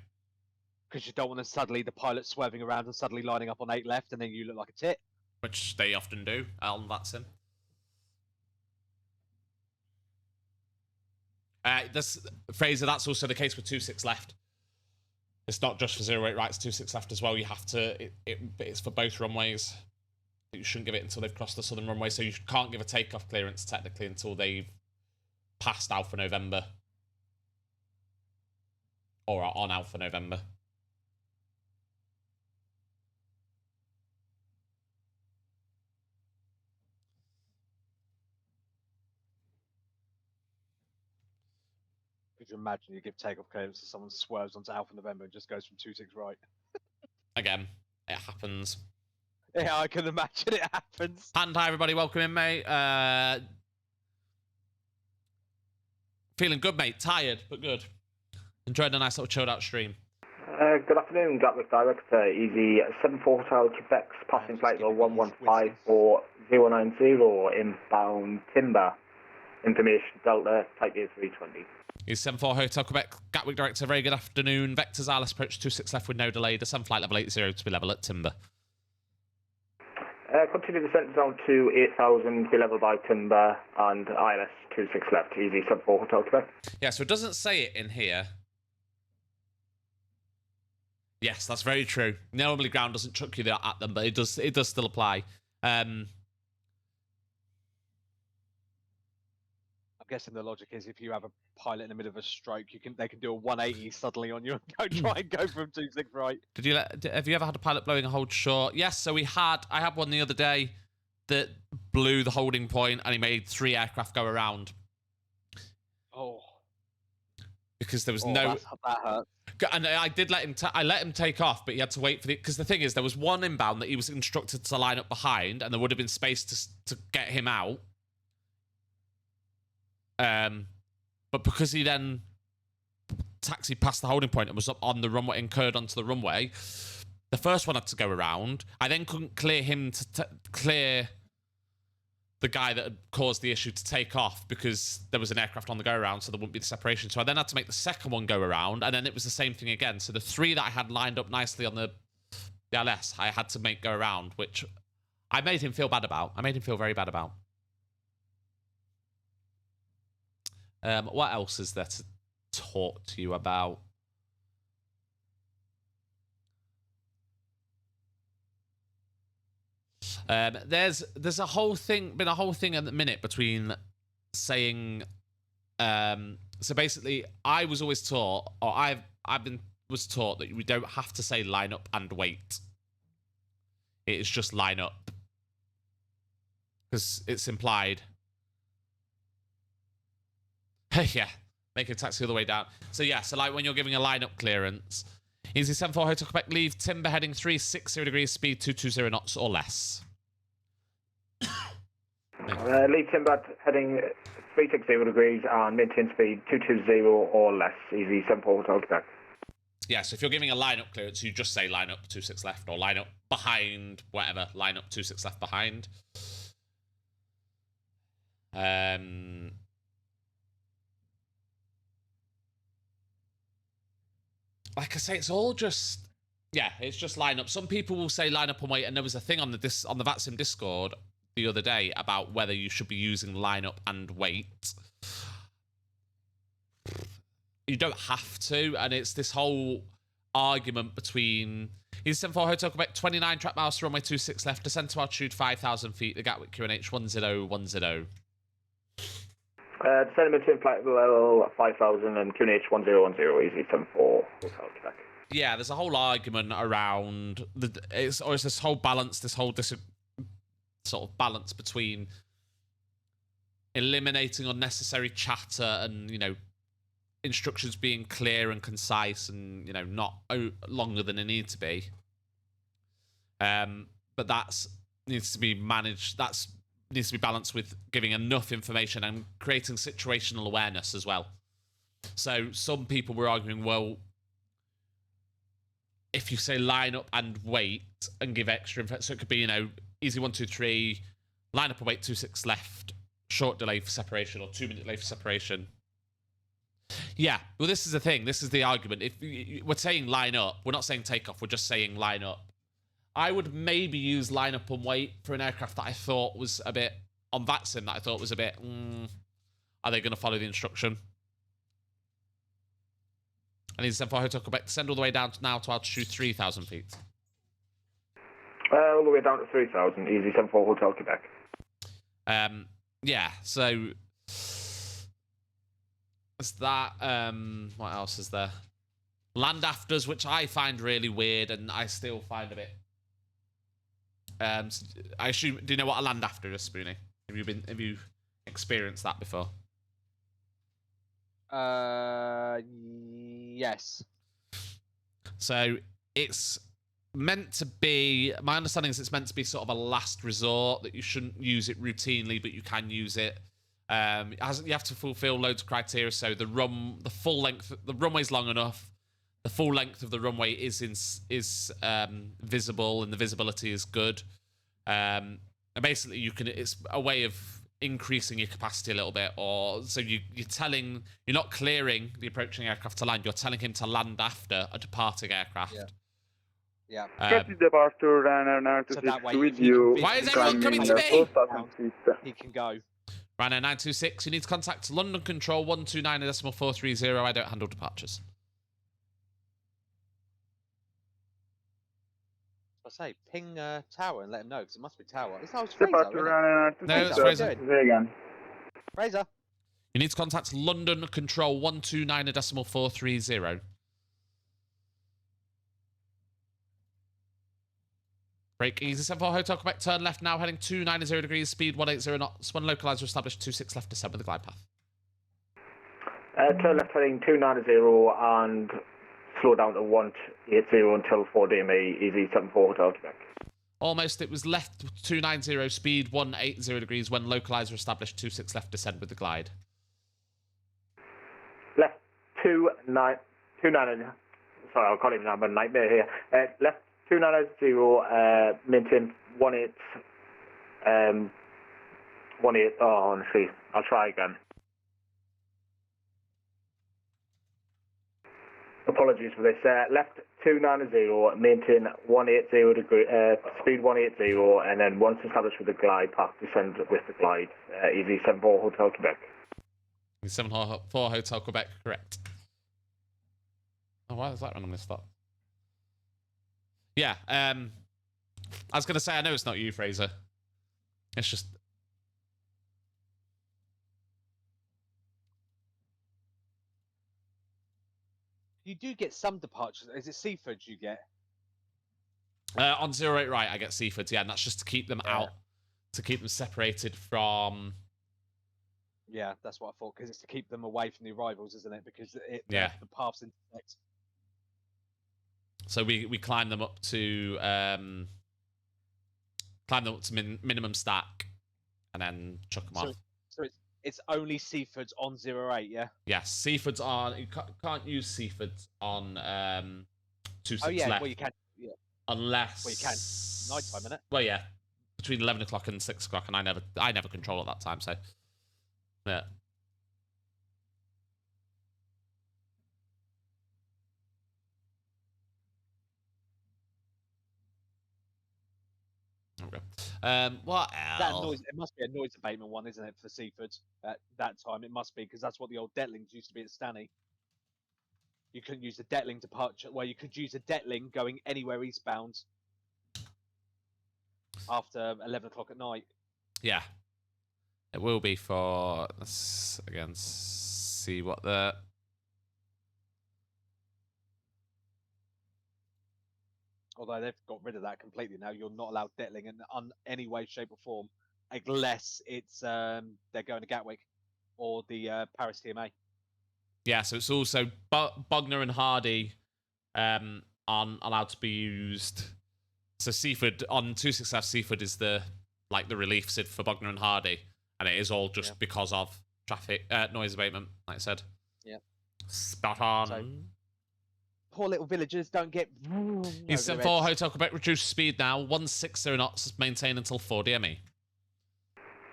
Speaker 6: Because you don't want to suddenly, the pilot swerving around and suddenly lining up on 8 left and then you look like a tit.
Speaker 2: Which they often do on VATSIM. This Fraser, that's also the case with 26 left. It's not just for 08 right, it's 26 left as well. You have to, it's for both runways. You shouldn't give it until they've crossed the southern runway, so you can't give a takeoff clearance technically until they've passed Alpha November. Or are on Alpha November.
Speaker 6: Could you imagine you give takeoff clearance to someone swerves onto Alpha November and just goes from 26 right?
Speaker 2: Again, it happens.
Speaker 6: Yeah, I can imagine it happens.
Speaker 2: And hi everybody, welcome in, mate. Feeling good, mate. Tired, but good. Enjoyed a nice little chilled out stream.
Speaker 13: Good afternoon, Gatwick Director. Easy 74 Hotel Quebec's passing flight 115490 inbound Timber. Information Delta Type A320.
Speaker 2: Is 74 Hotel Quebec, Gatwick Director. Very good afternoon. Vectors ILS approach 26 left with no delay. The sun flight level 80 to be level at Timber.
Speaker 13: Continue descent zone to 8000, be level by Timber, and ILS 26 left. Easy 74 Hotel Quebec.
Speaker 2: Yeah, so it doesn't say it in here. Yes, that's very true. Normally ground doesn't chuck you at them, but it does still apply.
Speaker 6: I'm guessing the logic is if you have a pilot in the middle of a stroke, they can do a 180 suddenly on you and try and go from 26 right.
Speaker 2: Have you ever had a pilot blowing a hold short? Yes, so I had one the other day that blew the holding point and he made 3 aircraft go around.
Speaker 6: Oh.
Speaker 2: because there was
Speaker 6: that hurt.
Speaker 2: And I did let him. I let him take off, but he had to wait for because the thing is, there was one inbound that he was instructed to line up behind, and there would have been space to get him out. But because he then taxied past the holding point and was up on the runway, incurred onto the runway, the first one had to go around. I then couldn't clear him to clear the guy that had caused the issue to take off because there was an aircraft on the go around, so there wouldn't be the separation. So I then had to make the second one go around, and then it was the same thing again. So the three that I had lined up nicely on the LS, I had to make go around, which I made him feel bad about. I made him feel very bad about. What else is there to talk to you about? There's been a whole thing at the minute between saying, so basically I was always taught, or was taught that we don't have to say line up and wait. It is just line up. Because it's implied. Yeah, make a taxi all the way down. So yeah, so like when you're giving a line-up clearance, Easy 74 Hotel Quebec, leave timber heading 360 degrees, speed 220 knots or less.
Speaker 13: Leave timber heading 360 degrees and maintain speed 220 or less. Easy 74 Hotel Quebec.
Speaker 2: Yeah, so if you're giving a line-up clearance, you just say line up 26 left or line up behind, whatever, line up 26 left behind. Like I say, it's all just, yeah, it's just line up. Some people will say line up and wait, and there was a thing on the VATSIM Discord the other day about whether you should be using line up and wait. You don't have to, and it's this whole argument between Easy 74 Hotel Quebec, 29 track miles to runway 26 left, descent to altitude 5,000 feet, the Gatwick QNH 1010.
Speaker 13: Descend maintain flight level 5,000 and QNH 1010, Easy 74 Hotel Quebec.
Speaker 2: Yeah, there's a whole argument around it's this whole balance, this whole sort of balance between eliminating unnecessary chatter and, you know, instructions being clear and concise and, you know, not longer than they need to be. But that's needs to be managed. That's needs to be balanced with giving enough information and creating situational awareness as well. So some people were arguing, well, if you say line up and wait and give extra info, so it could be, you know, easy 1, 2, 3, line up and wait 26 left, short delay for separation or 2-minute delay for separation. Yeah, well, this is the thing. This is the argument. If we're saying line up, we're not saying take off. We're just saying line up. I would maybe use line up and wait for an aircraft that I thought was a bit, on VATSIM, that I thought was a bit, are they going to follow the instruction? And Easy 74 Hotel Quebec, descend all the way down now to altitude 3,000 feet.
Speaker 13: All the way down to 3,000, Easy 74 Hotel Quebec.
Speaker 2: Yeah, so is that, what else is there? Land afters, which I find really weird, and I still find a bit. I assume. Do you know what a land after is, Spoonie? Have you experienced that before?
Speaker 6: Yes.
Speaker 2: So it's meant to be. My understanding is it's meant to be sort of a last resort, that you shouldn't use it routinely, but you can use it. You have to fulfill loads of criteria. So the full length, the runway's long enough. The full length of the runway is visible, and the visibility is good. And basically, it's a way of increasing your capacity a little bit, or so you're not clearing the approaching aircraft to land. You're telling him to land after a departing aircraft.
Speaker 6: Yeah.
Speaker 10: Departure Ryanair 926 with you.
Speaker 2: Why is everyone coming to me?
Speaker 6: He can go.
Speaker 2: Ryanair 926, you need to contact London Control 129.430. I don't handle departures.
Speaker 6: I say, ping Tower and let him know, because it must be Tower. It's Fraser,
Speaker 10: Departure Ryanair 926.
Speaker 2: No, it's Fraser.
Speaker 10: Again.
Speaker 6: Fraser.
Speaker 2: You need to contact London Control 129.430. Break easy 74 Hotel Quebec, turn left now, heading 290 degrees, speed 180 knots. One localizer established 26 left, descend with the glide path.
Speaker 13: Turn left heading 290 and slow down to 180 until 4 DME, easy 74 Hotel Quebec.
Speaker 2: Almost, it was left 290, speed 180 degrees when localizer established 26 left descend with the glide.
Speaker 13: Left 290, sorry, I can't even have a nightmare here. Left 290, maintain 18, oh, honestly, I'll try again. Apologies for this. Left 290, maintain 180 degree, speed 180, and then once established with the glide path, descend with the glide. Easy 74 Hotel Quebec.
Speaker 2: 74 Hotel Quebec, correct. Oh, why is that randomly stopped? Yeah, I was going to say, I know it's not you, Fraser. It's just...
Speaker 6: You do get some departures. Is it Seaford you get?
Speaker 2: On 08 right, I get Seafords, yeah, and that's just to keep them out, to keep them separated from...
Speaker 6: Yeah, that's what I thought, because it's to keep them away from the arrivals, isn't it? Because the paths intersect.
Speaker 2: So we climb them up to minimum stack, and then chuck them off.
Speaker 6: So it's only Seafords on 08, yeah?
Speaker 2: Yes, Seafords on... You can't use Seafords on 26
Speaker 6: Oh, yeah,
Speaker 2: left.
Speaker 6: well, you can. Yeah.
Speaker 2: Unless...
Speaker 6: Well, you can. Night time, innit?
Speaker 2: Well, yeah. Between 11 o'clock and 6 o'clock, and I never control at that time, so... Yeah. Okay. What else?
Speaker 6: It must be a noise abatement one, isn't it, for Seaford at that time? It must be, because that's what the old Detlings used to be at Stanley. You couldn't use the Detling departure, well, you could use a Detling going anywhere eastbound after 11 o'clock at night.
Speaker 2: Yeah. It will be for... Let's, again, see what the...
Speaker 6: Although they've got rid of that completely now. You're not allowed Detling in any way, shape, or form, unless it's they're going to Gatwick or the Paris TMA.
Speaker 2: Yeah, so it's also Bogner and Hardy aren't allowed to be used. So Seaford on 265 Seaford is the relief SID for Bogner and Hardy, and it is all just because of traffic noise abatement, like I said.
Speaker 6: Yeah.
Speaker 2: Spot on.
Speaker 6: So, poor little villagers don't get...
Speaker 2: Eastern 4 Hotel Quebec reduced speed now, 160 knots, maintain until 4 DME.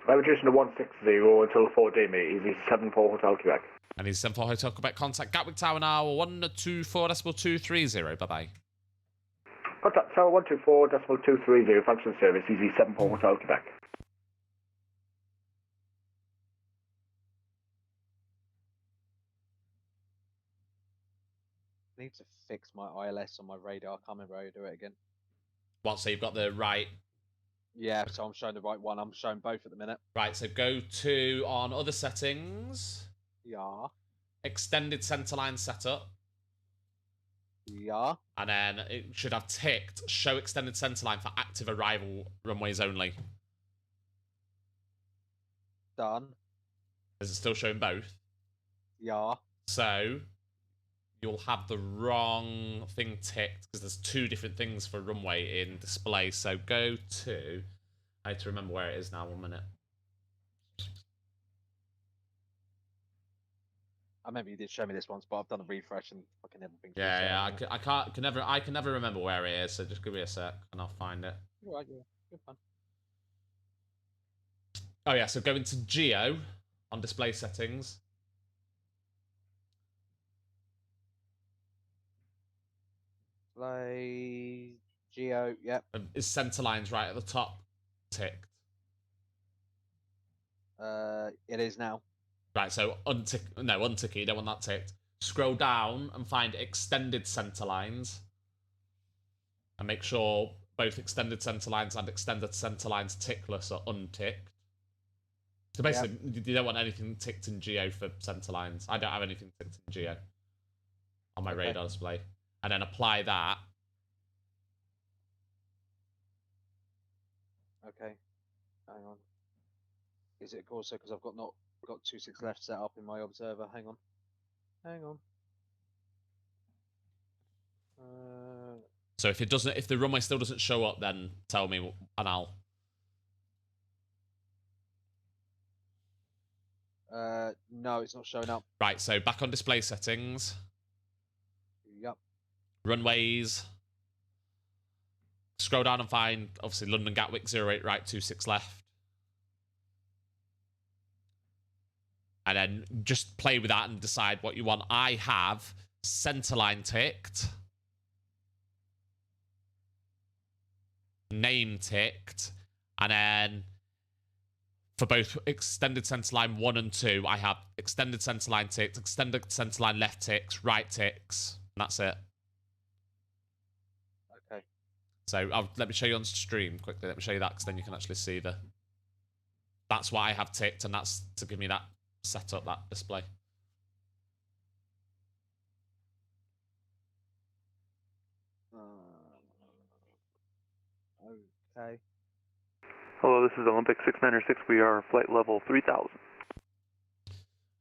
Speaker 13: We're reducing to 160 until 4 DME, easy 74 Hotel Quebec.
Speaker 2: And he's 74 Hotel Quebec, contact Gatwick Tower now, 124.230, bye-bye.
Speaker 13: Contact Tower 124.230, function service, easy 74 Hotel Quebec.
Speaker 6: I need to fix my ILS on my radar. I can't remember how to do it again.
Speaker 2: What, so you've got the right...
Speaker 6: Yeah, so I'm showing the right one. I'm showing both at the minute.
Speaker 2: Right, so go to, on other settings...
Speaker 6: Yeah.
Speaker 2: Extended centerline setup.
Speaker 6: Yeah.
Speaker 2: And then it should have ticked show extended centerline for active arrival runways only.
Speaker 6: Done.
Speaker 2: Is it still showing both?
Speaker 6: Yeah.
Speaker 2: So you'll have the wrong thing ticked because there's two different things for runway in display. So go to... I need to remember where it is now. 1 minute.
Speaker 6: I remember you did show me this once, but I've done a refresh and fucking everything.
Speaker 2: Yeah, I can never remember where it is. So just give me a sec and I'll find it.
Speaker 6: You're right, yeah, you're fine.
Speaker 2: Oh yeah, so go into Geo on display settings.
Speaker 6: Display Geo, yep.
Speaker 2: Is centerlines right at the top ticked?
Speaker 6: It is now.
Speaker 2: Right, so untick it, you don't want that ticked. Scroll down and find extended centerlines. And make sure both extended centerlines and extended centerlines tickless are unticked. So basically, you don't want anything ticked in Geo for centerlines. I don't have anything ticked in Geo on my radar display. And then apply that.
Speaker 6: Okay. Hang on. Is it also because I've got 26 left set up in my observer? Hang on. Hang on.
Speaker 2: So if the runway still doesn't show up, then tell me and I'll.
Speaker 6: No, it's not showing up.
Speaker 2: Right, so back on display settings.
Speaker 6: Yep.
Speaker 2: Runways. Scroll down and find, obviously, London Gatwick 08 right, 26 left. And then just play with that and decide what you want. I have centerline ticked. Name ticked. And then for both extended centerline 1 and 2, I have extended centerline ticked, extended centerline left ticks, right ticks. And that's it.
Speaker 6: Okay.
Speaker 2: So let me show you on stream quickly. Let me show you that because then you can actually see the. That's what I have ticked, and that's to give me that setup, that display.
Speaker 6: Okay.
Speaker 10: Hello, this is Olympic 696. We are flight level 3000.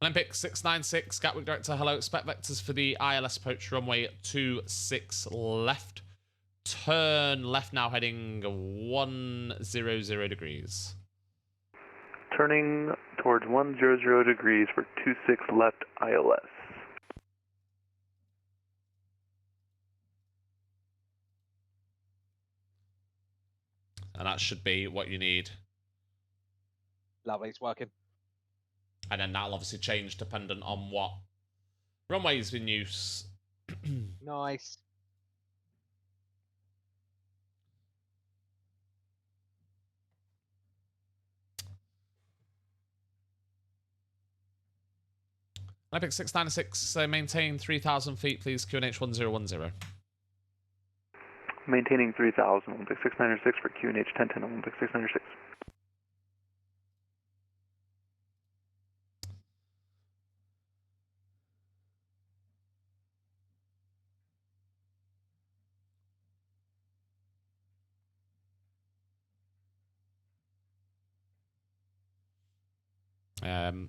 Speaker 2: Olympic 696, Gatwick Director. Hello, expect vectors for the ILS approach runway 26 left. Turn left now, heading 100 degrees.
Speaker 10: Turning towards 100 degrees for 26 left ILS.
Speaker 2: And that should be what you need.
Speaker 6: Lovely, it's working.
Speaker 2: And then that'll obviously change dependent on what runway's in use.
Speaker 6: Nice.
Speaker 2: Olympic 696, maintain 3,000 feet, please. QNH 1010.
Speaker 10: Maintaining 3000, Olympic 696 for QNH 1010, Olympic 696.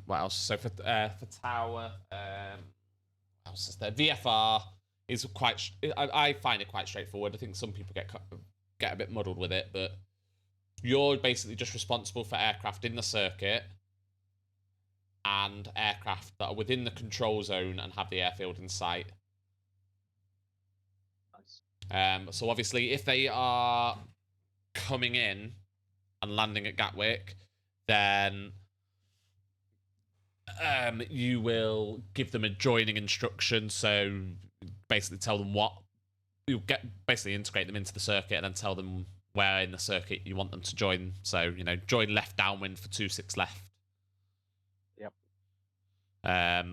Speaker 2: What else? So for tower, what else is there? VFR is quite. I find it quite straightforward. I think some people get a bit muddled with it, but you're basically just responsible for aircraft in the circuit and aircraft that are within the control zone and have the airfield in sight.
Speaker 6: Nice.
Speaker 2: So obviously, if they are coming in and landing at Gatwick, then you will give them a joining instruction. So basically tell them what you basically integrate them into the circuit and then tell them where in the circuit you want them to join. So, join left downwind for 26 left.
Speaker 6: Yep.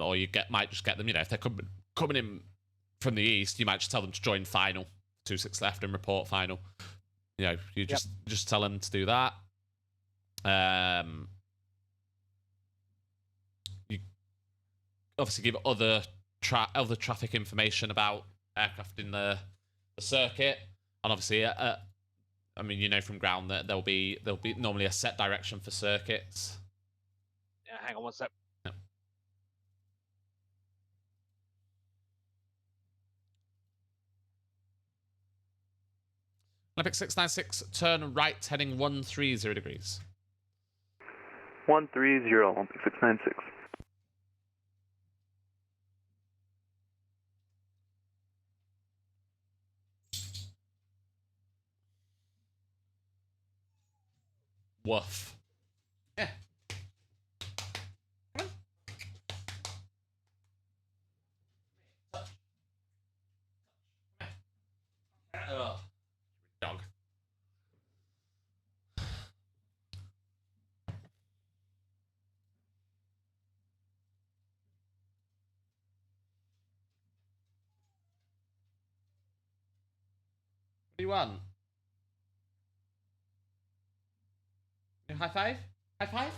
Speaker 2: Or you might just get them, if they're coming in from the east, you might just tell them to join final 26 left and report final. You just tell them to do that. You obviously give other traffic information about aircraft in the circuit, and obviously, from ground that there'll be normally a set direction for circuits.
Speaker 6: Yeah, hang on one sec.
Speaker 2: Yep. Olympic 696, turn right, heading 130 degrees.
Speaker 10: 130, Olympic 696.
Speaker 2: Woof. Yeah. Come on. Ugh. Dog. What do you want? High five? High five?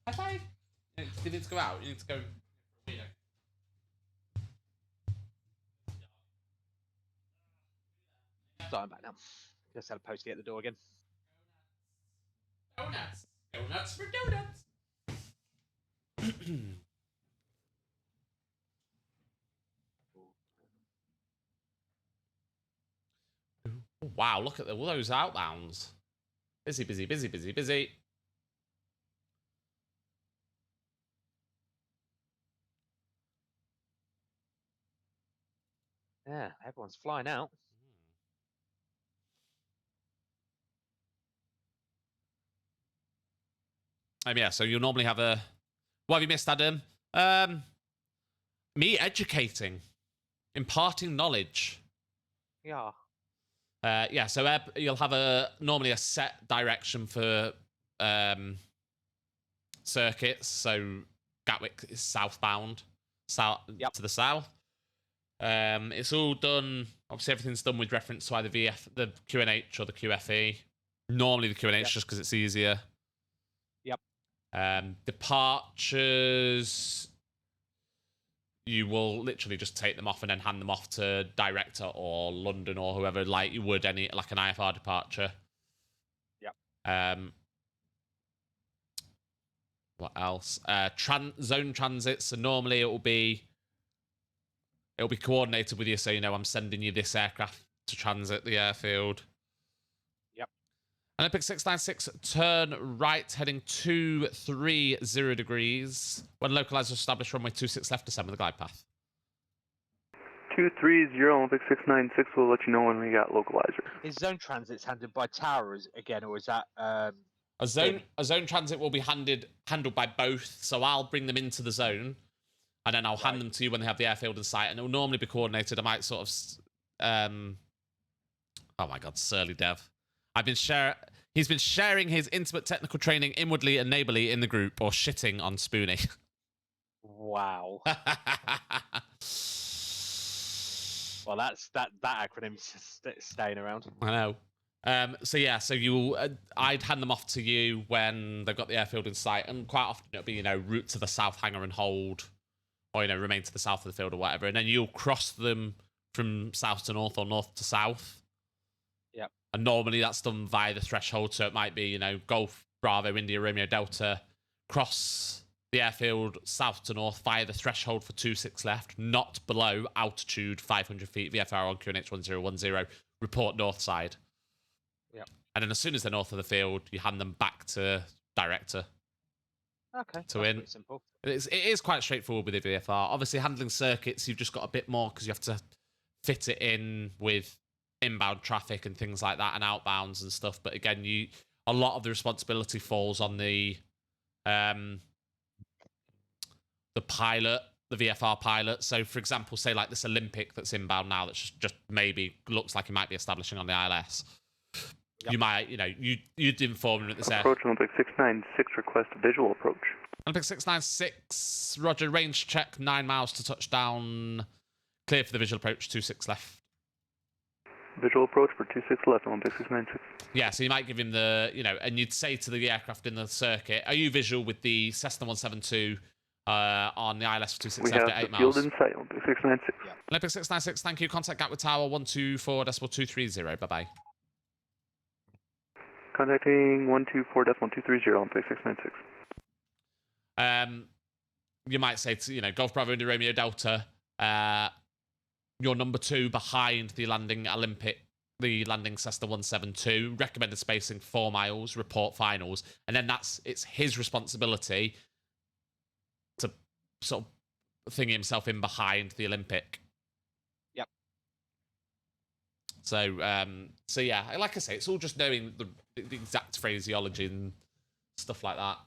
Speaker 2: High five? You need to go out. You need to go.
Speaker 6: Sorry, I'm back now. Just had a post at the door again.
Speaker 2: Donuts. Donuts for donuts. Wow, look at all those outbounds. Busy, busy, busy, busy, busy.
Speaker 6: Yeah, everyone's flying out.
Speaker 2: Yeah, so you'll normally have a... What have you missed, Adam? Me educating. Imparting knowledge.
Speaker 6: Yeah.
Speaker 2: Yeah, so you'll have normally a set direction for circuits. So Gatwick is southbound, to the south. It's all done. Obviously, everything's done with reference to either the QNH or the QFE. Normally the QNH just because it's easier.
Speaker 6: Yep.
Speaker 2: Departures. You will literally just take them off and then hand them off to Director or London or whoever, like you would like an IFR departure.
Speaker 6: Yep.
Speaker 2: What else? Zone transits. So normally it'll be coordinated with you. So I'm sending you this aircraft to transit the airfield.
Speaker 6: Yep.
Speaker 2: Olympic 696, turn right, heading 230 degrees. When localized, established runway 26 left, descend with the glide path.
Speaker 11: 230, Olympic 696, we'll let you know when we got localizer.
Speaker 6: Is zone transits handled by towers again, or is that...
Speaker 2: A zone transit will be handled by both, so I'll bring them into the zone, and then I'll hand them to you when they have the airfield in sight, and it will normally be coordinated. I might sort of... oh my god, surly Dev. He's been sharing his intimate technical training inwardly and neighborly in the group, or shitting on Spoonie.
Speaker 6: Wow. Well, that acronym's staying around.
Speaker 2: I know. So I'd hand them off to you when they've got the airfield in sight, and quite often it'll be, route to the south hangar and hold, or, remain to the south of the field or whatever, and then you'll cross them from south to north or north to south.
Speaker 6: Yep.
Speaker 2: And normally that's done via the threshold, so it might be, Golf, Bravo, India, Romeo, Delta, cross the airfield south to north via the threshold for 26 left, not below altitude 500 feet, VFR on QNH 1010, report north side.
Speaker 6: Yep.
Speaker 2: And then as soon as they're north of the field, you hand them back to Director.
Speaker 6: Okay.
Speaker 2: To win.
Speaker 6: Simple.
Speaker 2: It is quite straightforward with the VFR. Obviously, handling circuits, you've just got a bit more because you have to fit it in with inbound traffic and things like that, and outbounds and stuff. But again, a lot of the responsibility falls on the pilot, the VFR pilot. So, for example, say like this Olympic that's inbound now, that's just maybe looks like it might be establishing on the ILS. Yep. You might, you'd inform them at this
Speaker 11: approach Olympic 696, request visual approach.
Speaker 2: Olympic 696, roger, range check, 9 miles to touchdown. Clear for the visual approach, 26 left.
Speaker 11: Visual approach for 26 left, Olympic 696.
Speaker 2: Yeah, so you might give him the, and you'd say to the aircraft in the circuit, are you visual with the Cessna 172 on the ILS for 26 left at 8 miles?
Speaker 11: We have the field in sight, Olympic 696.
Speaker 2: Yeah. Olympic 696, thank you. Contact Gatwick Tower 124.230. Bye-bye.
Speaker 11: Contacting 124.230, Olympic 696.
Speaker 2: You might say to, Golf Bravo India Romeo Delta, you're number 2 behind the landing Cessna 172, recommended spacing 4 miles, report finals, and then it's his responsibility to sort of thing himself in behind the Olympic.
Speaker 6: Yep.
Speaker 2: So yeah, like I say, it's all just knowing the exact phraseology and stuff like that.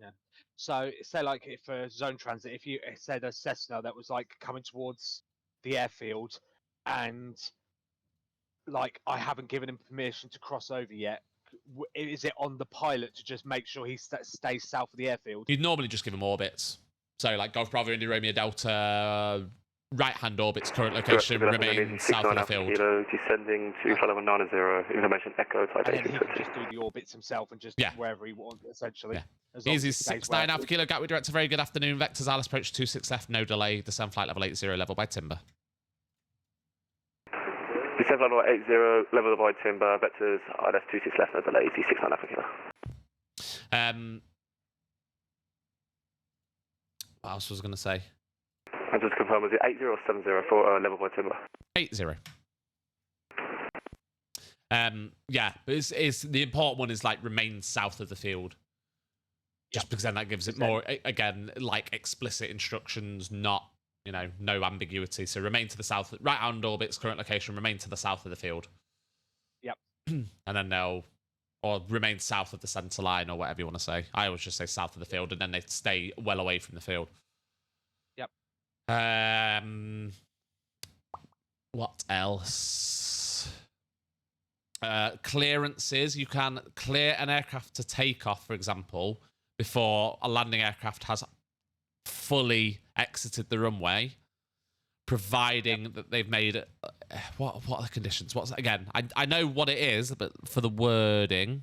Speaker 6: Yeah. So say like if a zone transit, if you said a Cessna that was like coming towards the airfield, and like I haven't given him permission to cross over yet, is it on the pilot to just make sure he stays south of the airfield?
Speaker 2: You'd normally just give him orbits. So like Golf Bravo India Romeo Delta, right-hand orbits, current location remain south of the field.
Speaker 3: Descending to flight level 90, information echo type.
Speaker 6: And then he can just do the orbits himself and just wherever he wants, essentially.
Speaker 2: Yeah. Easy 69 Alpha Kilo, Gatwick Director, very good afternoon. Vectors ILS approach 26 left, no delay. Descend flight level 80, level by timber.
Speaker 3: Descend flight level 80, level by timber. Vectors ILS 26 left, no delay. 69 Alpha Kilo.
Speaker 2: What else was I going to say?
Speaker 3: And just to confirm, was it 80 or 70 for level by timber?
Speaker 2: 80. Yeah, it's the important one is like remain south of the field. Just because then that gives it more, again, like explicit instructions, not, no ambiguity. So remain to the south, right hand orbit's current location, remain to the south of the field.
Speaker 6: Yep.
Speaker 2: And then or remain south of the centre line, or whatever you want to say. I always just say south of the field, and then they stay well away from the field.
Speaker 6: Yep.
Speaker 2: What else? Clearances. You can clear an aircraft to take off, for example, before a landing aircraft has fully exited the runway, providing that they've made what are the conditions? Again? I know what it is, but for the wording,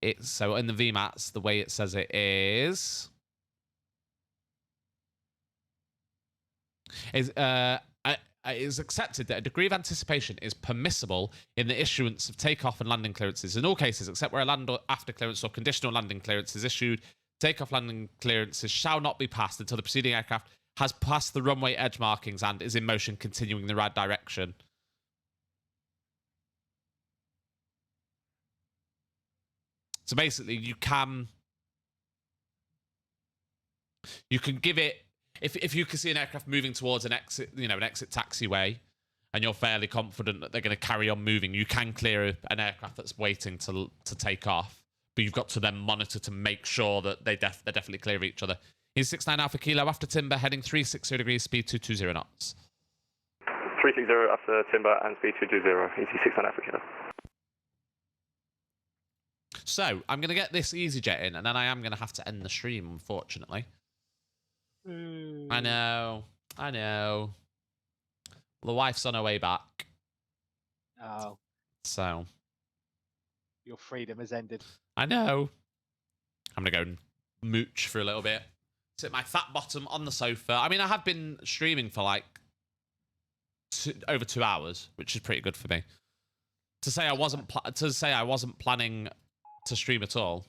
Speaker 2: it's so in the VMATs, the way it says it is it is accepted that a degree of anticipation is permissible in the issuance of takeoff and landing clearances in all cases, except where a land or after clearance or conditional landing clearance is issued. Takeoff landing clearances shall not be passed until the preceding aircraft has passed the runway edge markings and is in motion continuing in the right direction. So basically, you can give it, if you can see an aircraft moving towards an exit, an exit taxiway, and you're fairly confident that they're going to carry on moving, you can clear an aircraft that's waiting to take off. But you've got to then monitor to make sure that they're definitely clear of each other. He's 69 Alpha Kilo after timber, heading 360 degrees, speed 220 knots.
Speaker 3: 360 after timber and speed 220, easy 69 Alpha Kilo.
Speaker 2: So, I'm going to get this EasyJet in, and then I am going to have to end the stream, unfortunately. I know. Well, the wife's on her way back.
Speaker 6: Oh.
Speaker 2: So.
Speaker 6: Your freedom has ended.
Speaker 2: I know. I'm going to go and mooch for a little bit. Sit my fat bottom on the sofa. I mean, I have been streaming for like over 2 hours, which is pretty good for me. To say I wasn't planning to stream at all.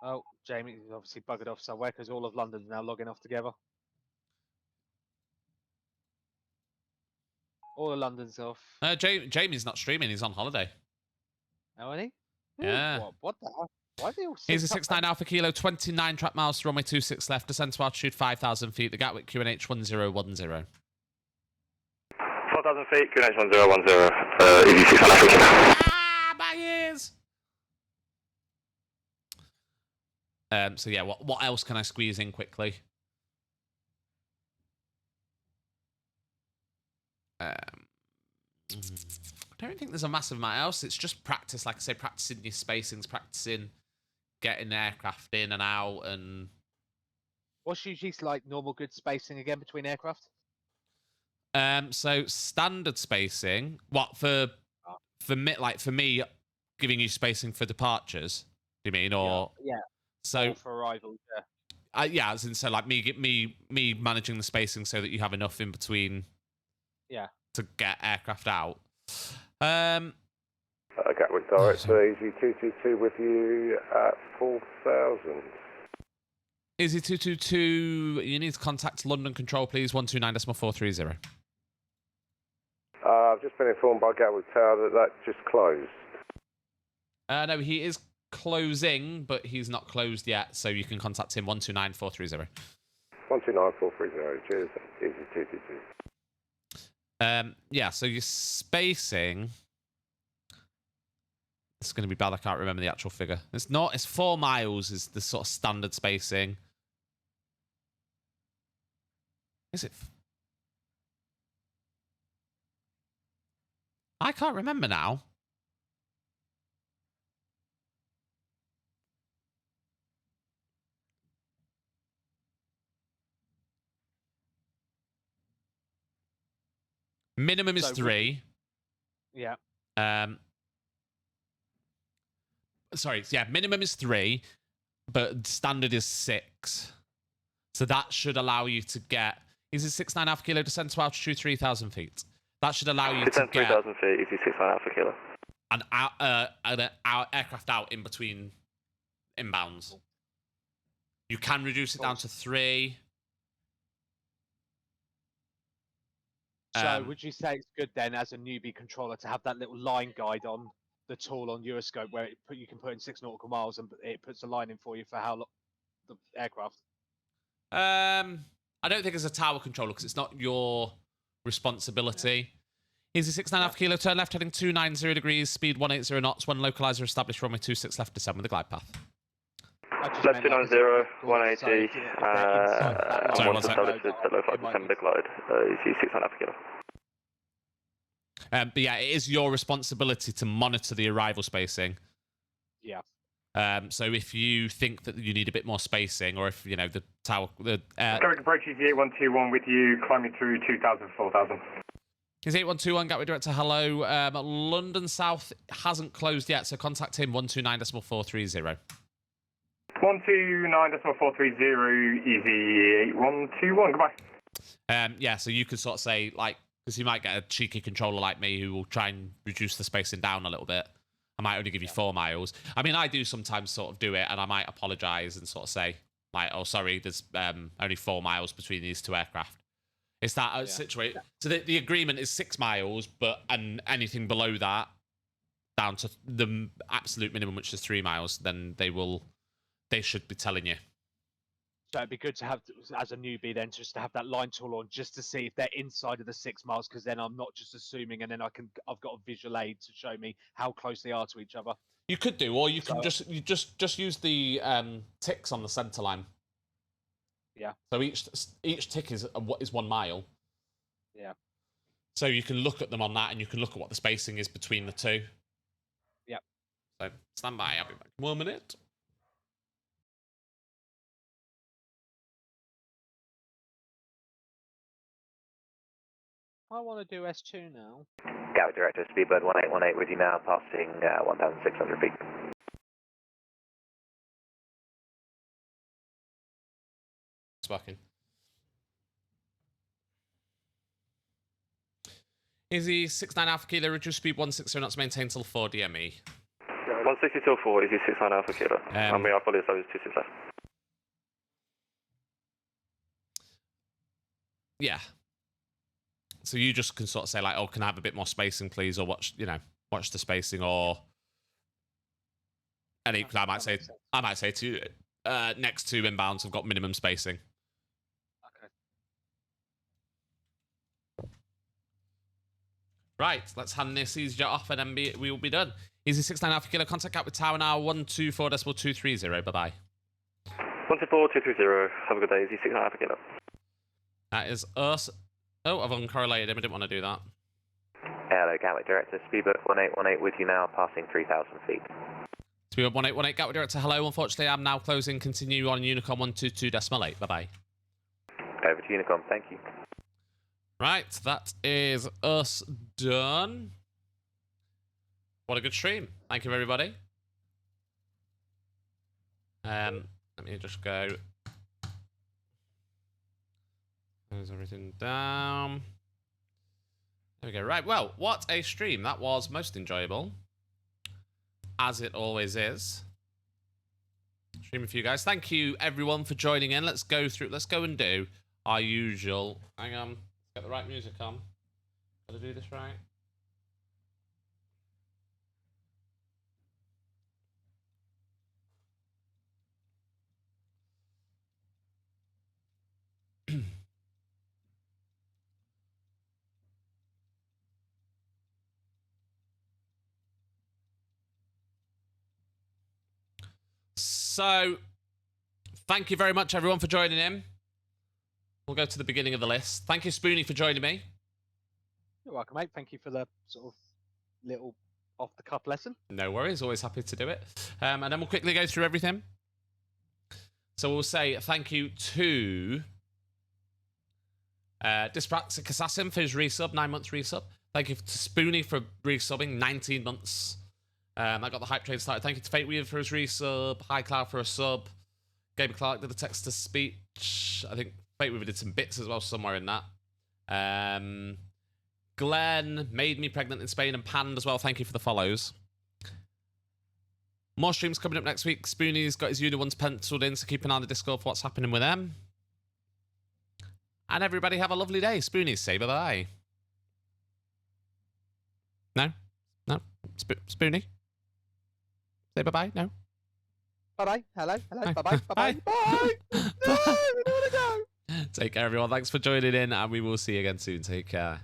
Speaker 6: Oh, Jamie's obviously buggered off somewhere because all of London's now logging off together. All of London's off.
Speaker 2: Jamie's not streaming. He's on holiday.
Speaker 6: Oh, isn't he?
Speaker 2: Yeah.
Speaker 6: What the hell? Why are they all
Speaker 2: Here's a 69 Alpha Kilo, 29 track miles to runway 26 left, descent to altitude 5,000 feet, the Gatwick QNH 1010.
Speaker 3: 4,000 feet, QNH 1010, easy 69 Alpha Kilo.
Speaker 2: Ah, my ears! So yeah, what else can I squeeze in quickly? I don't think there's a massive amount else. It's just practice, like I say, practicing your spacings, practicing getting the aircraft in and out, and
Speaker 6: what's usually like normal good spacing again between aircraft?
Speaker 2: So standard spacing. What for me, giving you spacing for departures? Do you mean, or
Speaker 6: yeah?
Speaker 2: So
Speaker 6: or for arrivals, yeah.
Speaker 2: Yeah, as in, so like me managing the spacing so that you have enough in between.
Speaker 6: Yeah.
Speaker 2: To get aircraft out.
Speaker 14: Gatwick Director, Easy 222 with you at 4,000.
Speaker 2: Easy 222, you need to contact London Control, please. 129.430.
Speaker 14: I've just been informed by Gatwick Tower that just closed.
Speaker 2: No, he is closing, but he's not closed yet, so you can contact him. 129.430.
Speaker 14: 129.430. Cheers. Easy 222.
Speaker 2: Yeah, so your spacing. It's going to be bad. I can't remember the actual figure. It's 4 miles is the sort of standard spacing. Is it? I can't remember now. Minimum is 3.
Speaker 6: Yeah.
Speaker 2: Sorry, yeah, minimum is 3, but standard is 6. So that should allow you to get... Is it 69 Alpha Kilo, descent to altitude 3,000 feet? That should allow you to get...
Speaker 3: 3,000 feet, easy 69 Alpha Kilo.
Speaker 2: An aircraft out in between inbounds. You can reduce it down to 3.
Speaker 6: So would you say it's good then, as a newbie controller, to have that little line guide on the tool on Euroscope where you can put in 6 nautical miles and it puts a line in for you for how long the aircraft?
Speaker 2: I don't think it's a tower controller because it's not your responsibility. Easy 6.5 kilo, turn left, heading 290 degrees, speed 180 knots, one localizer established, runway 26 left, descend with the glide path.
Speaker 3: Left 290, 180,
Speaker 2: sorry,
Speaker 3: once established with the low 5 descend with the glide, easy 6.5 kilo.
Speaker 2: But yeah, it is your responsibility to monitor the arrival spacing.
Speaker 6: Yeah.
Speaker 2: So if you think that you need a bit more spacing, or if, you know, the tower...
Speaker 15: Gatwick approach easy 8121 with you, climbing through 2,000, 4,000.
Speaker 2: Is 8121, Gatwick Director, hello. London South hasn't closed yet, so contact him, 129.430.
Speaker 15: 129.430, easy 8121, goodbye.
Speaker 2: Yeah, so you could sort of say, like, because you might get a cheeky controller like me who will try and reduce the spacing down a little bit. I might only give you 4 miles. I mean, I do sometimes sort of do it, and I might apologise and sort of say, like, oh, sorry, there's only 4 miles between these two aircraft. It's that situation. So the agreement is 6 miles, and anything below that, down to the absolute minimum, which is 3 miles, then they should be telling you.
Speaker 6: So it'd be good to have, as a newbie, then just to have that line tool on, just to see if they're inside of the 6 miles, because then I'm not just assuming, and then I've got a visual aid to show me how close they are to each other.
Speaker 2: You could do, or you can just use the ticks on the centre line.
Speaker 6: Yeah.
Speaker 2: So each tick is 1 mile.
Speaker 6: Yeah.
Speaker 2: So you can look at them on that, and you can look at what the spacing is between the two.
Speaker 6: Yep.
Speaker 2: So stand by. I'll be back in 1 minute.
Speaker 6: I want to do S2 now.
Speaker 3: Gatwick Director, Speedbird 1818 with you now, passing 1,600 feet.
Speaker 2: It's working. Easy 69 Alpha Kilo, reduce speed 160 knots, maintain till 4 DME.
Speaker 3: 160 till 4, easy 69 Alpha Kilo. And we are fully established 26 left.
Speaker 2: Yeah. So you just can sort of say, like, oh, can I have a bit more spacing, please? Or watch the spacing, or... And equally, I might say to you, next 2 inbounds have got minimum spacing.
Speaker 6: Okay.
Speaker 2: Right, let's hand this EasyJet off, and then we will be done. Easy 69 Alpha Kilo, contact out with Tower now, 124.230, bye-bye.
Speaker 3: 124.230, have a good day, easy 69 Alpha Kilo.
Speaker 2: That is us. Oh, I've uncorrelated him. I didn't want to do that.
Speaker 3: Hello, Gatwick Director. Speedbird 1818 with you now, passing 3,000 feet.
Speaker 2: Speedbird 1818, Gatwick Director. Hello. Unfortunately, I'm now closing. Continue on Unicom 122.8. Bye-bye.
Speaker 3: Over to Unicom. Thank you.
Speaker 2: Right, that is us done. What a good stream. Thank you, everybody. Let me just go... Close everything down. There we go. Right, well, what a stream. That was most enjoyable. As it always is. Streaming for you guys. Thank you, everyone, for joining in. Let's go and do our usual... Hang on. Get the right music on. Gotta do this right. So, thank you very much, everyone, for joining in. We'll go to the beginning of the list. Thank you, Spoonie, for joining me.
Speaker 6: You're welcome, mate. Thank you for the sort of little off-the-cuff lesson.
Speaker 2: No worries. Always happy to do it. And then we'll quickly go through everything. So we'll say thank you to Dyspraxic Assassin for his resub, 9 months resub. Thank you to Spoonie for resubbing, 19 months. I got the hype train started. Thank you to Fate Weaver for his resub. High Cloud for a sub. Gamer Clark did the text-to-speech. I think Fate Weaver did some bits as well somewhere in that. Glenn made me pregnant in Spain and Panned as well. Thank you for the follows. More streams coming up next week. Spoonie's got his uni ones penciled in, so keep an eye on the Discord for what's happening with them. And everybody have a lovely day. Spoonies, say bye-bye. No? No? Spoonie? Say bye-bye? No?
Speaker 6: Bye-bye. Hello.
Speaker 2: Bye.
Speaker 6: Bye-bye. Bye-bye. Bye. No, we don't want to go.
Speaker 2: Take care, everyone. Thanks for joining in, and we will see you again soon. Take care.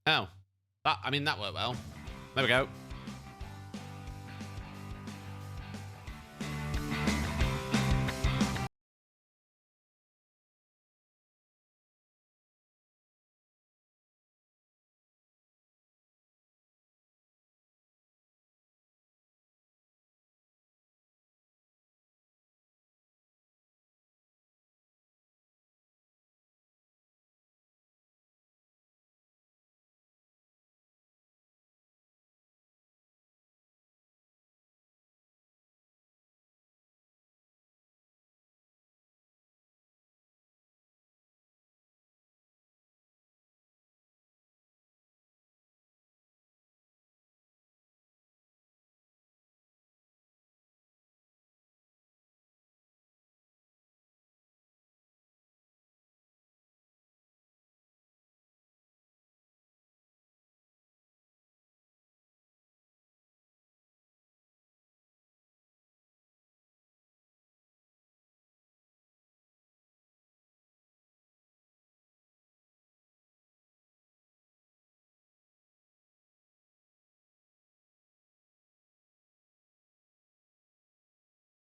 Speaker 2: Oh. That worked well. There we go.